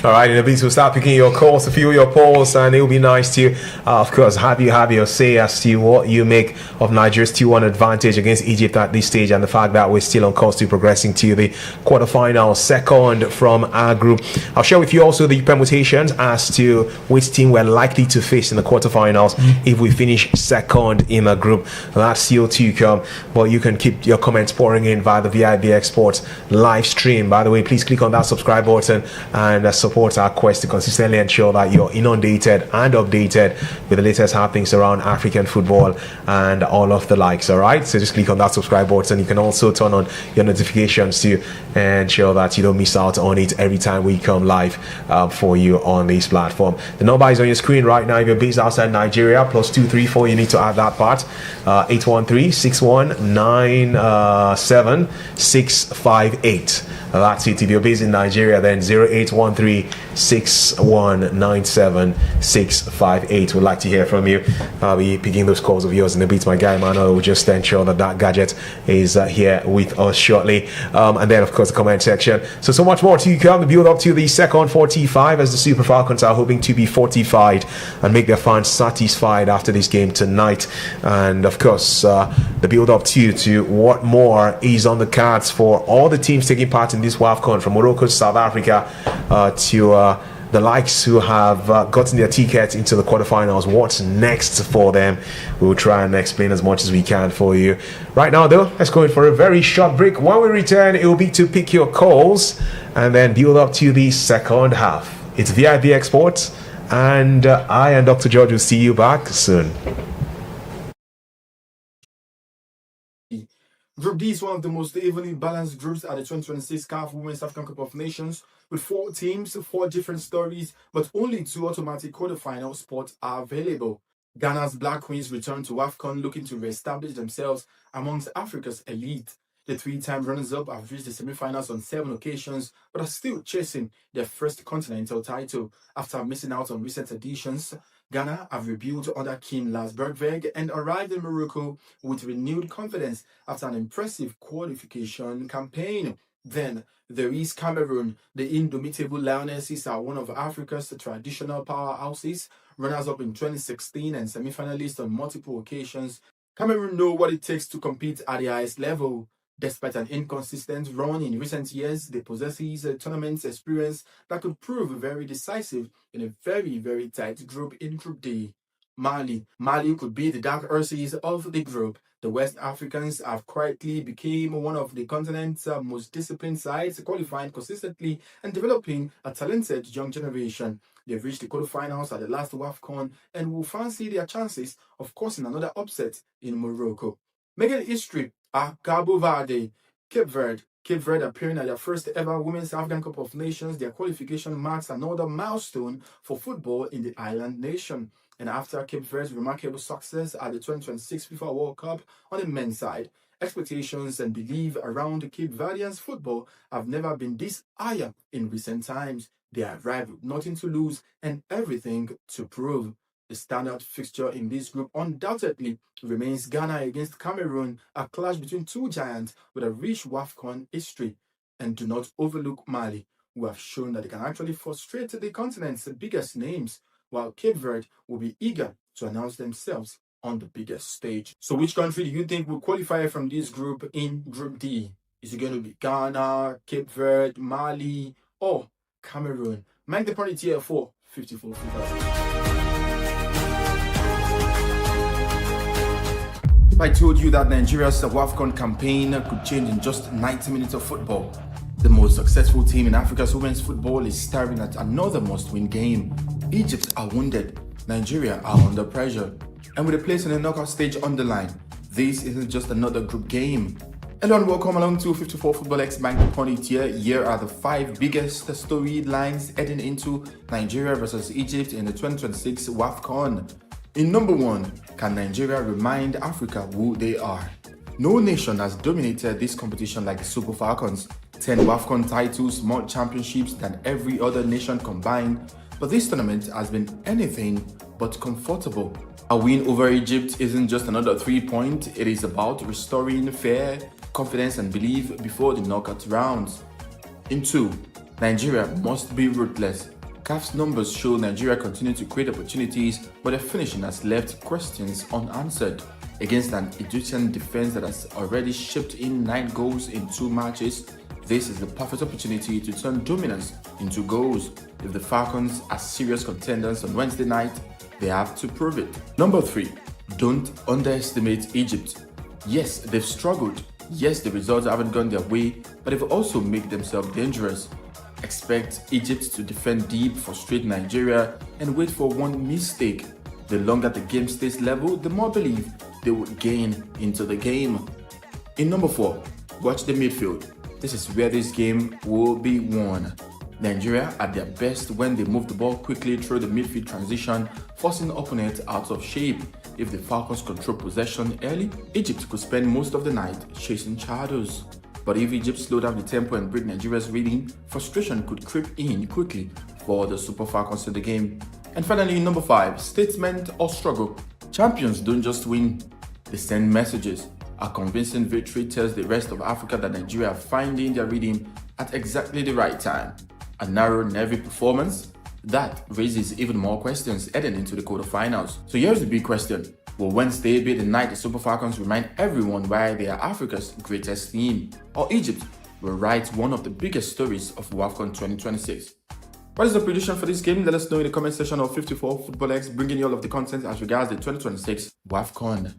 All right, in a bit we'll start picking your calls, to feel your polls, and it'll be nice to, of course, have your say as to what you make of Nigeria's 2-1 advantage against Egypt at this stage, and the fact that we're still on course to progressing to the quarterfinals, second from our group. I'll share with you also the permutations as to which team we're likely to face in the quarterfinals if we finish second in the group. That's still to come, but you can keep your comments pouring in via the vivxsports live stream. By the way, please click on that subscribe button and support our quest to consistently ensure that you're inundated and updated with the latest happenings around African football and all of the likes. All right, so just click on that subscribe button. You can also turn on your notifications to ensure that you don't miss out on it every time we come live for you on this platform. The number is on your screen right now. If you're based outside Nigeria, +234, you need to add that part. 813-619-7658. That's it. If you're based in Nigeria, then 0813-619-7658. We'd like to hear from you. I'll be picking those calls of yours in a bit. My guy Emmanuel will just ensure that gadget is here with us shortly. And then, of course, the comment section. So much more to come. The build up to the second 45 as the Super Falcons are hoping to be fortified and make their fans satisfied after this game tonight. And, of course, the build up to what more is on the cards for all the teams taking part in this Wafcon, from Morocco to South Africa to the likes who have gotten their tickets into the quarterfinals. What's next for them? We'll try and explain as much as we can for you. Right now, though, let's go in for a very short break. When we return, it will be to pick your calls and then build up to the second half. It's vivxsports, and I and Dr. George will see you back soon. Group D is one of the most evenly balanced groups at the 2026 CAF Women's African Cup of Nations, with 4 teams, 4 different stories, but only 2 automatic quarterfinal spots are available. Ghana's Black Queens return to Wafcon looking to re-establish themselves amongst Africa's elite. The 3-time runners-up have reached the semi-finals on 7 occasions, but are still chasing their first continental title. After missing out on recent editions, Ghana have rebuilt under Kim Lasbergweg and arrived in Morocco with renewed confidence after an impressive qualification campaign. Then there is Cameroon. The indomitable Lionesses are one of Africa's traditional powerhouses, runners-up in 2016 and semi-finalists on multiple occasions. Cameroon know what it takes to compete at the highest level. Despite an inconsistent run in recent years, they possess a tournament experience that could prove very decisive in a very, very tight group in Group D. Mali could be the dark horses of the group. The West Africans have quietly become one of the continent's most disciplined sides, qualifying consistently and developing a talented young generation. They've reached the quarterfinals at the last Wafcon and will fancy their chances of causing another upset in Morocco. Making history are Cabo Verde, Cape Verde. Cape Verde appearing at their first ever Women's African Cup of Nations. Their qualification marks another milestone for football in the island nation. And after Cape Verde's remarkable success at the 2026 FIFA World Cup on the men's side, expectations and belief around Cape Verdeans football have never been this higher in recent times. They arrived with nothing to lose and everything to prove. The standard fixture in this group undoubtedly remains Ghana against Cameroon, a clash between 2 giants with a rich Wafcon history. And do not overlook Mali, who have shown that they can actually frustrate the continent's biggest names, while Cape Verde will be eager to announce themselves on the biggest stage. So which country do you think will qualify from this group in Group D? Is it going to be Ghana, Cape Verde, Mali, or Cameroon? Make the point here for 54 FIFA. If I told you that Nigeria's Wafcon campaign could change in just 90 minutes of football, the most successful team in Africa's women's football is staring at another must-win game. Egypt are wounded, Nigeria are under pressure, and with a place in the knockout stage on the line, this isn't just another group game. Hello and welcome along to 54 Football X Bank upon it here. Here are the 5 biggest storylines heading into Nigeria versus Egypt in the 2026 Wafcon. In number 1, can Nigeria remind Africa who they are? No nation has dominated this competition like the Super Falcons. 10 Wafcon titles, more championships than every other nation combined. But this tournament has been anything but comfortable. A win over Egypt isn't just another 3-point, it is about restoring fair confidence and belief before the knockout rounds. In 2, Nigeria must be ruthless. CAF's numbers show Nigeria continue to create opportunities, but their finishing has left questions unanswered. Against an Egyptian defense that has already shipped in 9 goals in 2 matches, this is the perfect opportunity to turn dominance into goals. If the Falcons are serious contenders on Wednesday night, they have to prove it. Number 3. Don't underestimate Egypt. Yes, they've struggled. Yes, the results haven't gone their way, but they've also made themselves dangerous. Expect Egypt to defend deep, frustrate Nigeria, and wait for one mistake. The longer the game stays level, the more belief they would gain into the game. In number 4, watch the midfield. This is where this game will be won. Nigeria at their best when they move the ball quickly through the midfield transition, forcing opponents out of shape. If the Falcons control possession early, Egypt could spend most of the night chasing shadows. But if Egypt slow down the tempo and break Nigeria's rhythm, frustration could creep in quickly for the Super Falcons in the game. And finally, number 5, statement or struggle. Champions don't just win, they send messages. A convincing victory tells the rest of Africa that Nigeria are finding their rhythm at exactly the right time. A narrow, nervy performance? That raises even more questions heading into the quarterfinals. So here's the big question. Will Wednesday be the night the Super Falcons remind everyone why they are Africa's greatest team? Or Egypt will write one of the biggest stories of Wafcon 2026? What is the prediction for this game? Let us know in the comment section of 54 Football X, bringing you all of the content as regards the 2026 Wafcon.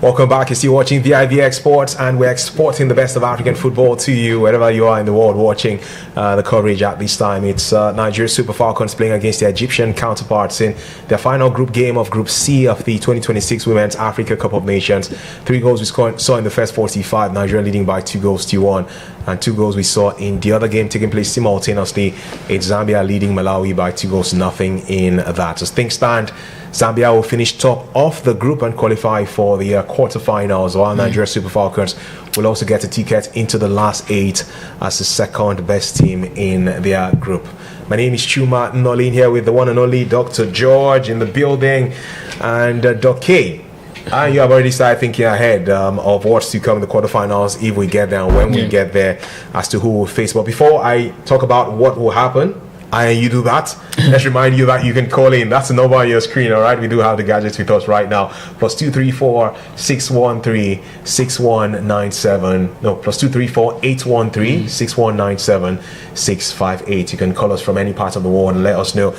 Welcome back. You're still watching vivxsports, and we're exporting the best of African football to you wherever you are in the world watching the coverage at this time. It's Nigeria Super Falcons playing against their Egyptian counterparts in their final group game of Group C of the 2026 Women's Africa Cup of Nations. 3 goals we saw in the first 45, Nigeria leading by 2-1, and 2 goals we saw in the other game taking place simultaneously. It's Zambia leading Malawi by 2-0 in that. As things stand, Zambia will finish top of the group and qualify for the quarterfinals, while Nigeria Super Falcons will also get a ticket into the last 8 as the second best team in their group. My name is Chuma Nolin, here with the one and only Dr. George in the building, and Doc K. You have already started thinking ahead of what's to come in the quarterfinals if we get there and when we get there, as to who will face. But before I talk about what will happen, and you do that, let's remind you that you can call in. That's the number on your screen, all right? We do have the gadgets with us right now. +234 613 6197. No, +234 813 6197 658. You can call us from any part of the world and let us know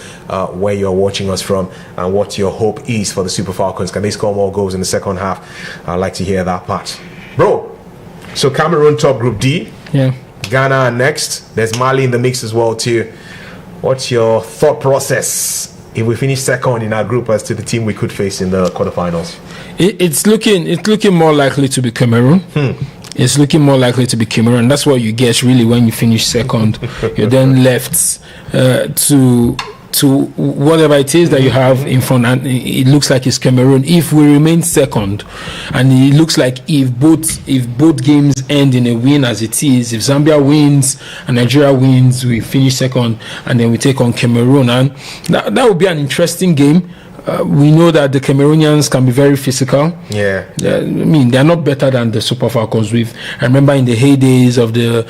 where you're watching us from and what your hope is for the Super Falcons. Can they score more goals in the second half? I'd like to hear that part. Bro, so Cameroon top Group D. Yeah. Ghana next. There's Mali in the mix as well too. What's your thought process if we finish second in our group as to the team we could face in the quarterfinals? It's looking more likely to be Cameroon. It's looking more likely to be Cameroon. That's what you get really when you finish second. You're then left to whatever it is that you have in front, and it looks like it's Cameroon. If we remain second, and it looks like if both games end in a win as it is, if Zambia wins and Nigeria wins, we finish second, and then we take on Cameroon, and that would be an interesting game. We know that the Cameroonians can be very physical. Yeah. I mean, they're not better than the Super Falcons. I remember in the heydays of the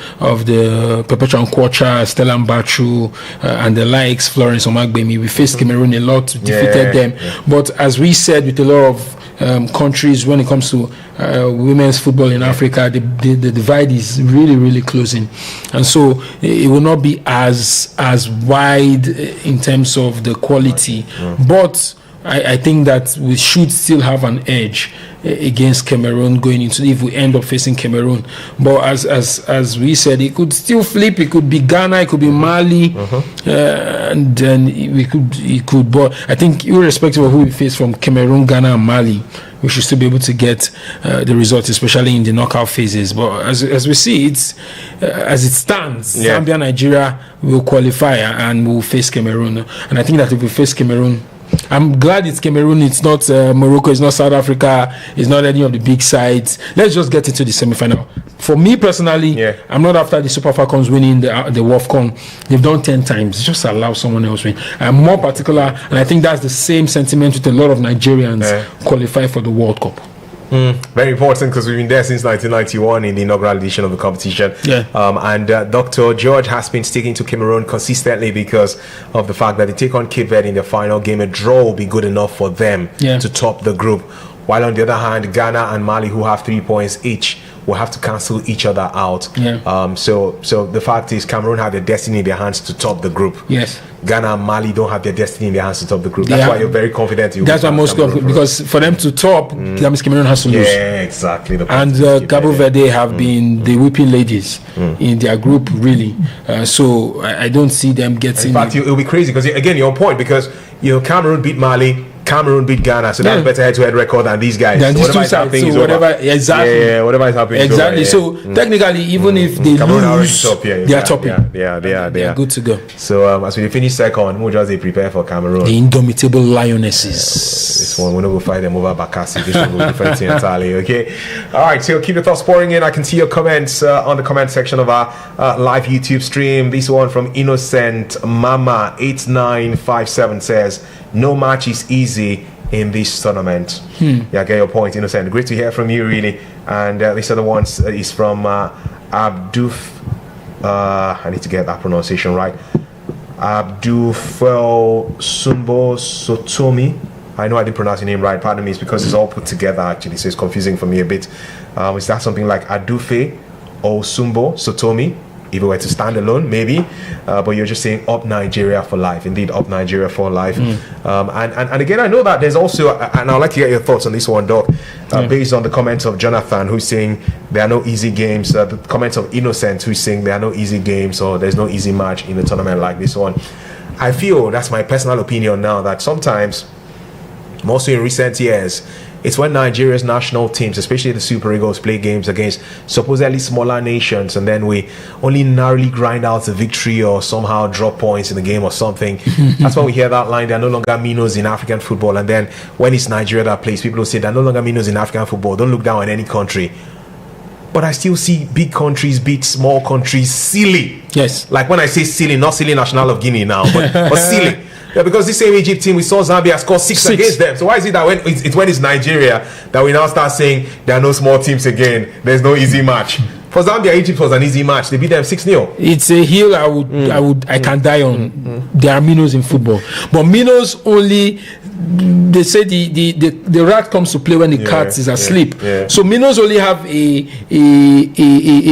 Perpetual Quacha, Stella Mbachu, and the likes, Florence Omagbemi, we faced Cameroon a lot, defeated them. Yeah. But as we said, with a lot of countries, when it comes to women's football in Africa, the divide is really, really closing, and so it will not be as wide in terms of the quality, but I think that we should still have an edge against Cameroon going into, if we end up facing Cameroon. But as we said, it could still flip. It could be Ghana, it could be Mali, and then it could. But I think irrespective of who we face from Cameroon, Ghana, and Mali, we should still be able to get the results, especially in the knockout phases. But as we see, it's as it stands, Zambia, Nigeria will qualify and will face Cameroon. And I think that if we face Cameroon, I'm glad it's Cameroon. It's not Morocco. It's not South Africa. It's not any of the big sides. Let's just get into the semi-final. For me personally, I'm not after the Super Falcons winning the Wafcon. They've done 10 times. Just allow someone else win. I'm more particular, and I think that's the same sentiment with a lot of Nigerians qualify for the World Cup. Very important, because we've been there since 1991 in the inaugural edition of the competition. And Dr. George has been sticking to Cameroon consistently because of the fact that they take on Cape Verde in the final game. A draw will be good enough for them to top the group. While on the other hand, Ghana and Mali, who have 3 points each, will have to cancel each other out. So the fact is, Cameroon have their destiny in their hands to top the group. Ghana and Mali don't have their destiny in their hands to top the group. That's why you're very confident. That's why most confident, because for them to top, that means Cameroon has to lose. Exactly. And Cabo Verde have been the whipping ladies in their group, really. So I don't see them getting. In fact, it'll be crazy because, again, your point, because Cameroon beat Mali, Cameroon beat Ghana, so that's better head-to-head record than these guys. Than these two sides. So whatever is happening. So technically, even if they lose, they are topping. They are good to go. So as we finish second, we'll just prepare for Cameroon. The indomitable lionesses. This one, we're not going to fight them over Bakassi. This one will be different entirely. Okay. All right. So keep your thoughts pouring in. I can see your comments on the comment section of our live YouTube stream. This one from Innocent Mama 8957 says, "No match is easy in this tournament." Yeah, I get your point, Innocent. Great to hear from you, really. And this other one is from Abduf. I need to get that pronunciation right. Abdufel Sunbo Sotomi. I know I didn't pronounce your name right. Pardon me. It's because it's all put together, actually, so it's confusing for me a bit. Is that something like Adufe or Sumbo Sotomi? If it were to stand alone, maybe, but you're just saying up Nigeria for life. Indeed, up Nigeria for life. And again, I know that there's also, and I'd like to get your thoughts on this one, Doc, based on the comments of Jonathan, who's saying there are no easy games, the comments of Innocent, who's saying there are no easy games or there's no easy match in a tournament like this one. I feel, that's my personal opinion now, that sometimes, mostly in recent years, it's when Nigeria's national teams, especially the Super Eagles, play games against supposedly smaller nations, and then we only narrowly grind out a victory or somehow drop points in the game or something. That's when we hear that line, there are no longer minnows in African football. And then when it's Nigeria that plays, people will say there are no longer minnows in African football. Don't look down on any country. But I still see big countries beat small countries silly. Yes. Like when I say silly, not silly National of Guinea now, but silly. Yeah, because this same Egypt team, we saw Zambia score six against them. So why is it that when it's Nigeria that we now start saying there are no small teams again, there's no easy match? For Zambia, Egypt was an easy match. They beat them 6-0. It's a hill I can die on. There are minnows in football, but minnows only. They say the rat comes to play when the cat is asleep. So minnows only have a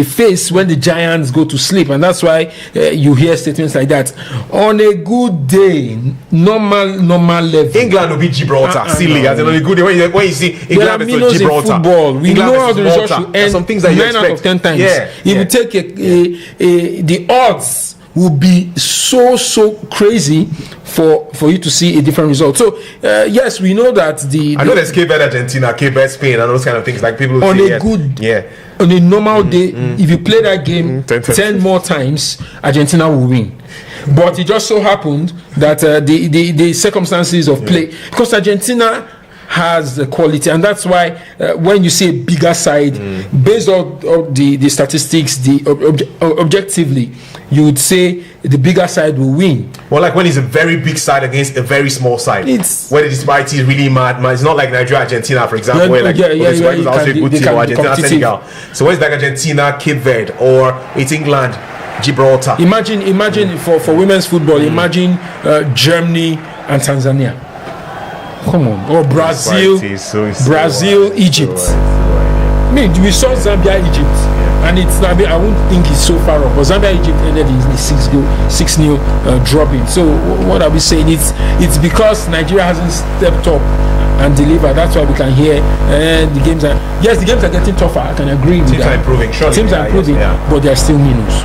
face when the giants go to sleep, and that's why you hear statements like that. On a good day, normal level, England will beat Gibraltar. Silly, as on a good day when you see England versus Gibraltar. In football. We England know how the result should end. Some things that 9 out of 10 times. If you take the odds will be so crazy for you to see a different result. So yes, we know that I know there's Cape Verde Argentina, Cape Verde Spain, and those kind of things. Like people on say, a good on a normal day, if you play that game 10 more times, Argentina will win. But it just so happened that the circumstances of play, because Argentina has the quality, and that's why when you see a bigger side, based on the statistics, objectively, you would say the bigger side will win. Well, like when it's a very big side against a very small side, where the disparity is really mad. It's not like Nigeria, Argentina, for example, where Argentina, Senegal. So when it's like Argentina, Cape Verde, or it's England, Gibraltar. Imagine for women's football, imagine Germany and Tanzania. Come on, or Brazil, Egypt. I mean, we saw Zambia, Egypt, and it's. I won't think it's so far off. But Zambia, Egypt ended in the 6-0 dropping. So what are we saying? It's because Nigeria hasn't stepped up and delivered. That's why we can hear the games are getting tougher. I can agree with that. Teams are improving, surely. Teams are improving, but they are still minnows.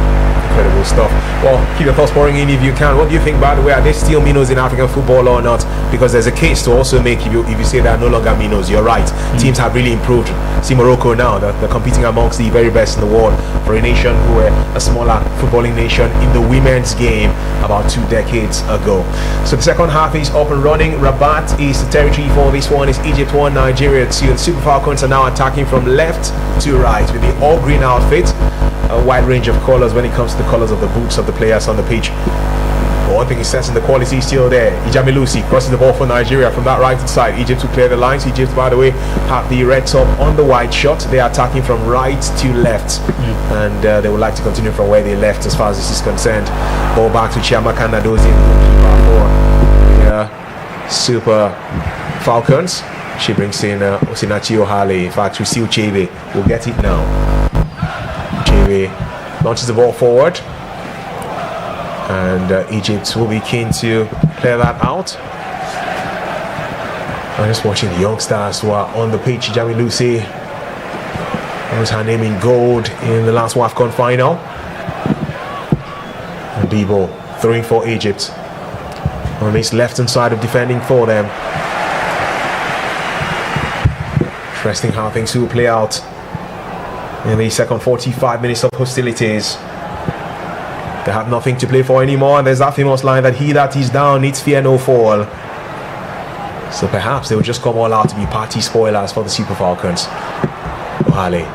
incredible stuff. Well, keep your thoughts pouring in if you can. What do you think, by the way? Are there still minnows in African football or not? Because there's a case to also make if you say there are no longer minnows. You're right. Teams have really improved. See Morocco now, they're competing amongst the very best in the world for a nation who were a smaller footballing nation in the women's game about 2 decades ago. So the second half is up and running. Rabat is the territory for this one. It's Egypt 1, Nigeria 2. The Super Falcons are now attacking from left to right with the all-green outfit. A wide range of colors when it comes to the colors of the boots of the players on the pitch. But one thing is certain, the quality is still there. Ijamilusi crosses the ball for Nigeria from that right side. Egypt to clear the lines. Egypt, by the way, have the red top on the wide shot. They are attacking from right to left. And they would like to continue from where they left as far as this is concerned. Ball back to Chiamaka Nnadozie, goalkeeper for the Super Falcons. She brings in Osinachi Ohale. In fact, Lucille Chebe will get it now. Chebe launches the ball forward. And Egypt will be keen to clear that out. I'm just watching the youngsters who are on the pitch. Ijamilusi, that was her name in gold in the last Wafcon final. And Debo throwing for Egypt on this left-hand side of defending for them. Interesting how things will play out in the second 45 minutes of hostilities. They have nothing to play for anymore, and there's that famous line that he that is down needs fear no fall. So perhaps they will just come all out to be party spoilers for the Super Falcons. Ohale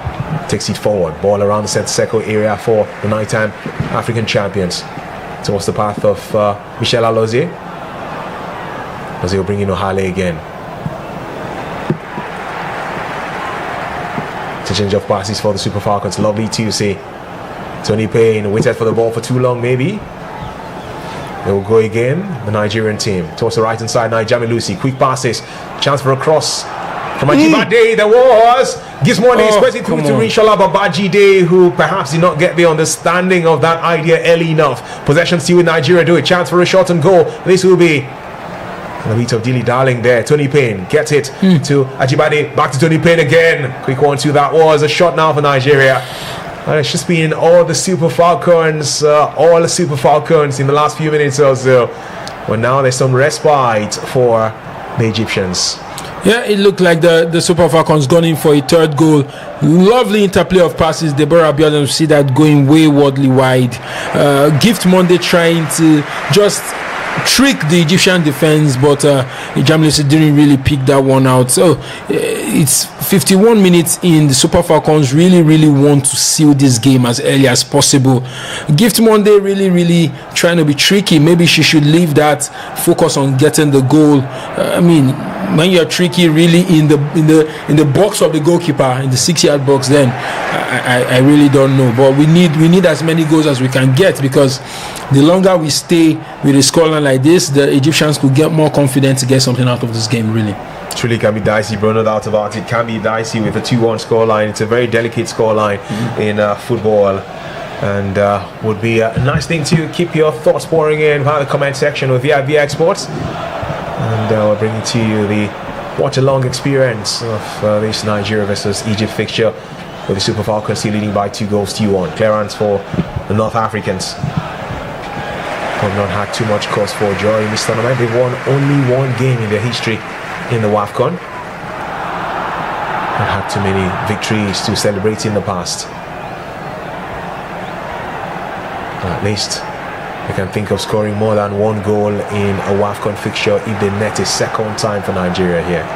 takes it forward, ball around the centre circle area for the nighttime African champions. Towards the path of Michel Alozie. As they'll bring in Ohale again. To change of passes for the Super Falcons. Lovely to see. Tony Payne waited for the ball for too long, maybe. They will go again, the Nigerian team. Towards the right hand side, Ijamilusi. Quick passes. Chance for a cross from Ajibade. There was. Gives more than spreads it through to Rinshola Babajide, who perhaps did not get the understanding of that idea early enough. Possession still with Nigeria. Do a chance for a shot and goal. This will be a bit of Dilly Darling there. Tony Payne gets it to Ajibade. Back to Tony Payne again. Quick 1-2. That was a shot now for Nigeria. It's just been all the Super Falcons in the last few minutes or so. But now there's some respite for the Egyptians. Yeah, it looked like the Super Falcons gone in for a third goal. Lovely interplay of passes. Deborah Abiodun, see that going waywardly wide. Gift Monday trying to just trick the Egyptian defense, but Ijamilusi didn't really pick that one out. So it's 51 minutes in. The Super Falcons really want to seal this game as early as possible. Gift Monday really trying to be tricky. Maybe she should leave that, focus on getting the goal. I mean, when you're tricky really in the box of the goalkeeper, in the 6-yard box, then I really don't know. But we need as many goals as we can get, because the longer we stay with a scoreline like this, the Egyptians could get more confident to get something out of this game, really. Truly can be dicey, bro, no doubt about it. Can be dicey with a 2-1 scoreline. It's a very delicate scoreline in football, and would be a nice thing to keep your thoughts pouring in via the comment section with vivxsports. And we're bringing to you the watch-along experience of this Nigeria versus Egypt fixture, with the Super Falcons still leading by 2-1. Clearance for the North Africans. Have not had too much cause for joy in this tournament. They've won only one game in their history in the Wafcon. Not had too many victories to celebrate in the past. At least they can think of scoring more than one goal in a Wafcon fixture if they net a second time for Nigeria here.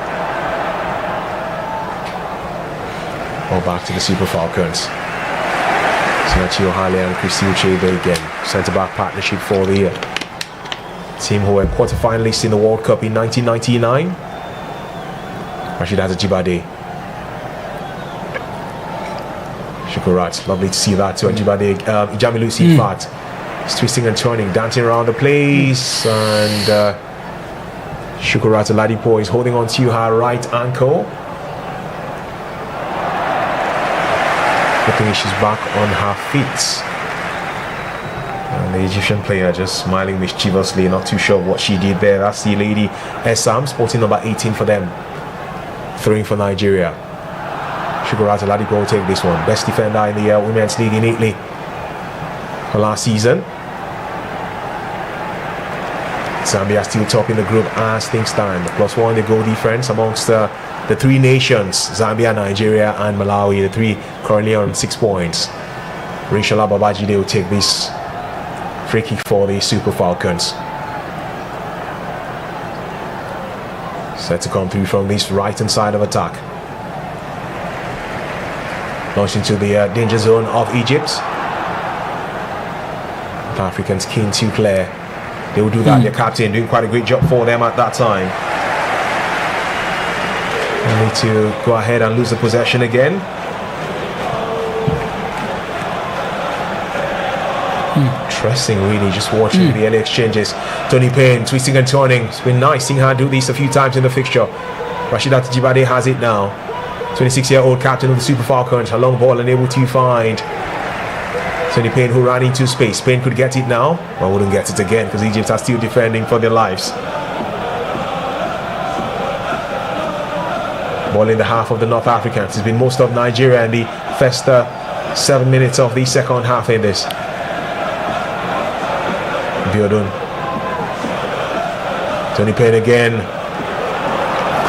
Or back to the Super Falcons. Sinachi Ohale and Christy Uchebe again. Centre-back partnership for the team who were quarter-finalists in the World Cup in 1999. Rashidat Ajibade. Shukurat, lovely to see that too. Ajibade, Ijamilusi, in fact, is twisting and turning, dancing around the place, and Shukurat Oladipo is holding on to her right ankle. Looking, she's back on her feet. And the Egyptian player just smiling mischievously, not too sure what she did there. That's the lady Essam, sporting number 18 for them, throwing for Nigeria. Shukurat Oladipo will take this one. Best defender in the Women's League in Italy. last season. Zambia still top in the group as things stand. +1 the goal difference amongst the three nations, Zambia, Nigeria and Malawi. The three currently on 6 points. Rishala Babajide will take this free kick for the Super Falcons. Set to come through from this right hand side of attack. Launched into the danger zone of Egypt. The Africans keen to clear. They will do that. Their captain doing quite a great job for them at that time. They need to go ahead and lose the possession again. Interesting, really, just watching the early exchanges. Tony Payne twisting and turning. It's been nice seeing her do this a few times in the fixture. Rashidat Jibade has it now. 26-year-old captain of the Super Falcons. A long ball unable to find Tony Payne, who ran into space. Payne could get it now, but wouldn't get it again because Egypt are still defending for their lives. Ball in the half of the North Africans. It's been most of Nigeria in the first 7 minutes of the second half in this. Biodun. Tony Payne again.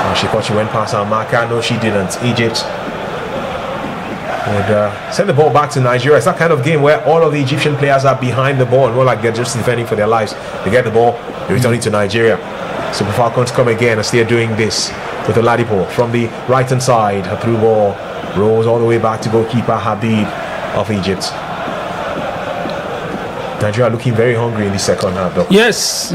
Oh, she thought she went past her marker. No, she didn't. Egypt would send the ball back to Nigeria. It's that kind of game where all of the Egyptian players are behind the ball, more like they're just defending for their lives. They get the ball, they return it to Nigeria. Super Falcons come again as they're doing this with Oladipo from the right hand side. A through ball rolls all the way back to goalkeeper Habib of Egypt. Nigeria looking very hungry in the second half, though. Yes,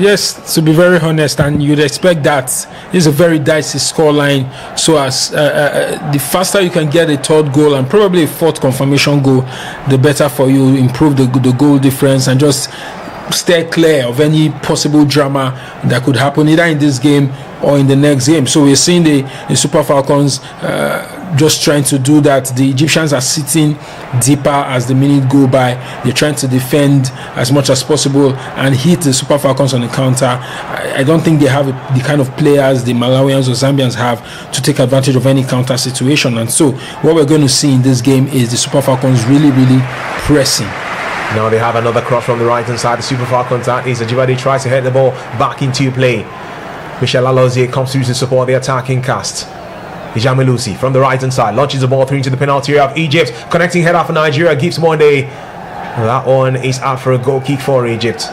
to be very honest, and you'd expect that. It's a very dicey scoreline. So as the faster you can get a third goal and probably a fourth confirmation goal, the better for you. Improve the goal difference and just stay clear of any possible drama that could happen either in this game or in the next game. So we're seeing the Super Falcons just trying to do that. The Egyptians are sitting deeper as the minute go by. They're trying to defend as much as possible and hit the Super Falcons on the counter. I don't think they have the kind of players the Malawians or Zambians have to take advantage of any counter situation. And so what we're going to see in this game is the Super Falcons really pressing. Now they have another cross from the right hand side. The Super Falcons, that is Ajibade, tries to head the ball back into play. Michel Alozie comes through to support the attacking cast. Ijamilusi from the right hand side launches the ball through into the penalty area of Egypt. Connecting header for Nigeria. Gibbs Monday. That one is out for a goal kick for Egypt.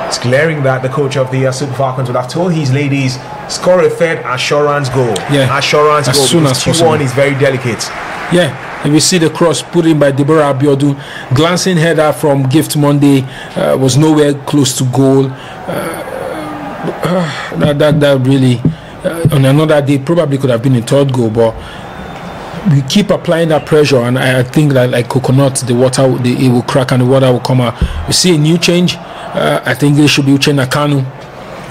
It's glaring that the coach of the Super Falcons would have told his ladies score a third assurance goal. Yeah, assurance as goal. Soon as Q1 possible. is very delicate. Yeah. And we see the cross put in by Deborah Abiodun. Glancing header from Gift Monday was nowhere close to goal. That really, on another day, probably could have been a third goal. But we keep applying that pressure, and I think that like coconut, the water it will crack and the water will come out. We see a new change. I think it should be Uche Nakanu.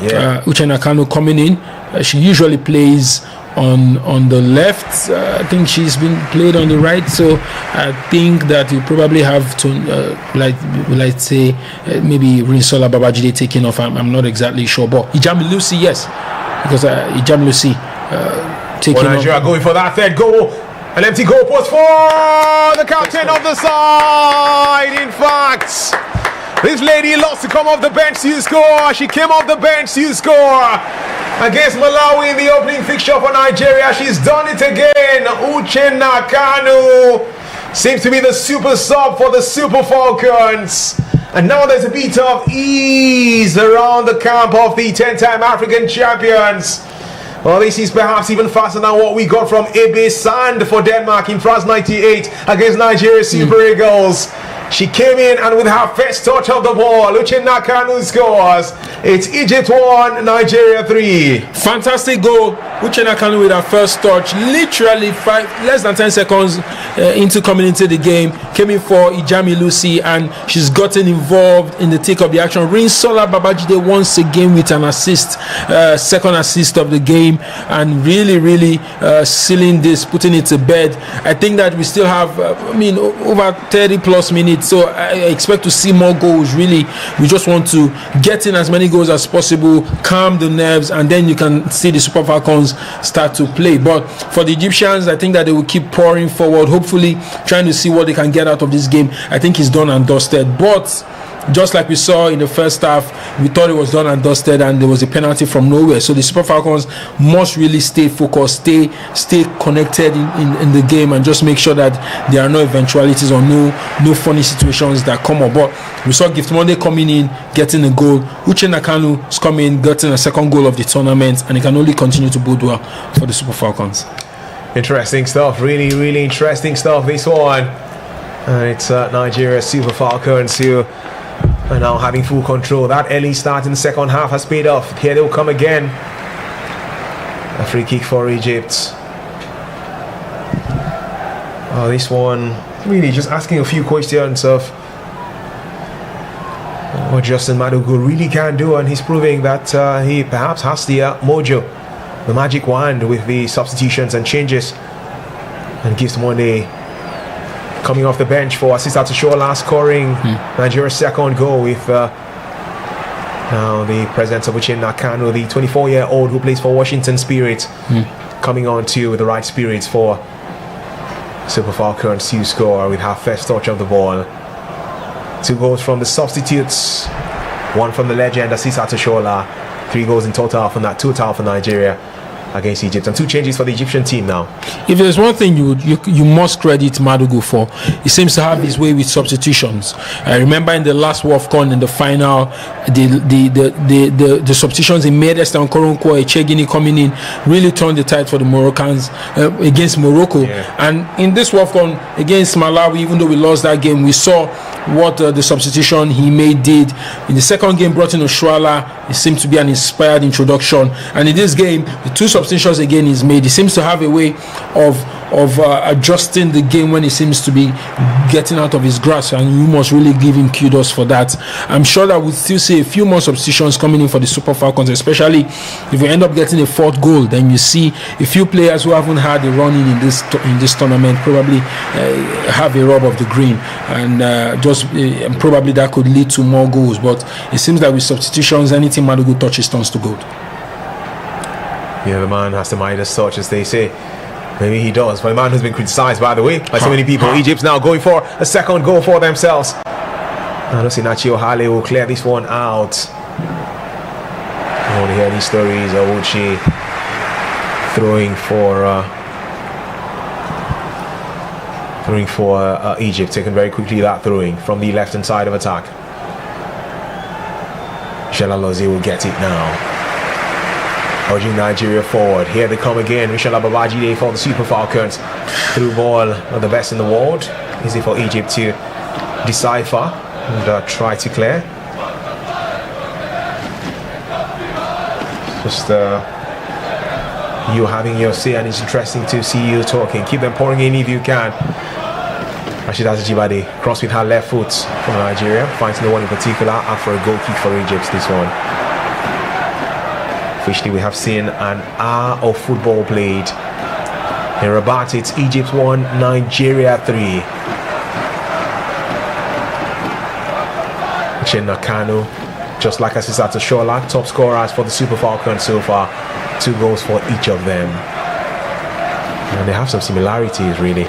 Yeah. Uche Nakanu coming in. She usually plays on the left. I think she's been played on the right, so I think that you probably have to let's say maybe Rinsola Babajide taking off. I'm not exactly sure, but Ijamilusi, yes, because Ijamilusi taking off. Nigeria going for that third goal. An empty goal post for the captain of the side. In fact, this lady lost to come off the bench to score. She came off the bench to score against Malawi in the opening fixture for Nigeria. She's done it again. Uche Nakanu seems to be the super sub for the Super Falcons. And now there's a bit of ease around the camp of the 10-time African champions. Well, this is perhaps even faster than what we got from Ebe Sand for Denmark in France 98 against Nigeria Super Eagles. She came in and with her first touch of the ball, Uche Nakanu scores. It's Egypt 1, Nigeria 3. Fantastic goal. Uche Nakanu with her first touch, literally less than 10 seconds into coming into the game, came in for Ijamilusi, and she's gotten involved in the thick of the action. Rinsola Babajide once again with an assist, second assist of the game, and really sealing this, putting it to bed. I think that we still have, over 30 plus minutes, so I expect to see more goals. Really, we just want to get in as many goals as possible, calm the nerves, and then you can see the Super Falcons Falcons start to play. But for the Egyptians, I think that they will keep pouring forward, hopefully trying to see what they can get out of this game. I think it's done and dusted. But just like we saw in the first half, we thought it was done and dusted, and there was a penalty from nowhere. So the Super Falcons must really stay focused, stay connected in the game, and just make sure that there are no eventualities or no funny situations that come up. But we saw Gift Monday coming in, getting a goal. Uche Nakanu is coming, getting a second goal of the tournament, and it can only continue to bode well for the Super Falcons. Interesting stuff, really interesting stuff, this one. And it's Nigeria Super Falcons who are now having full control. That early start in the second half has paid off. Here they'll come again. A free kick for Egypt. Oh, this one really just asking a few questions of what Justin Madugu really can do, and he's proving that he perhaps has the mojo, the magic wand with the substitutions and changes, and gives Monday coming off the bench for Asisa Toshola, scoring Nigeria's second goal with now the presence of Uche Nakanu, the 24-year-old who plays for Washington Spirit, coming on to with the right spirits for Super Falcons to score with her first touch of the ball. 2 goals from the substitutes, 1 from the legend Asisa Toshola, 3 goals in total from that total for Nigeria against Egypt, and 2 changes for the Egyptian team now. If there's one thing you must credit Madugu for, he seems to have his way with substitutions. I remember in the last Wafcon in the final, the substitutions he made, Esther Nkoronkwo, Echegini coming in, really turned the tide for the Moroccans against Morocco. And in this Wafcon against Malawi, even though we lost that game, we saw what the substitution he made did. In the second game, brought in Oshuala. It seemed to be an inspired introduction, and in this game, the 2 substitutions again he's made. He seems to have a way of adjusting the game when he seems to be getting out of his grasp, and you must really give him kudos for that. I'm sure that we'll still see a few more substitutions coming in for the Super Falcons, especially if we end up getting a 4th goal. Then you see a few players who haven't had a run in this tournament probably have a rub of the green, and probably that could lead to more goals. But it seems that with substitutions, anything Madugu touches turns to gold. Yeah, the man has the Midas touch, as they say. Maybe he does, but a man who's been criticised, by the way, by so many people. Egypt's now going for a second goal for themselves. I don't see Nachi Ohale will clear this one out. I want to hear these stories of Uche throwing for Egypt, taken very quickly, that throwing from the left-hand side of attack. Michelle Alozie will get it now. Urging Nigeria forward. Here they come again. Michelle Babajide for the Super Falcons. Through ball, not the best in the world. Easy for Egypt to decipher and try to clear. Just you having your say, and it's interesting to see you talking. Keep them pouring in if you can. Rashida Ajibade cross with her left foot from Nigeria, finds no one in particular after a goal kick for Egypt. This one. Officially, we have seen an hour of football played. In Rabat, it's Egypt 1, Nigeria 3. Uche Nakanu, just like Asisa Toshola, top scorers for the Super Falcons so far. 2 goals for each of them. And they have some similarities, really.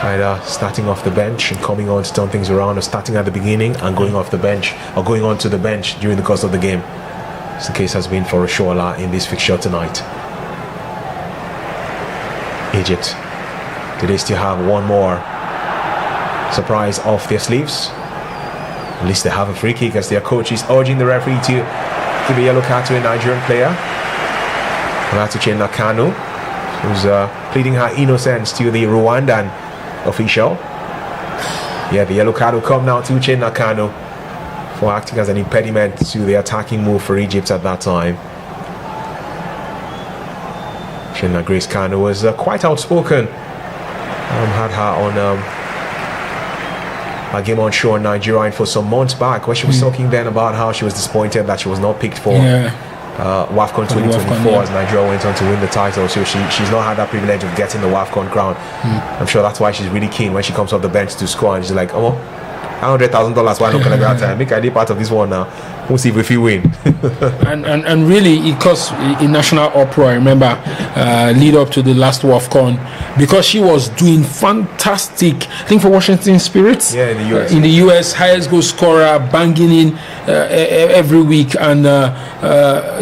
Either starting off the bench and coming on to turn things around, or starting at the beginning and going off the bench, or going on to the bench during the course of the game. As the case has been for Oshuala in this fixture tonight. Egypt, do they still have one more surprise off their sleeves? At least they have a free kick, as their coach is urging the referee to give a yellow card to a Nigerian player. Uche Nakanu, who's pleading her innocence to the Rwandan official. Yeah, the yellow card will come now to Uche Nakanu for acting as an impediment to the attacking move for Egypt at that time. Shenna Grace Kanu was quite outspoken. Had her on a game on show in Nigeria for some months back, where she was talking then about how she was disappointed that she was not picked for Wafcon 2024 as Nigeria went on to win the title. So she's not had that privilege of getting the Wafcon crown. I'm sure that's why she's really keen when she comes off the bench to score, and she's like, oh, $100,000. Why not gonna go time? Make I be part of this one now. We'll see if we win. and really, it caused a national uproar. I remember lead up to the last Wafcon, because she was doing fantastic. I think for Washington Spirits. Yeah, in the US. In the US, highest goal scorer, banging in every week, and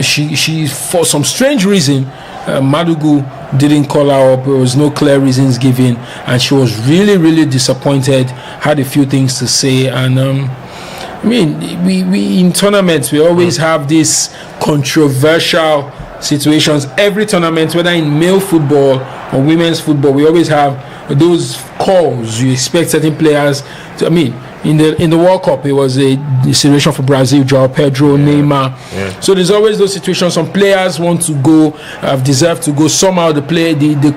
she for some strange reason, Madugu didn't call her up. There was no clear reasons given, and she was really disappointed. Had a few things to say, and I mean, we in tournaments we always have these controversial situations. Every tournament, whether in male football or women's football, we always have those calls. You expect certain players to, I mean, in the World Cup, it was a situation for Brazil, João Pedro, Neymar. Yeah. So there's always those situations. Some players want to go, have deserved to go. Somehow the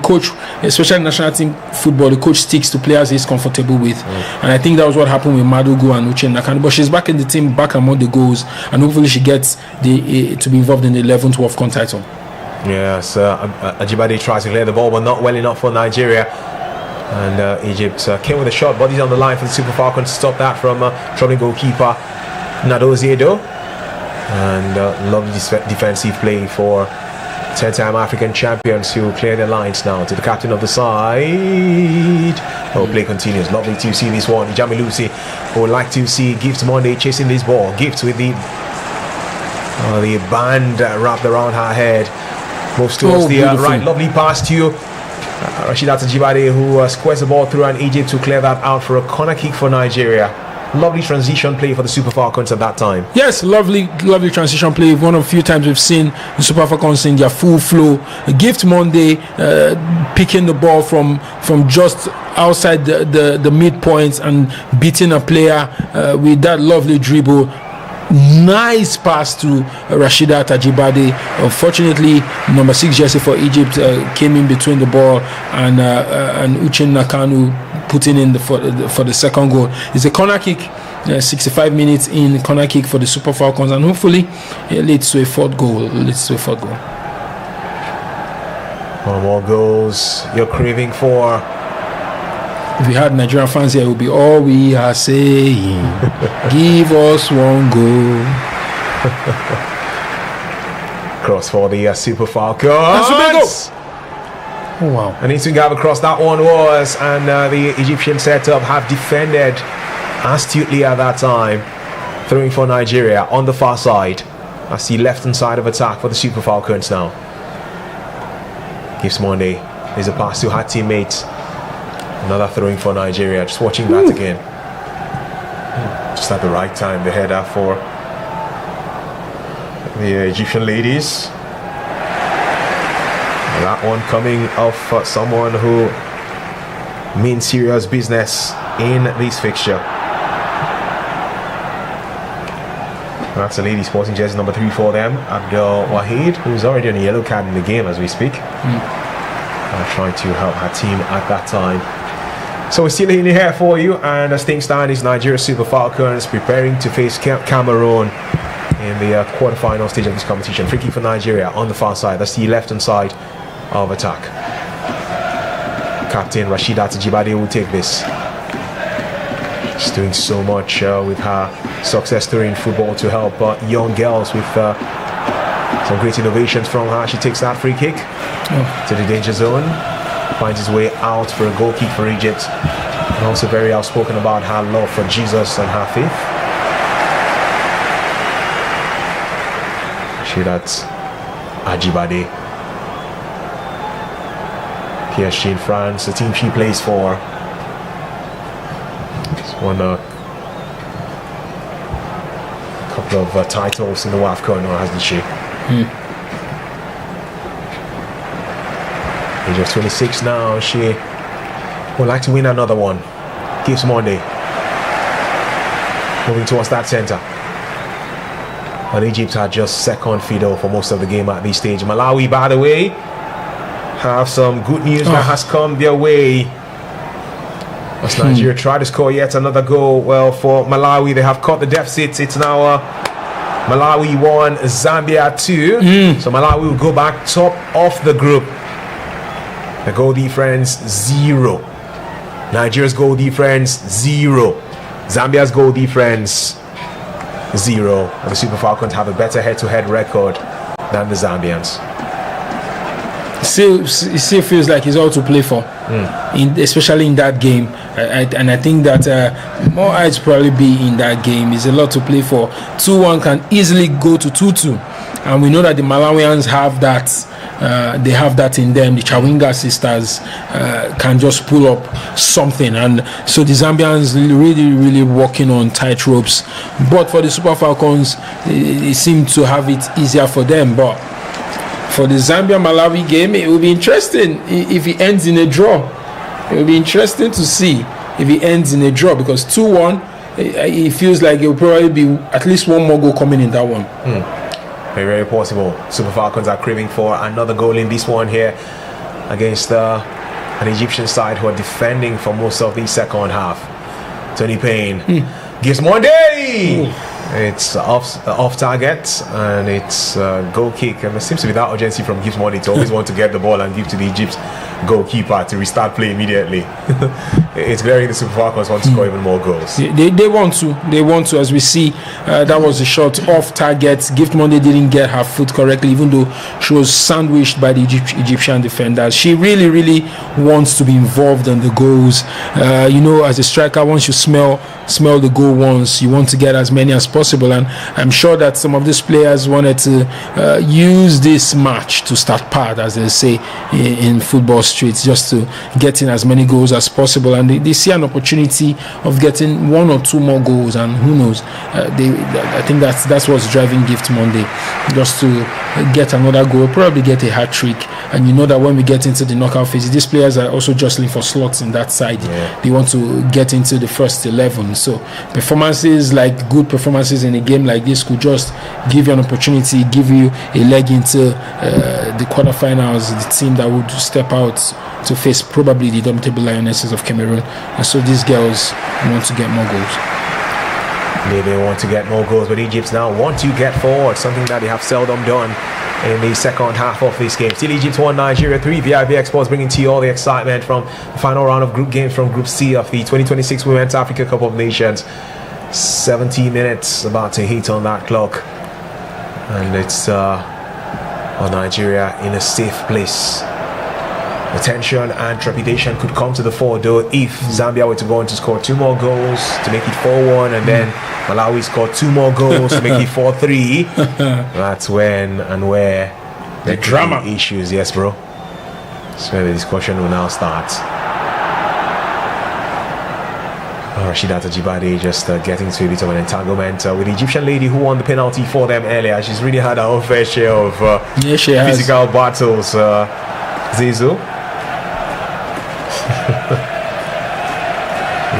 coach, especially national team football, the coach sticks to players he's comfortable with. And I think that was what happened with Madugu and Uche Nakano. But she's back in the team, back among the goals, and hopefully she gets to be involved in the 11th Wafcon title. Yes, Ajibade tries to clear the ball, but not well enough for Nigeria. And Egypt came with a shot, bodies on the line for the Super Falcons to stop that from troubling goalkeeper Nadoziedo. And lovely defensive play for 10-time African champions who clear their lines now to the captain of the side. Play continues. Lovely to see this one. Ijami Lucy would like to see Gift Monday chasing this ball. Gift with the band wrapped around her head. Moves towards the right. Lovely pass to Rashidat Ajibade, who squares the ball through, and Egypt to clear that out for a corner kick for Nigeria. Lovely transition play for the Super Falcons at that time. Yes, lovely transition play. One of the few times we've seen the Super Falcons in their full flow. Gift Monday picking the ball from just outside the midpoint and beating a player with that lovely dribble. Nice pass to Rashida Tajibade. Unfortunately, number 6 jersey for Egypt came in between the ball and Uche Nakano putting in for the second goal. It's a corner kick, 65 minutes in, corner kick for the Super Falcons, and hopefully it leads to a fourth goal. One more goals you're craving for. If we had Nigerian fans here, it would be all we are saying. Give us one goal. Cross for the Super Falcons. Oh wow. And Inswing have across that one was, and the Egyptian setup have defended astutely at that time. Throwing for Nigeria on the far side. That's the left hand side of attack for the Super Falcons now. Gives Monday. There's a pass to her teammate. Another throwing for Nigeria. Just watching that again. Just at the right time, the header for the Egyptian ladies. And that one coming off someone who means serious business in this fixture. That's the ladies sporting jersey number 3 for them. Abdul Wahid, who's already on a yellow card in the game as we speak. Trying to help her team at that time. So we're still in here for you, and as things stand, is Nigeria Super Falcons preparing to face Cameroon in the quarterfinal stage of this competition. Free kick for Nigeria on the far side. That's the left hand side of attack. Captain Rashidat Ajibade will take this. She's doing so much with her success story in football to help young girls with some great innovations from her. She takes that free kick to the danger zone. Finds his way out for a goal kick for Egypt, and also very outspoken about her love for Jesus and her faith. Rashidat Ajibade. PSG in France, the team she plays for. She's won a couple of titles in the Wafcon, or hasn't she? Age of 26 now. She would like to win another one. Gives Monday. Moving towards that center. And Egypt had just second fiddle for most of the game at this stage. Malawi, by the way, have some good news that has come their way. As Nigeria try to score yet another goal. Well, for Malawi, they have cut the deficit. It's now Malawi 1, Zambia 2. So Malawi will go back top of the group. The goal difference 0. Nigeria's goal difference 0. Zambia's goal difference 0, and the Super Falcons have a better head-to-head record than the Zambians. It still feels like it's all to play for, especially in that game. And I think that more eyes probably be in that game. It's a lot to play for. 2-1 can easily go to 2-2, and we know that the Malawians have that. They have that in them. The Chawinga sisters can just pull up something, and so the Zambians really working on tight ropes. But for the Super Falcons, it seemed to have it easier for them. But for the Zambia-Malawi game, it will be interesting if it ends in a draw. It will be interesting to see if it ends in a draw, because 2-1, it feels like it will probably be at least one more goal coming in that one. Very, very possible. Super Falcons are craving for another goal in this one here against an Egyptian side who are defending for most of the second half. Tony Payne gives Monday. It's off target, and it's a goal kick, and there seems to be that urgency from Gibbs Monday to always want to get the ball and give to the Egypt goalkeeper to restart play immediately. It's glaring the Super Falcons want to score even more goals. They want to, as we see. That was a shot off target. Gift Monday didn't get her foot correctly, even though she was sandwiched by the Egyptian defenders. She really wants to be involved in the goals. As a striker, once you smell the goal once, you want to get as many as possible, and I'm sure that some of these players wanted to use this match to start part, as they say in football streets, just to get in as many goals as possible, and they see an opportunity of getting 1 or 2 more goals, and who knows, I think that's what's driving Gift Monday, just to get another goal, probably get a hat-trick. And you know that when we get into the knockout phase, these players are also jostling for slots in that side. They want to get into the first 11. So performances, like good performances in a game like this, could just give you an opportunity, give you a leg into the quarterfinals, the team that would step out to face probably the indomitable Lionesses of Cameroon. And so these girls want to get more goals. They want to get more goals, but Egypt now want to get forward, something that they have seldom done in the second half of this game. Still Egypt 1, Nigeria 3. vivxsports bringing to you all the excitement from the final round of group games from Group C of the 2026 Women's Africa Cup of Nations. 17 minutes about to hit on that clock, and it's Nigeria in a safe place. The tension and trepidation could come to the fore, though, if Zambia were to go on to score 2 more goals to make it 4-1, and then Malawi scored 2 more goals to make it 4-3. That's when and where the drama issues. Yes, bro. That's where the discussion will now start. Rashida Tajibade just getting into a bit of an entanglement with the Egyptian lady who won the penalty for them earlier. She's really had her own fair share of physical battles. Zizu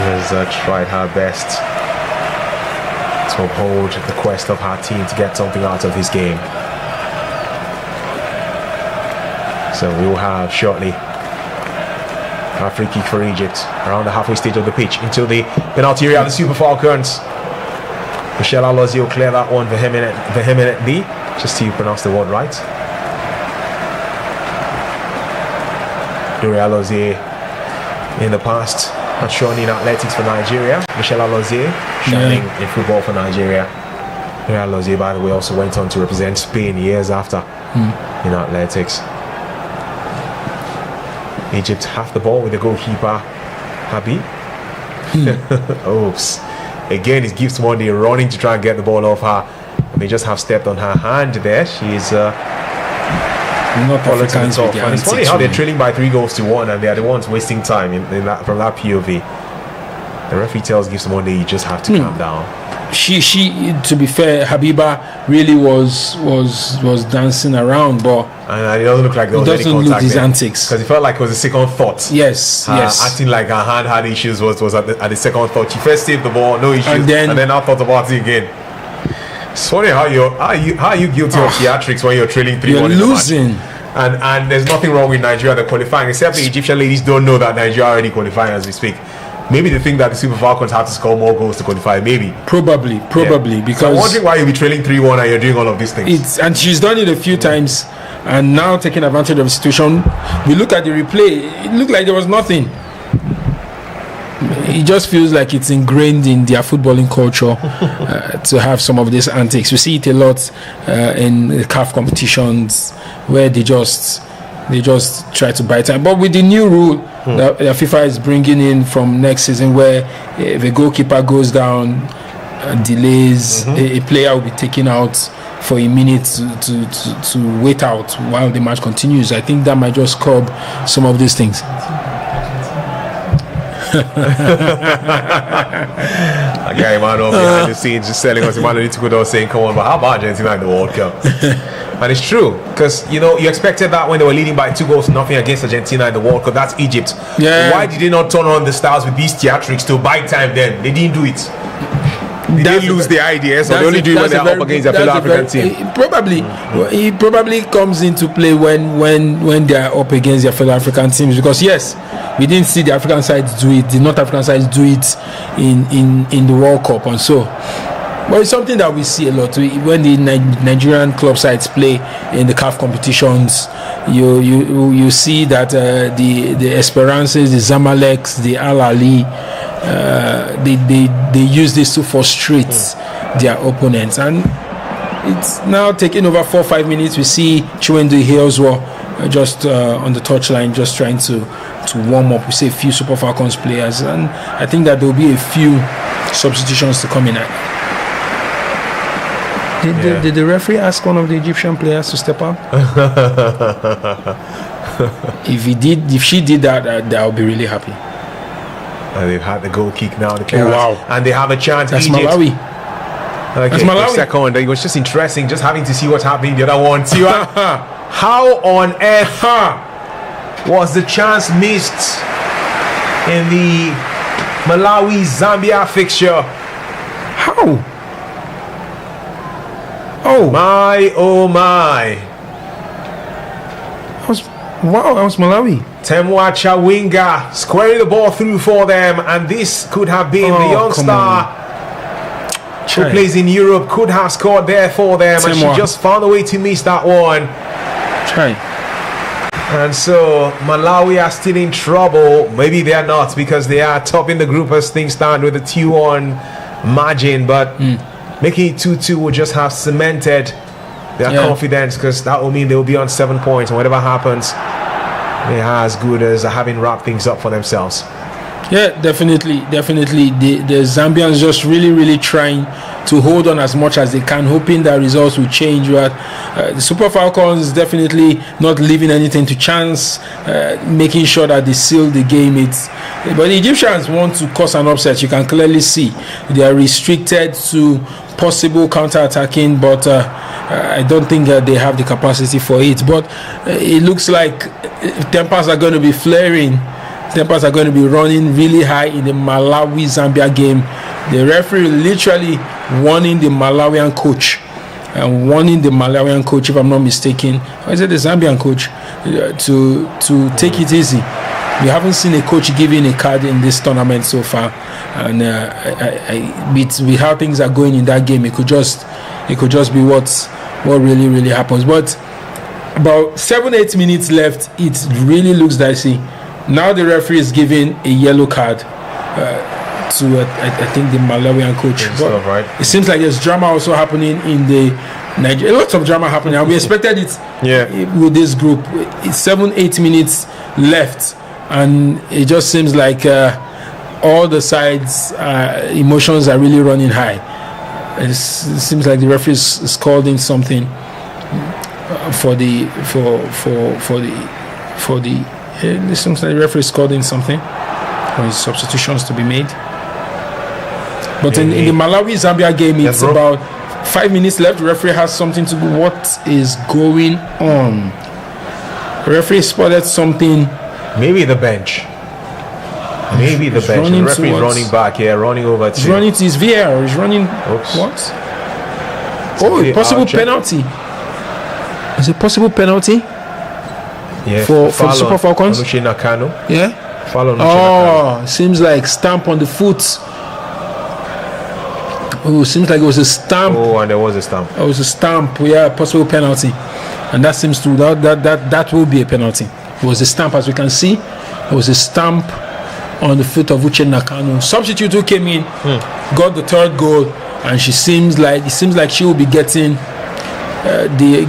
has tried her best to uphold the quest of her team to get something out of this game. So we will have shortly a free kick for Egypt around the halfway stage of the pitch into the penalty area of the Super Falcons. Michelle Alozie will clear that one vehemently, just to pronounce the word right. Dore Alozie in the past had shown in athletics for Nigeria. Michelle Alozie shining in football for Nigeria. Dore Alozie, by the way, also went on to represent Spain years after in athletics. Egypt have the ball with the goalkeeper Habi. Oops. Again, it gives Monday running to try and get the ball off her, and they just have stepped on her hand there. She's not Africans with and it's funny how they're trailing by 3-1, and they are the ones wasting time in that, from that POV. The referee tells Gibbs Monday you just have to calm down. She to be fair, Habiba really was dancing around, but and it doesn't look like there was any contact. Look his antics, because it felt like it was a second thought. Yes. Acting like her hand had issues was at the second thought. She first saved the ball, no issues, and then I thought about it again. It's funny how you guilty of theatrics when you're trailing 3-1 you're losing. And there's nothing wrong with Nigeria they're qualifying, except the Egyptian ladies don't know that Nigeria are already qualifying as we speak. Maybe they think that the Super Falcons have to score more goals to qualify. Maybe. Probably. Because so I'm wondering why you'll be trailing 3-1 and you're doing all of these things. And she's done it a few times, and now taking advantage of the situation. We look at the replay. It looked like there was nothing. it just feels like it's ingrained in their footballing culture to have some of these antics. We see it a lot in the CAF competitions where they just try to buy time. But with the new rule that FIFA is bringing in from next season, where if a goalkeeper goes down, delays, a player will be taken out for a minute to wait out while the match continues. I think that might just curb some of these things. Okay, man, behind the scenes just telling us, man, need to go down saying, come on, but how about Argentina in the World Cup? And it's true, because you expected that when they were leading by 2-0 against Argentina in the World Cup. That's Egypt. Yeah. Why did they not turn on the stars with these theatrics to buy time then? They didn't do it. They lose the idea, so they only do it when they're up against a fellow African team. It probably comes into play when they are up against their fellow African teams, because yes, we didn't see the African sides do it, the North African sides do it in the World Cup, and so. But it's something that we see a lot when the Nigerian club sides play in the CAF competitions. You see that the Esperances, the Zamaleks, the Al Ahly, they use this to frustrate their opponents, and it's now taking over 4-5 minutes. We see Chiwendu Iheozuo just on the touchline, just trying to warm up. We see a few Super Falcons players, and I think that there will be a few substitutions to come in. Did the referee ask one of the Egyptian players to step up? If she did that, I'll be really happy. They've had the goal kick now. Wow. And they have a chance. That's Egypt. Malawi. Okay, That's Malawi. Second, it was just interesting just having to see what's happening the other one. How on earth was the chance missed in the Malawi-Zambia fixture? How? Oh my! That was Malawi. Temwa Chawinga squaring the ball through for them, and this could have been the young star who plays in Europe, could have scored there for them, and she just found a way to miss that one. And so Malawi are still in trouble. Maybe they are not, because they are top in the group as things stand with a 2-1 margin, but making it 2-2 would just have cemented their confidence, because that will mean they will be on 7 points, and whatever happens, they are as good as having wrapped things up for themselves. Yeah, definitely. The Zambians just really trying to hold on as much as they can, hoping that results will change. But the Super Falcons definitely not leaving anything to chance, making sure that they seal the game. But the Egyptians want to cause an upset. You can clearly see they are restricted to possible counter-attacking, but I don't think that they have the capacity for it. But it looks like tempers are going to be flaring. Tempers are going to be running really high in the Malawi-Zambia game. The referee literally warning the Malawian coach, if I'm not mistaken, or is it the Zambian coach, to take it easy. We haven't seen a coach giving a card in this tournament so far, and with how things are going in that game, it could just be what really happens. But about 7-8 minutes left, it really looks dicey. Now the referee is giving a yellow card to I think the Malawian coach. Right. It seems like there's drama also happening in the Nigeria. Lots of drama happening, and we expected it with this group. It's 7-8 minutes left, and it just seems like all the sides emotions are really running high. It seems like the referee is called in something for the. It seems like the referee is called in something for his substitutions to be made. But in the Malawi-Zambia game, it's about 5 minutes left. The referee has something to do. What is going on? The referee spotted something. Maybe the bench. The referee is running back here, running over to. He's running to his VAR. He's running. Oops. What? A possible penalty. Is it possible penalty? Yeah, for the Super Falcons. Yeah. Seems like stamp on the foot. Seems like it was a stamp. And there was a stamp. It was a stamp. Yeah, possible penalty, and that seems to that will be a penalty. It was a stamp, as we can see. It was a stamp on the foot of Uche Nakanu. Substitute who came in, got the third goal, and it seems like she will be getting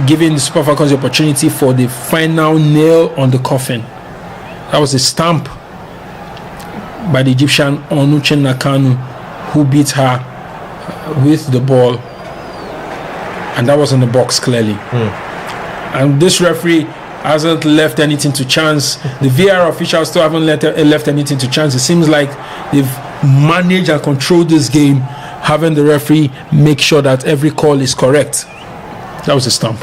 giving the Super Falcons the opportunity for the final nail on the coffin. That was a stamp by the Egyptian on Uche Nakanu, who beat her with the ball, and that was in the box clearly. And this referee hasn't left anything to chance. The VAR officials still haven't left anything to chance. It seems like they've managed and controlled this game, having the referee make sure that every call is correct. That was a stamp.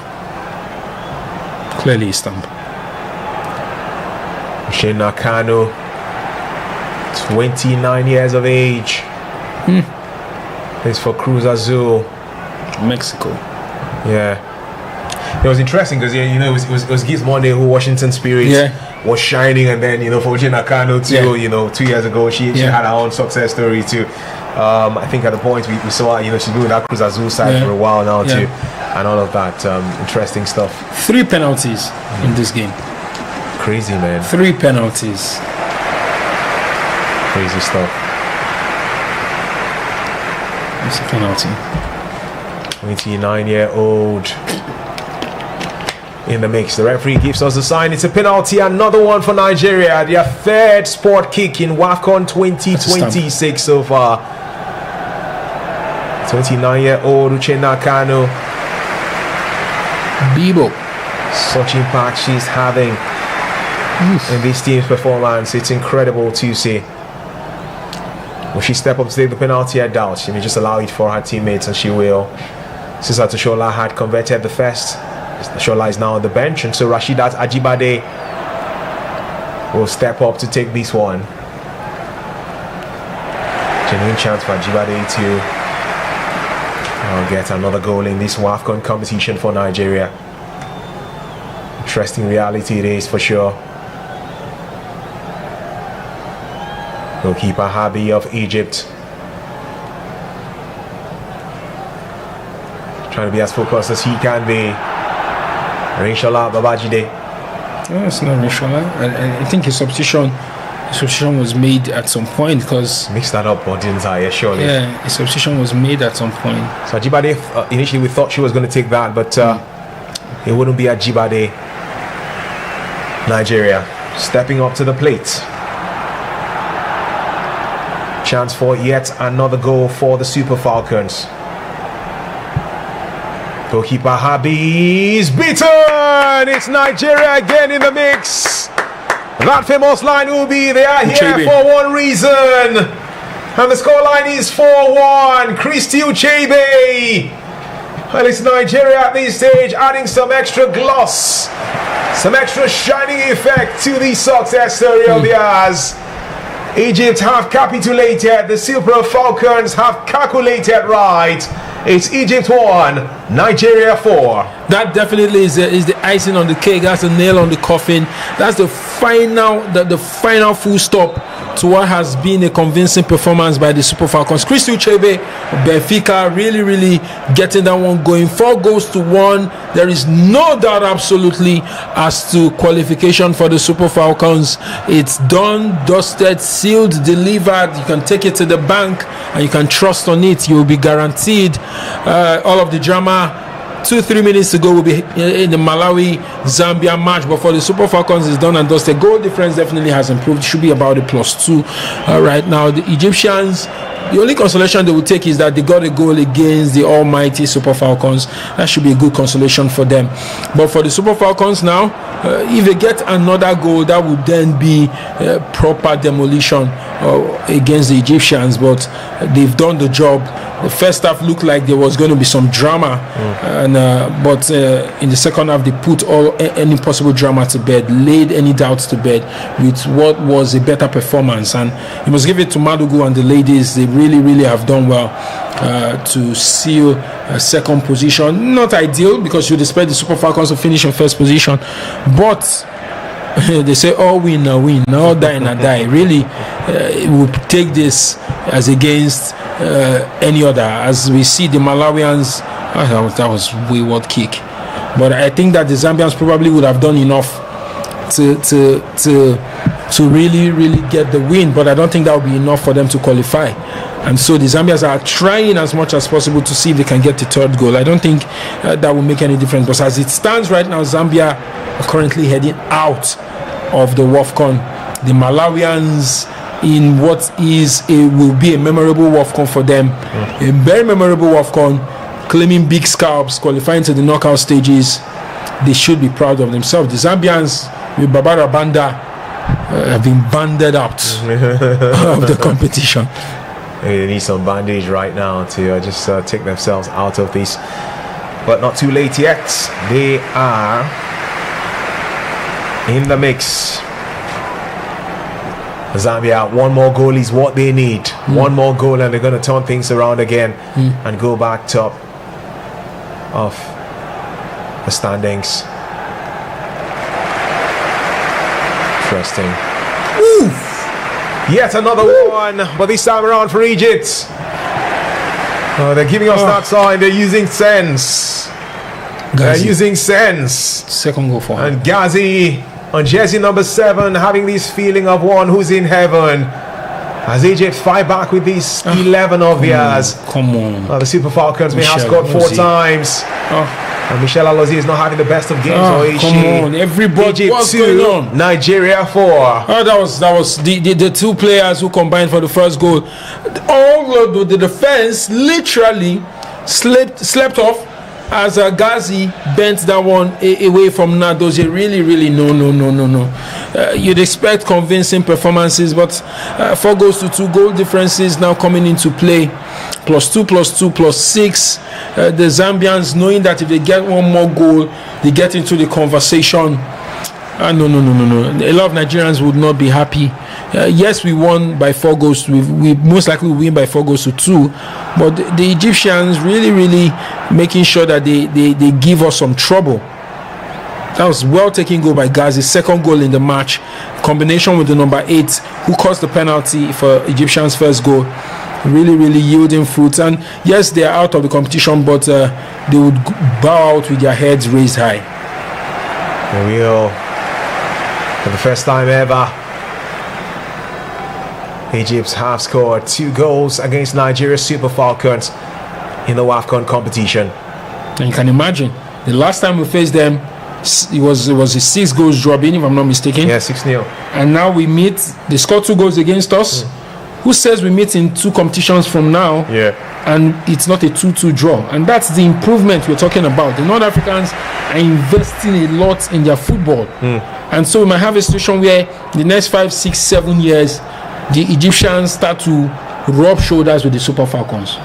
Clearly a stamp. Uche Nakanu, 29 years of age. Plays for Cruz Azul, Mexico. Yeah. It was interesting because it was Giz Monday who Washington Spirit was shining, and then for Uche Nakanu too. 2 years ago she had her own success story too. I think at the point we saw her, she's been with that Cruz Azul side for a while now too, and all of that interesting stuff. 3 penalties in this game. Crazy, man. 3 penalties. Crazy stuff. It's a penalty. 29-year-old in the mix. The referee gives us a sign. It's a penalty. Another one for Nigeria. Their third sport kick in Wafcon 2026 so far. 29-year-old Uche Nakanu. Bibo. Such impact she's having in this team's performance. It's incredible to see. Will she step up to take the penalty? I doubt. She may just allow it for her teammates, and she will. Since Toshola had converted the first, Toshola is now on the bench, and so Rasheedat Ajibade will step up to take this one. Genuine chance for Ajibade to get another goal in this Wafcon competition for Nigeria. Interesting reality it is for sure. Goalkeeper Habi of Egypt trying to be as focused as he can be. Inshallah Babajide. No, it's not Inshallah. I think his substitution was made at some point because mixed that up, or didn't I? Yeah, surely. Yeah, his substitution was made at some point. So Ajibade, initially we thought she was going to take that, but it wouldn't be Ajibade. Nigeria stepping up to the plate. Chance for yet another goal for the Super Falcons. Goalkeeper Habi is beaten. It's Nigeria again in the mix. That famous line will be, they are here for one reason. And the scoreline is 4-1. Christy Uchebe. And it's Nigeria at this stage adding some extra gloss, some extra shining effect to the success story of theirs. Egypt have capitulated, the Super Falcons have calculated right. It's Egypt 1, Nigeria 4. That definitely is the icing on the cake. That's the nail on the coffin. That's the final full stop to what has been a convincing performance by the Super Falcons. Christy Uchebe, Benfica really getting that one going. 4-1. There is no doubt absolutely as to qualification for the Super Falcons. It's done, dusted, sealed, delivered. You can take it to the bank and you can trust on it. You will be guaranteed all of the drama. 2-3 minutes to go will be in the Malawi-Zambia match, but for the Super Falcons it's done and dusted. Goal difference definitely has improved. It should be about a +2 right now. The Egyptians, the only consolation they will take is that they got a goal against the almighty Super Falcons. That should be a good consolation for them. But for the Super Falcons now, if they get another goal, that would then be proper demolition against the Egyptians. But they've done the job. The first half looked like there was going to be some drama, but in the second half they put any possible drama to bed, laid any doubts to bed with what was a better performance. And you must give it to Madugu and the ladies. They really have done well to seal second position. Not ideal because you'd expect the Super Falcons to finish in first position, but they say all win, all die, die. Really, we'll take this as against any other. As we see the Malawians, that was wayward kick. But I think that the Zambians probably would have done enough to to really, really get the win, but I don't think that will be enough for them to qualify. And so the Zambians are trying as much as possible to see if they can get the third goal. I don't think that will make any difference, but as it stands right now, Zambia are currently heading out of the Wafcon. The Malawians in what will be a memorable Wafcon for them, a very memorable Wafcon, claiming big scalps, qualifying to the knockout stages. They should be proud of themselves. The Zambians with Barbara Banda have been banded out of the competition. They need some bandage right now to just take themselves out of this, but not too late yet. They are in the mix. Zambia, one more goal is what they need. One more goal and they're going to turn things around again and go back top of the standings. Interesting. Yet another one, but this time around for Egypt. They're giving us that sign. They're using sense. They're using sense. Second goal for him. And Ghazi on jersey number 7, having this feeling of one who's in heaven. As Egypt fight back with these 11 of theirs. Come on. The Super Falcons may have scored 4 times. And Michelle Alozie is not having the best of games. Come on, everybody. Egypt What's 2, going on? Nigeria 4. That was the two players who combined for the first goal. All of the defense literally slept off as Ghazi bent that one away from Nadozie. Really, no. You'd expect convincing performances, but 4 goals to 2 goal differences now coming into play. +2, +2, +6. The Zambians knowing that if they get one more goal, they get into the conversation. No. A lot of Nigerians would not be happy. Yes, we won by 4 goals. We most likely win by 4 goals to 2. But the Egyptians really making sure that they give us some trouble. That was well taken goal by Ghazi. Second goal in the match. Combination with the number 8 who caused the penalty for Egyptians' first goal. Really yielding fruits. And yes, they are out of the competition, but they would bow out with their heads raised high. For the first time ever, Egypt have scored 2 goals against Nigeria's Super Falcons in the Wafcon competition. And you can imagine, the last time we faced them, it was a 6 goals draw, if I'm not mistaken. Yeah, 6-0. And now we meet, they scored 2 goals against us. Who says we meet in 2 competitions from now? Yeah. And it's not a 2-2 draw? And that's the improvement we're talking about. The North Africans are investing a lot in their football. And so we might have a situation where the next 5, 6, 7 years, the Egyptians start to rub shoulders with the Super Falcons.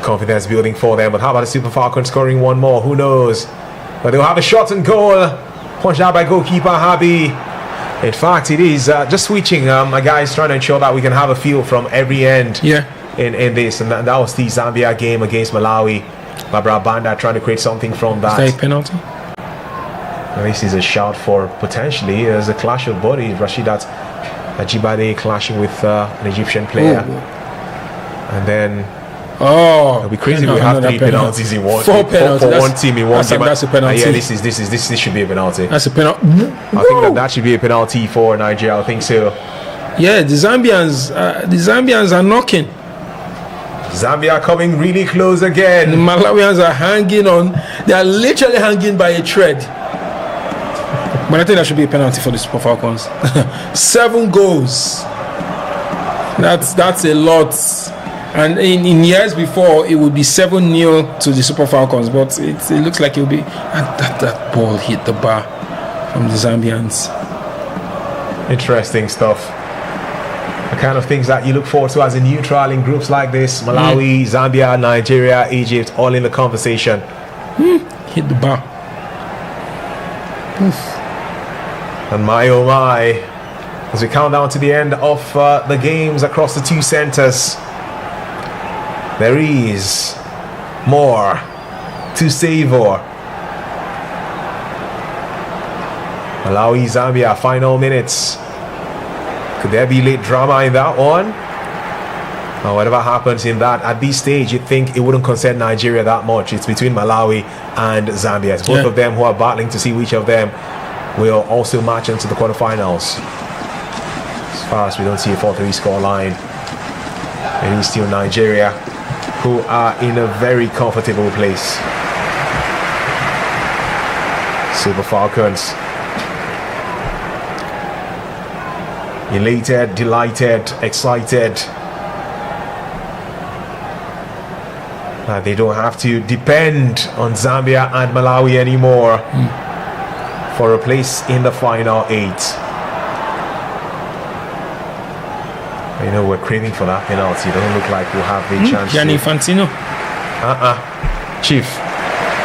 Confidence building for them, but how about the Super Falcons scoring one more? Who knows? But they'll have a shot and goal. Punched out by goalkeeper Habi. In fact, it is just switching. My guys trying to ensure that we can have a feel from every end in this. And that was the Zambia game against Malawi. Barbara Banda trying to create something from that. Is that a penalty? This is a shout for potentially. There's a clash of bodies. Rashidat Ajibade clashing with an Egyptian player. And then it'll be crazy if we have 3 penalties in one. 4 penalties for one team in one game. That's a penalty. Yeah, this should be a penalty. That's a penalty. I think that should be a penalty for Nigeria. I think so. Yeah, the Zambians are knocking. Zambia coming really close again. The Malawians are hanging on. They are literally hanging by a thread. But I think that should be a penalty for the Super Falcons. 7 goals. That's a lot. And in years before, it would be 7-0 to the Super Falcons. But it looks like it will be. And that ball hit the bar from the Zambians. Interesting stuff. The kind of things that you look forward to as a neutral in groups like this. Malawi, Zambia, Nigeria, Egypt, all in the conversation. Hit the bar. And my oh my, as we count down to the end of the games across the 2 centers, there is more to savor. Malawi, Zambia, final minutes. Could there be late drama in that one? Or whatever happens in that, at this stage, you'd think it wouldn't concern Nigeria that much. It's between Malawi and Zambia. It's both of them who are battling to see which of them will also march into the quarterfinals. As far as we don't see a 4-3 score line, it is still Nigeria who are in a very comfortable place. Super Falcons, elated, delighted, excited that they don't have to depend on Zambia and Malawi anymore for a place in the final 8. You know, we're craving for that penalty. It doesn't look like we'll have the chance. Gianni Infantino. Chief.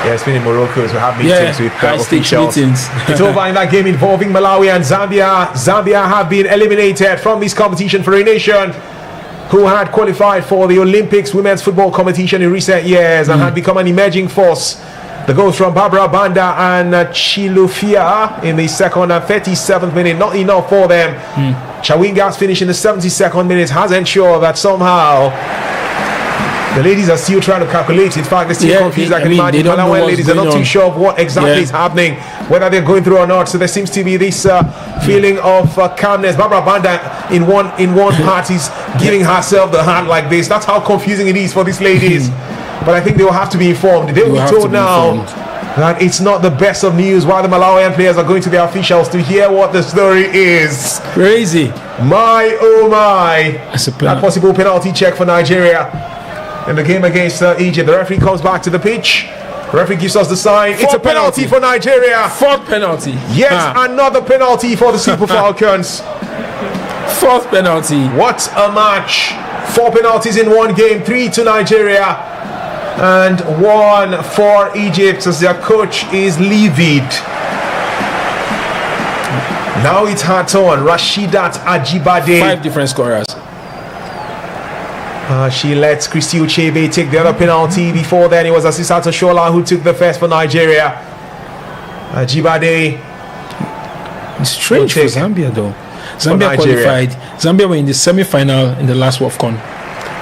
Yeah, it's been in Morocco, so we have meetings with officials. It's over in that game involving Malawi and Zambia. Zambia have been eliminated from this competition for a nation who had qualified for the Olympics women's football competition in recent years and had become an emerging force. The goals from Barbara Banda and Chilufia in the second and 37th minute, not enough for them. Chawinga's finish in the 72nd minute has ensured that somehow the ladies are still trying to calculate. In fact, they're still confused. I can imagine Malawi ladies are not too sure of what exactly is happening, whether they're going through or not. So there seems to be this feeling of calmness. Barbara Banda in one part is giving herself the hand like this. That's how confusing it is for these ladies. But I think they will have to be informed. They will be told now that it's not the best of news, while the Malawian players are going to their officials to hear what the story is. Crazy. My, oh my. That possible penalty check for Nigeria in the game against Egypt. The referee comes back to the pitch. The referee gives us the sign. It's a penalty for Nigeria. 4th penalty. Yes, another penalty for the Super Falcons. 4th penalty. What a match. 4 penalties in one game. 3 to Nigeria and 1 for Egypt, as their coach is livid. Now it's her turn. Rashidat Ajibade. 5 different scorers. She lets Christy Uchebe take the other penalty. Before then, it was Asisat Oshola who took the first for Nigeria. Ajibade. It's strange for Zambia, though. Zambia qualified. Zambia were in the semi-final in the last Wafcon.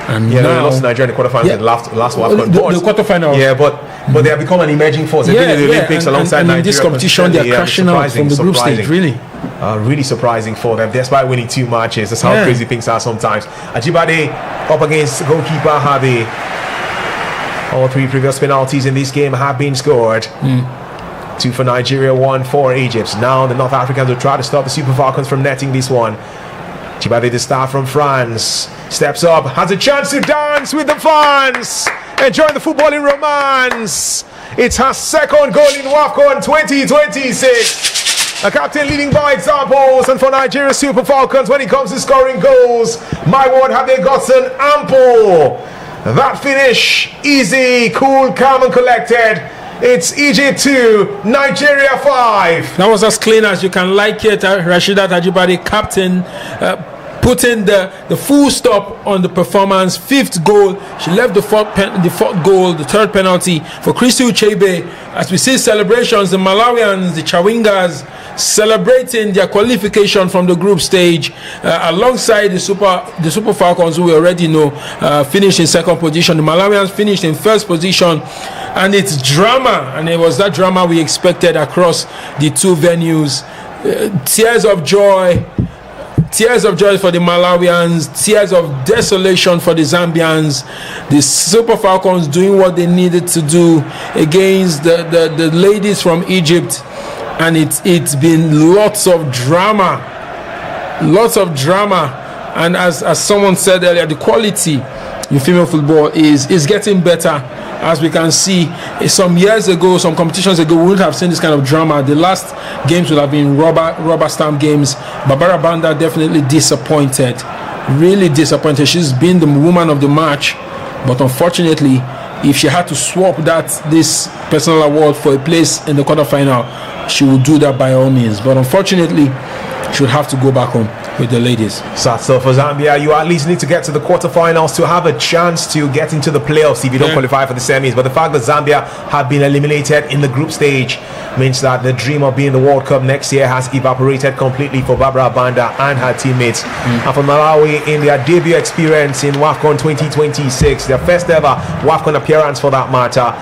And yeah, they lost to Nigeria in the quarterfinals in the last Wafcon. The quarterfinals. Yeah, but they have become an emerging force. They've been in the Olympics alongside Nigeria. In this competition, they are crashing out from the group stage, really. Really surprising for them, despite winning 2 matches. That's how crazy things are sometimes. Ajibade up against goalkeeper Habe. All 3 previous penalties in this game have been scored. 2 for Nigeria, 1 for Egypt. Now the North Africans will try to stop the Super Falcons from netting this one. Ajibade, the star from France, steps up, has a chance to dance with the fans, enjoying the footballing romance. It's her 2nd goal in Wafcon 2026. A captain leading by examples, and for Nigeria Super Falcons, when it comes to scoring goals, my word, have they gotten ample. That finish, easy, cool, calm and collected. It's Egypt 2, Nigeria 5. That was as clean as you can like it. Rashidat Ajibade, captain, putting the full stop on the performance. 5th goal. She left the 4th goal, the 3rd penalty for Christy Uchebe. As we see celebrations, the Malawians, the Chawingas, celebrating their qualification from the group stage alongside the Super Falcons, who we already know finished in 2nd position. The Malawians finished in 1st position, and it's drama, and it was that drama we expected across the 2 venues. Tears of joy for the Malawians, tears of desolation for the Zambians. The Super Falcons doing what they needed to do against the ladies from Egypt, and it's been lots of drama, and as someone said earlier, the quality in female football is getting better. As we can see, some years ago, some competitions ago, we wouldn't have seen this kind of drama. The last games would have been rubber stamp games. Barbara Banda definitely disappointed, really disappointed. She's been the woman of the match, but unfortunately, if she had to swap this personal award for a place in the quarterfinal, she would do that by all means. But unfortunately, she would have to go back home. with the ladies. So for Zambia, you at least need to get to the quarterfinals to have a chance to get into the playoffs if you don't qualify for the semis. But the fact that Zambia have been eliminated in the group stage means that the dream of being in the World Cup next year has evaporated completely for Barbara Banda and her teammates. And for Malawi, in their debut experience in Wafcon 2026, their first ever Wafcon appearance for that matter,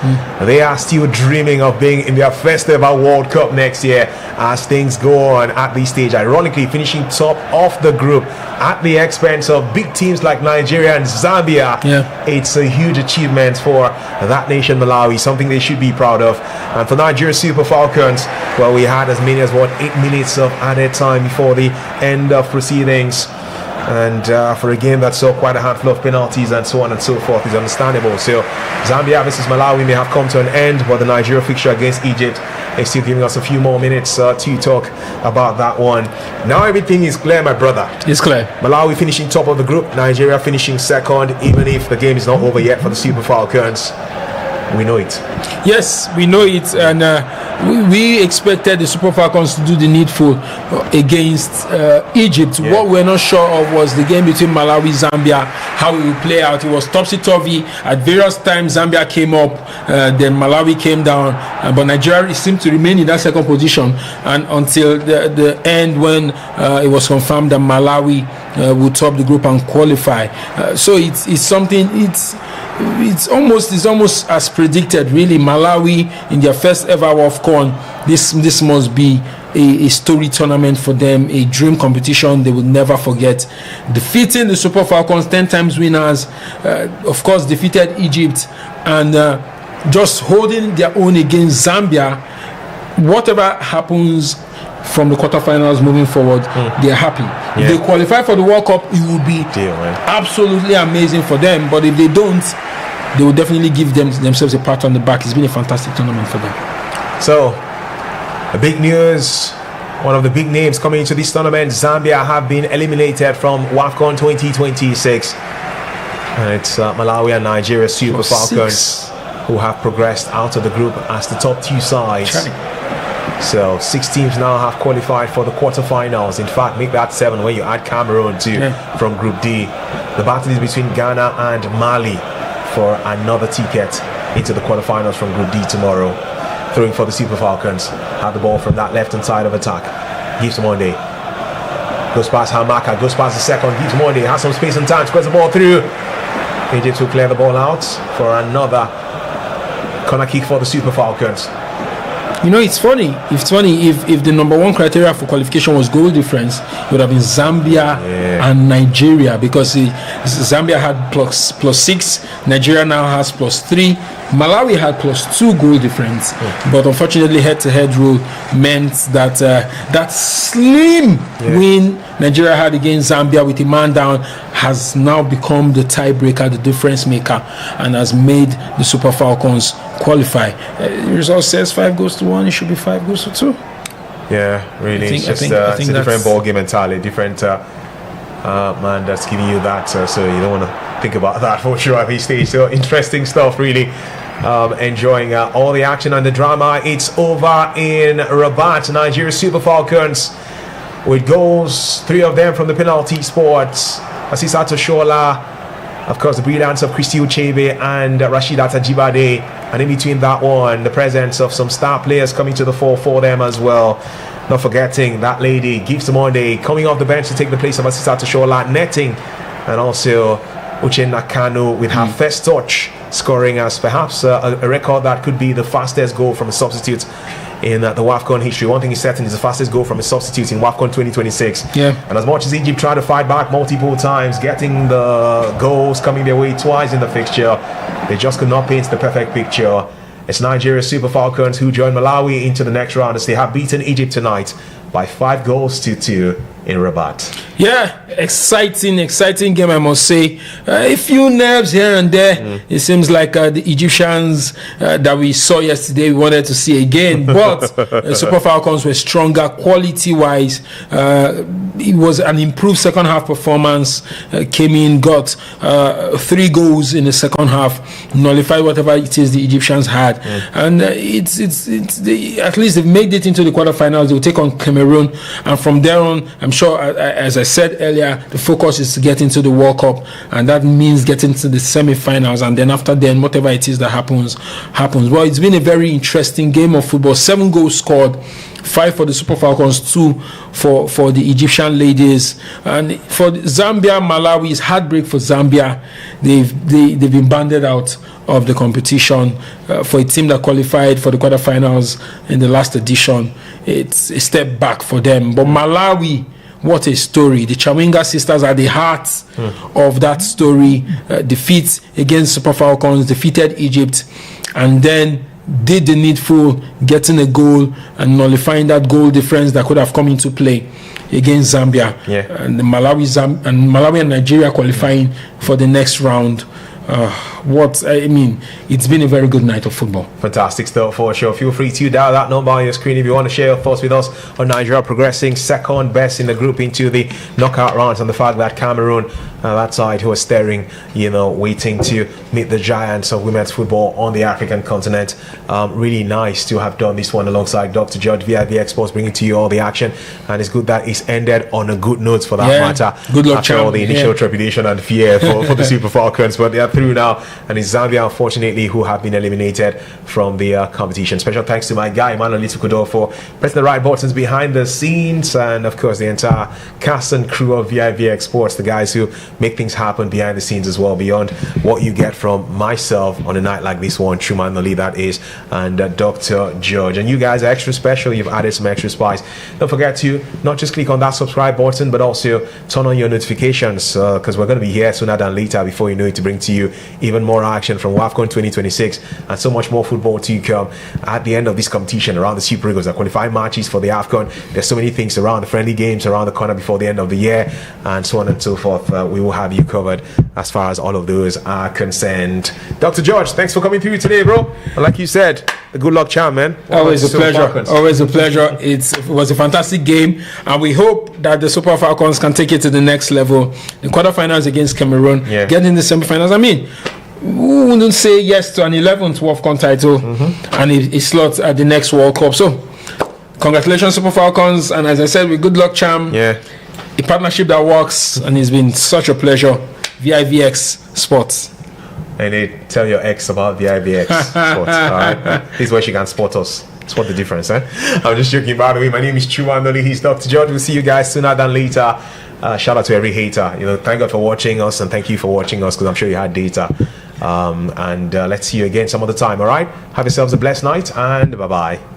they are still dreaming of being in their first ever World Cup next year as things go on at this stage. Ironically, finishing top of the group at the expense of big teams like Nigeria and Zambia. It's a huge achievement for that nation, Malawi, something they should be proud of. And for Nigeria Super Falcons, well, we had as many as 8 minutes of added time before the end of proceedings, and for a game that saw quite a handful of penalties and so on and so forth is understandable. So Zambia versus Malawi may have come to an end, but the Nigeria fixture against Egypt is still giving us a few more minutes to talk about that one. Now everything is clear, my brother. It's clear. Malawi finishing top of the group, Nigeria finishing second, even if the game is not over yet for the Super Falcons. We know it. Yes, we know it, and we expected the Super Falcons to do the needful against Egypt. What we're not sure of was the game between Malawi Zambia, how it would play out. It was topsy-turvy. At various times Zambia came up, then Malawi came down, but Nigeria seemed to remain in that second position, and until the end when it was confirmed that Malawi would top the group and qualify. So it's something. It's almost as predicted, really. Malawi in their first ever Wafcon. This must be a story tournament for them, a dream competition they will never forget. Defeating the Super Falcons, 10 times winners, of course defeated Egypt, and just holding their own against Zambia. Whatever happens from the quarterfinals moving forward, they're happy. If they qualify for the World Cup, it will be absolutely amazing for them. But if they don't, they will definitely give themselves a pat on the back. It's been a fantastic tournament for them. So, the big news, one of the big names coming into this tournament, Zambia have been eliminated from Wafcon 2026. And it's Malawi and Nigeria Super Falcons who have progressed out of the group as the top two sides. So 6 teams now have qualified for the quarterfinals. In fact, make that 7 when you add Cameroon too from Group D. The battle is between Ghana and Mali for another ticket into the quarterfinals from Group D tomorrow. Throwing for the Super Falcons. Have the ball from that left-hand side of attack. Gives Monday. Goes past Hamaka. Goes past the second. Gives Monday. Has some space and time. Squares the ball through. Egypt will clear the ball out for another corner kick for the Super Falcons. You know, it's funny if the number one criteria for qualification was goal difference, it would have been Zambia and Nigeria, because Zambia had plus 6, Nigeria now has +3, Malawi had +2 goal difference, but unfortunately head-to-head rule meant that that slim win Nigeria had against Zambia with a man down has now become the tiebreaker, the difference maker, and has made the Super Falcons qualify. The result says 5-1. It should be 5-2. Yeah, really. It's a different ball game entirely. Different man that's giving you that. So you don't want to think about that for sure at this stage. So interesting stuff, really. Enjoying all the action and the drama. It's over in Rabat. Nigeria Super Falcons with goals, 3 of them from the penalty spots. Asisato Shola, of course, the brilliance of Christy Uchebe and Rashidat Ajibade, and in between that one, the presence of some star players coming to the fore for them as well. Not forgetting that lady, Gives Monday, coming off the bench to take the place of Asisato Shola, netting, and also Uchenna Kanu with her first touch, scoring as perhaps a record that could be the fastest goal from a substitute in the Wafcon history. One thing is certain, is the fastest goal from a substitute in Wafcon 2026. And as much as Egypt tried to fight back multiple times, getting the goals coming their way twice in the fixture, they just could not paint the perfect picture. It's Nigeria Super Falcons who join Malawi into the next round as they have beaten Egypt tonight by 5-2 in Rabat. Yeah, exciting game, I must say. A few nerves here and there. It seems like the Egyptians that we saw yesterday, we wanted to see again, but Super Falcons were stronger quality-wise. It was an improved second half performance. Came in, got 3 goals in the second half, nullified whatever it is the Egyptians had, and at least they've made it into the quarterfinals. They'll take on Cameroon, and from there on, I'm sure, as I said earlier, the focus is to get into the World Cup, and that means getting to the semi-finals, and then after then, whatever it is that happens. Well, it's been a very interesting game of football. 7 goals scored, 5 for the Super Falcons, 2 for the Egyptian ladies. And for Zambia, Malawi, it's heartbreak for Zambia. They've been banded out of the competition. For a team that qualified for the quarterfinals in the last edition, it's a step back for them. But Malawi, what a story. The Chawinga sisters are the heart of that story. Defeat against Super Falcons, defeated Egypt, and then did the needful, getting a goal and nullifying that goal difference that could have come into play against Zambia. And Malawi and Nigeria qualifying for the next round. It's been a very good night of football. Fantastic stuff for sure. Feel free to dial that number on your screen if you want to share your thoughts with us on Nigeria progressing second best in the group into the knockout rounds, and the fact that Cameroon, that side, who are staring, waiting to meet the giants of women's football on the African continent. Really nice to have done this one alongside Dr. George, vivxsports, bringing to you all the action, and it's good that it's ended on a good note for that matter. Good luck, after all the initial trepidation and fear for the Super Falcons, but they are through now, and it's Zambia, unfortunately, who have been eliminated from the competition. Special thanks to my guy Emmanuel Litukudo for pressing the right buttons behind the scenes, and of course the entire cast and crew of vivxsports, the guys who make things happen behind the scenes as well, beyond what you get from myself on a night like this one, Truman Noli, that is, and Dr. George. And you guys are extra special. You've added some extra spice. Don't forget to not just click on that subscribe button, but also turn on your notifications, because we're going to be here sooner than later, before you know it, to bring to you even more action from Wafcon 2026 and so much more football to come at the end of this competition, around the Super Eagles, the qualifying matches for the AFCON. There's so many things around, the friendly games around the corner before the end of the year, and so on and so forth. We will have you covered as far as all of those are concerned. Dr. George, thanks for coming through today, bro. And like you said, the good luck charm, man. Always a pleasure. Always a pleasure. It was a fantastic game, and we hope that the Super Falcons can take it to the next level. The quarterfinals against Cameroon, getting the semifinals. I mean, who wouldn't say yes to an 11th Wafcon title and a slot at the next World Cup? So, congratulations, Super Falcons, and as I said, with good luck charm. A partnership that works, and it's been such a pleasure. vivxsports. And they tell your ex about vivxsports. All right, this is where she can spot us. Spot the difference, eh? I'm just joking, by the way. My name is Truman Noli. He's Dr. George. We'll see you guys sooner than later. Shout out to every hater. Thank God for watching us, and thank you for watching us, because I'm sure you had data. And let's see you again some other time. All right, have yourselves a blessed night, and bye bye.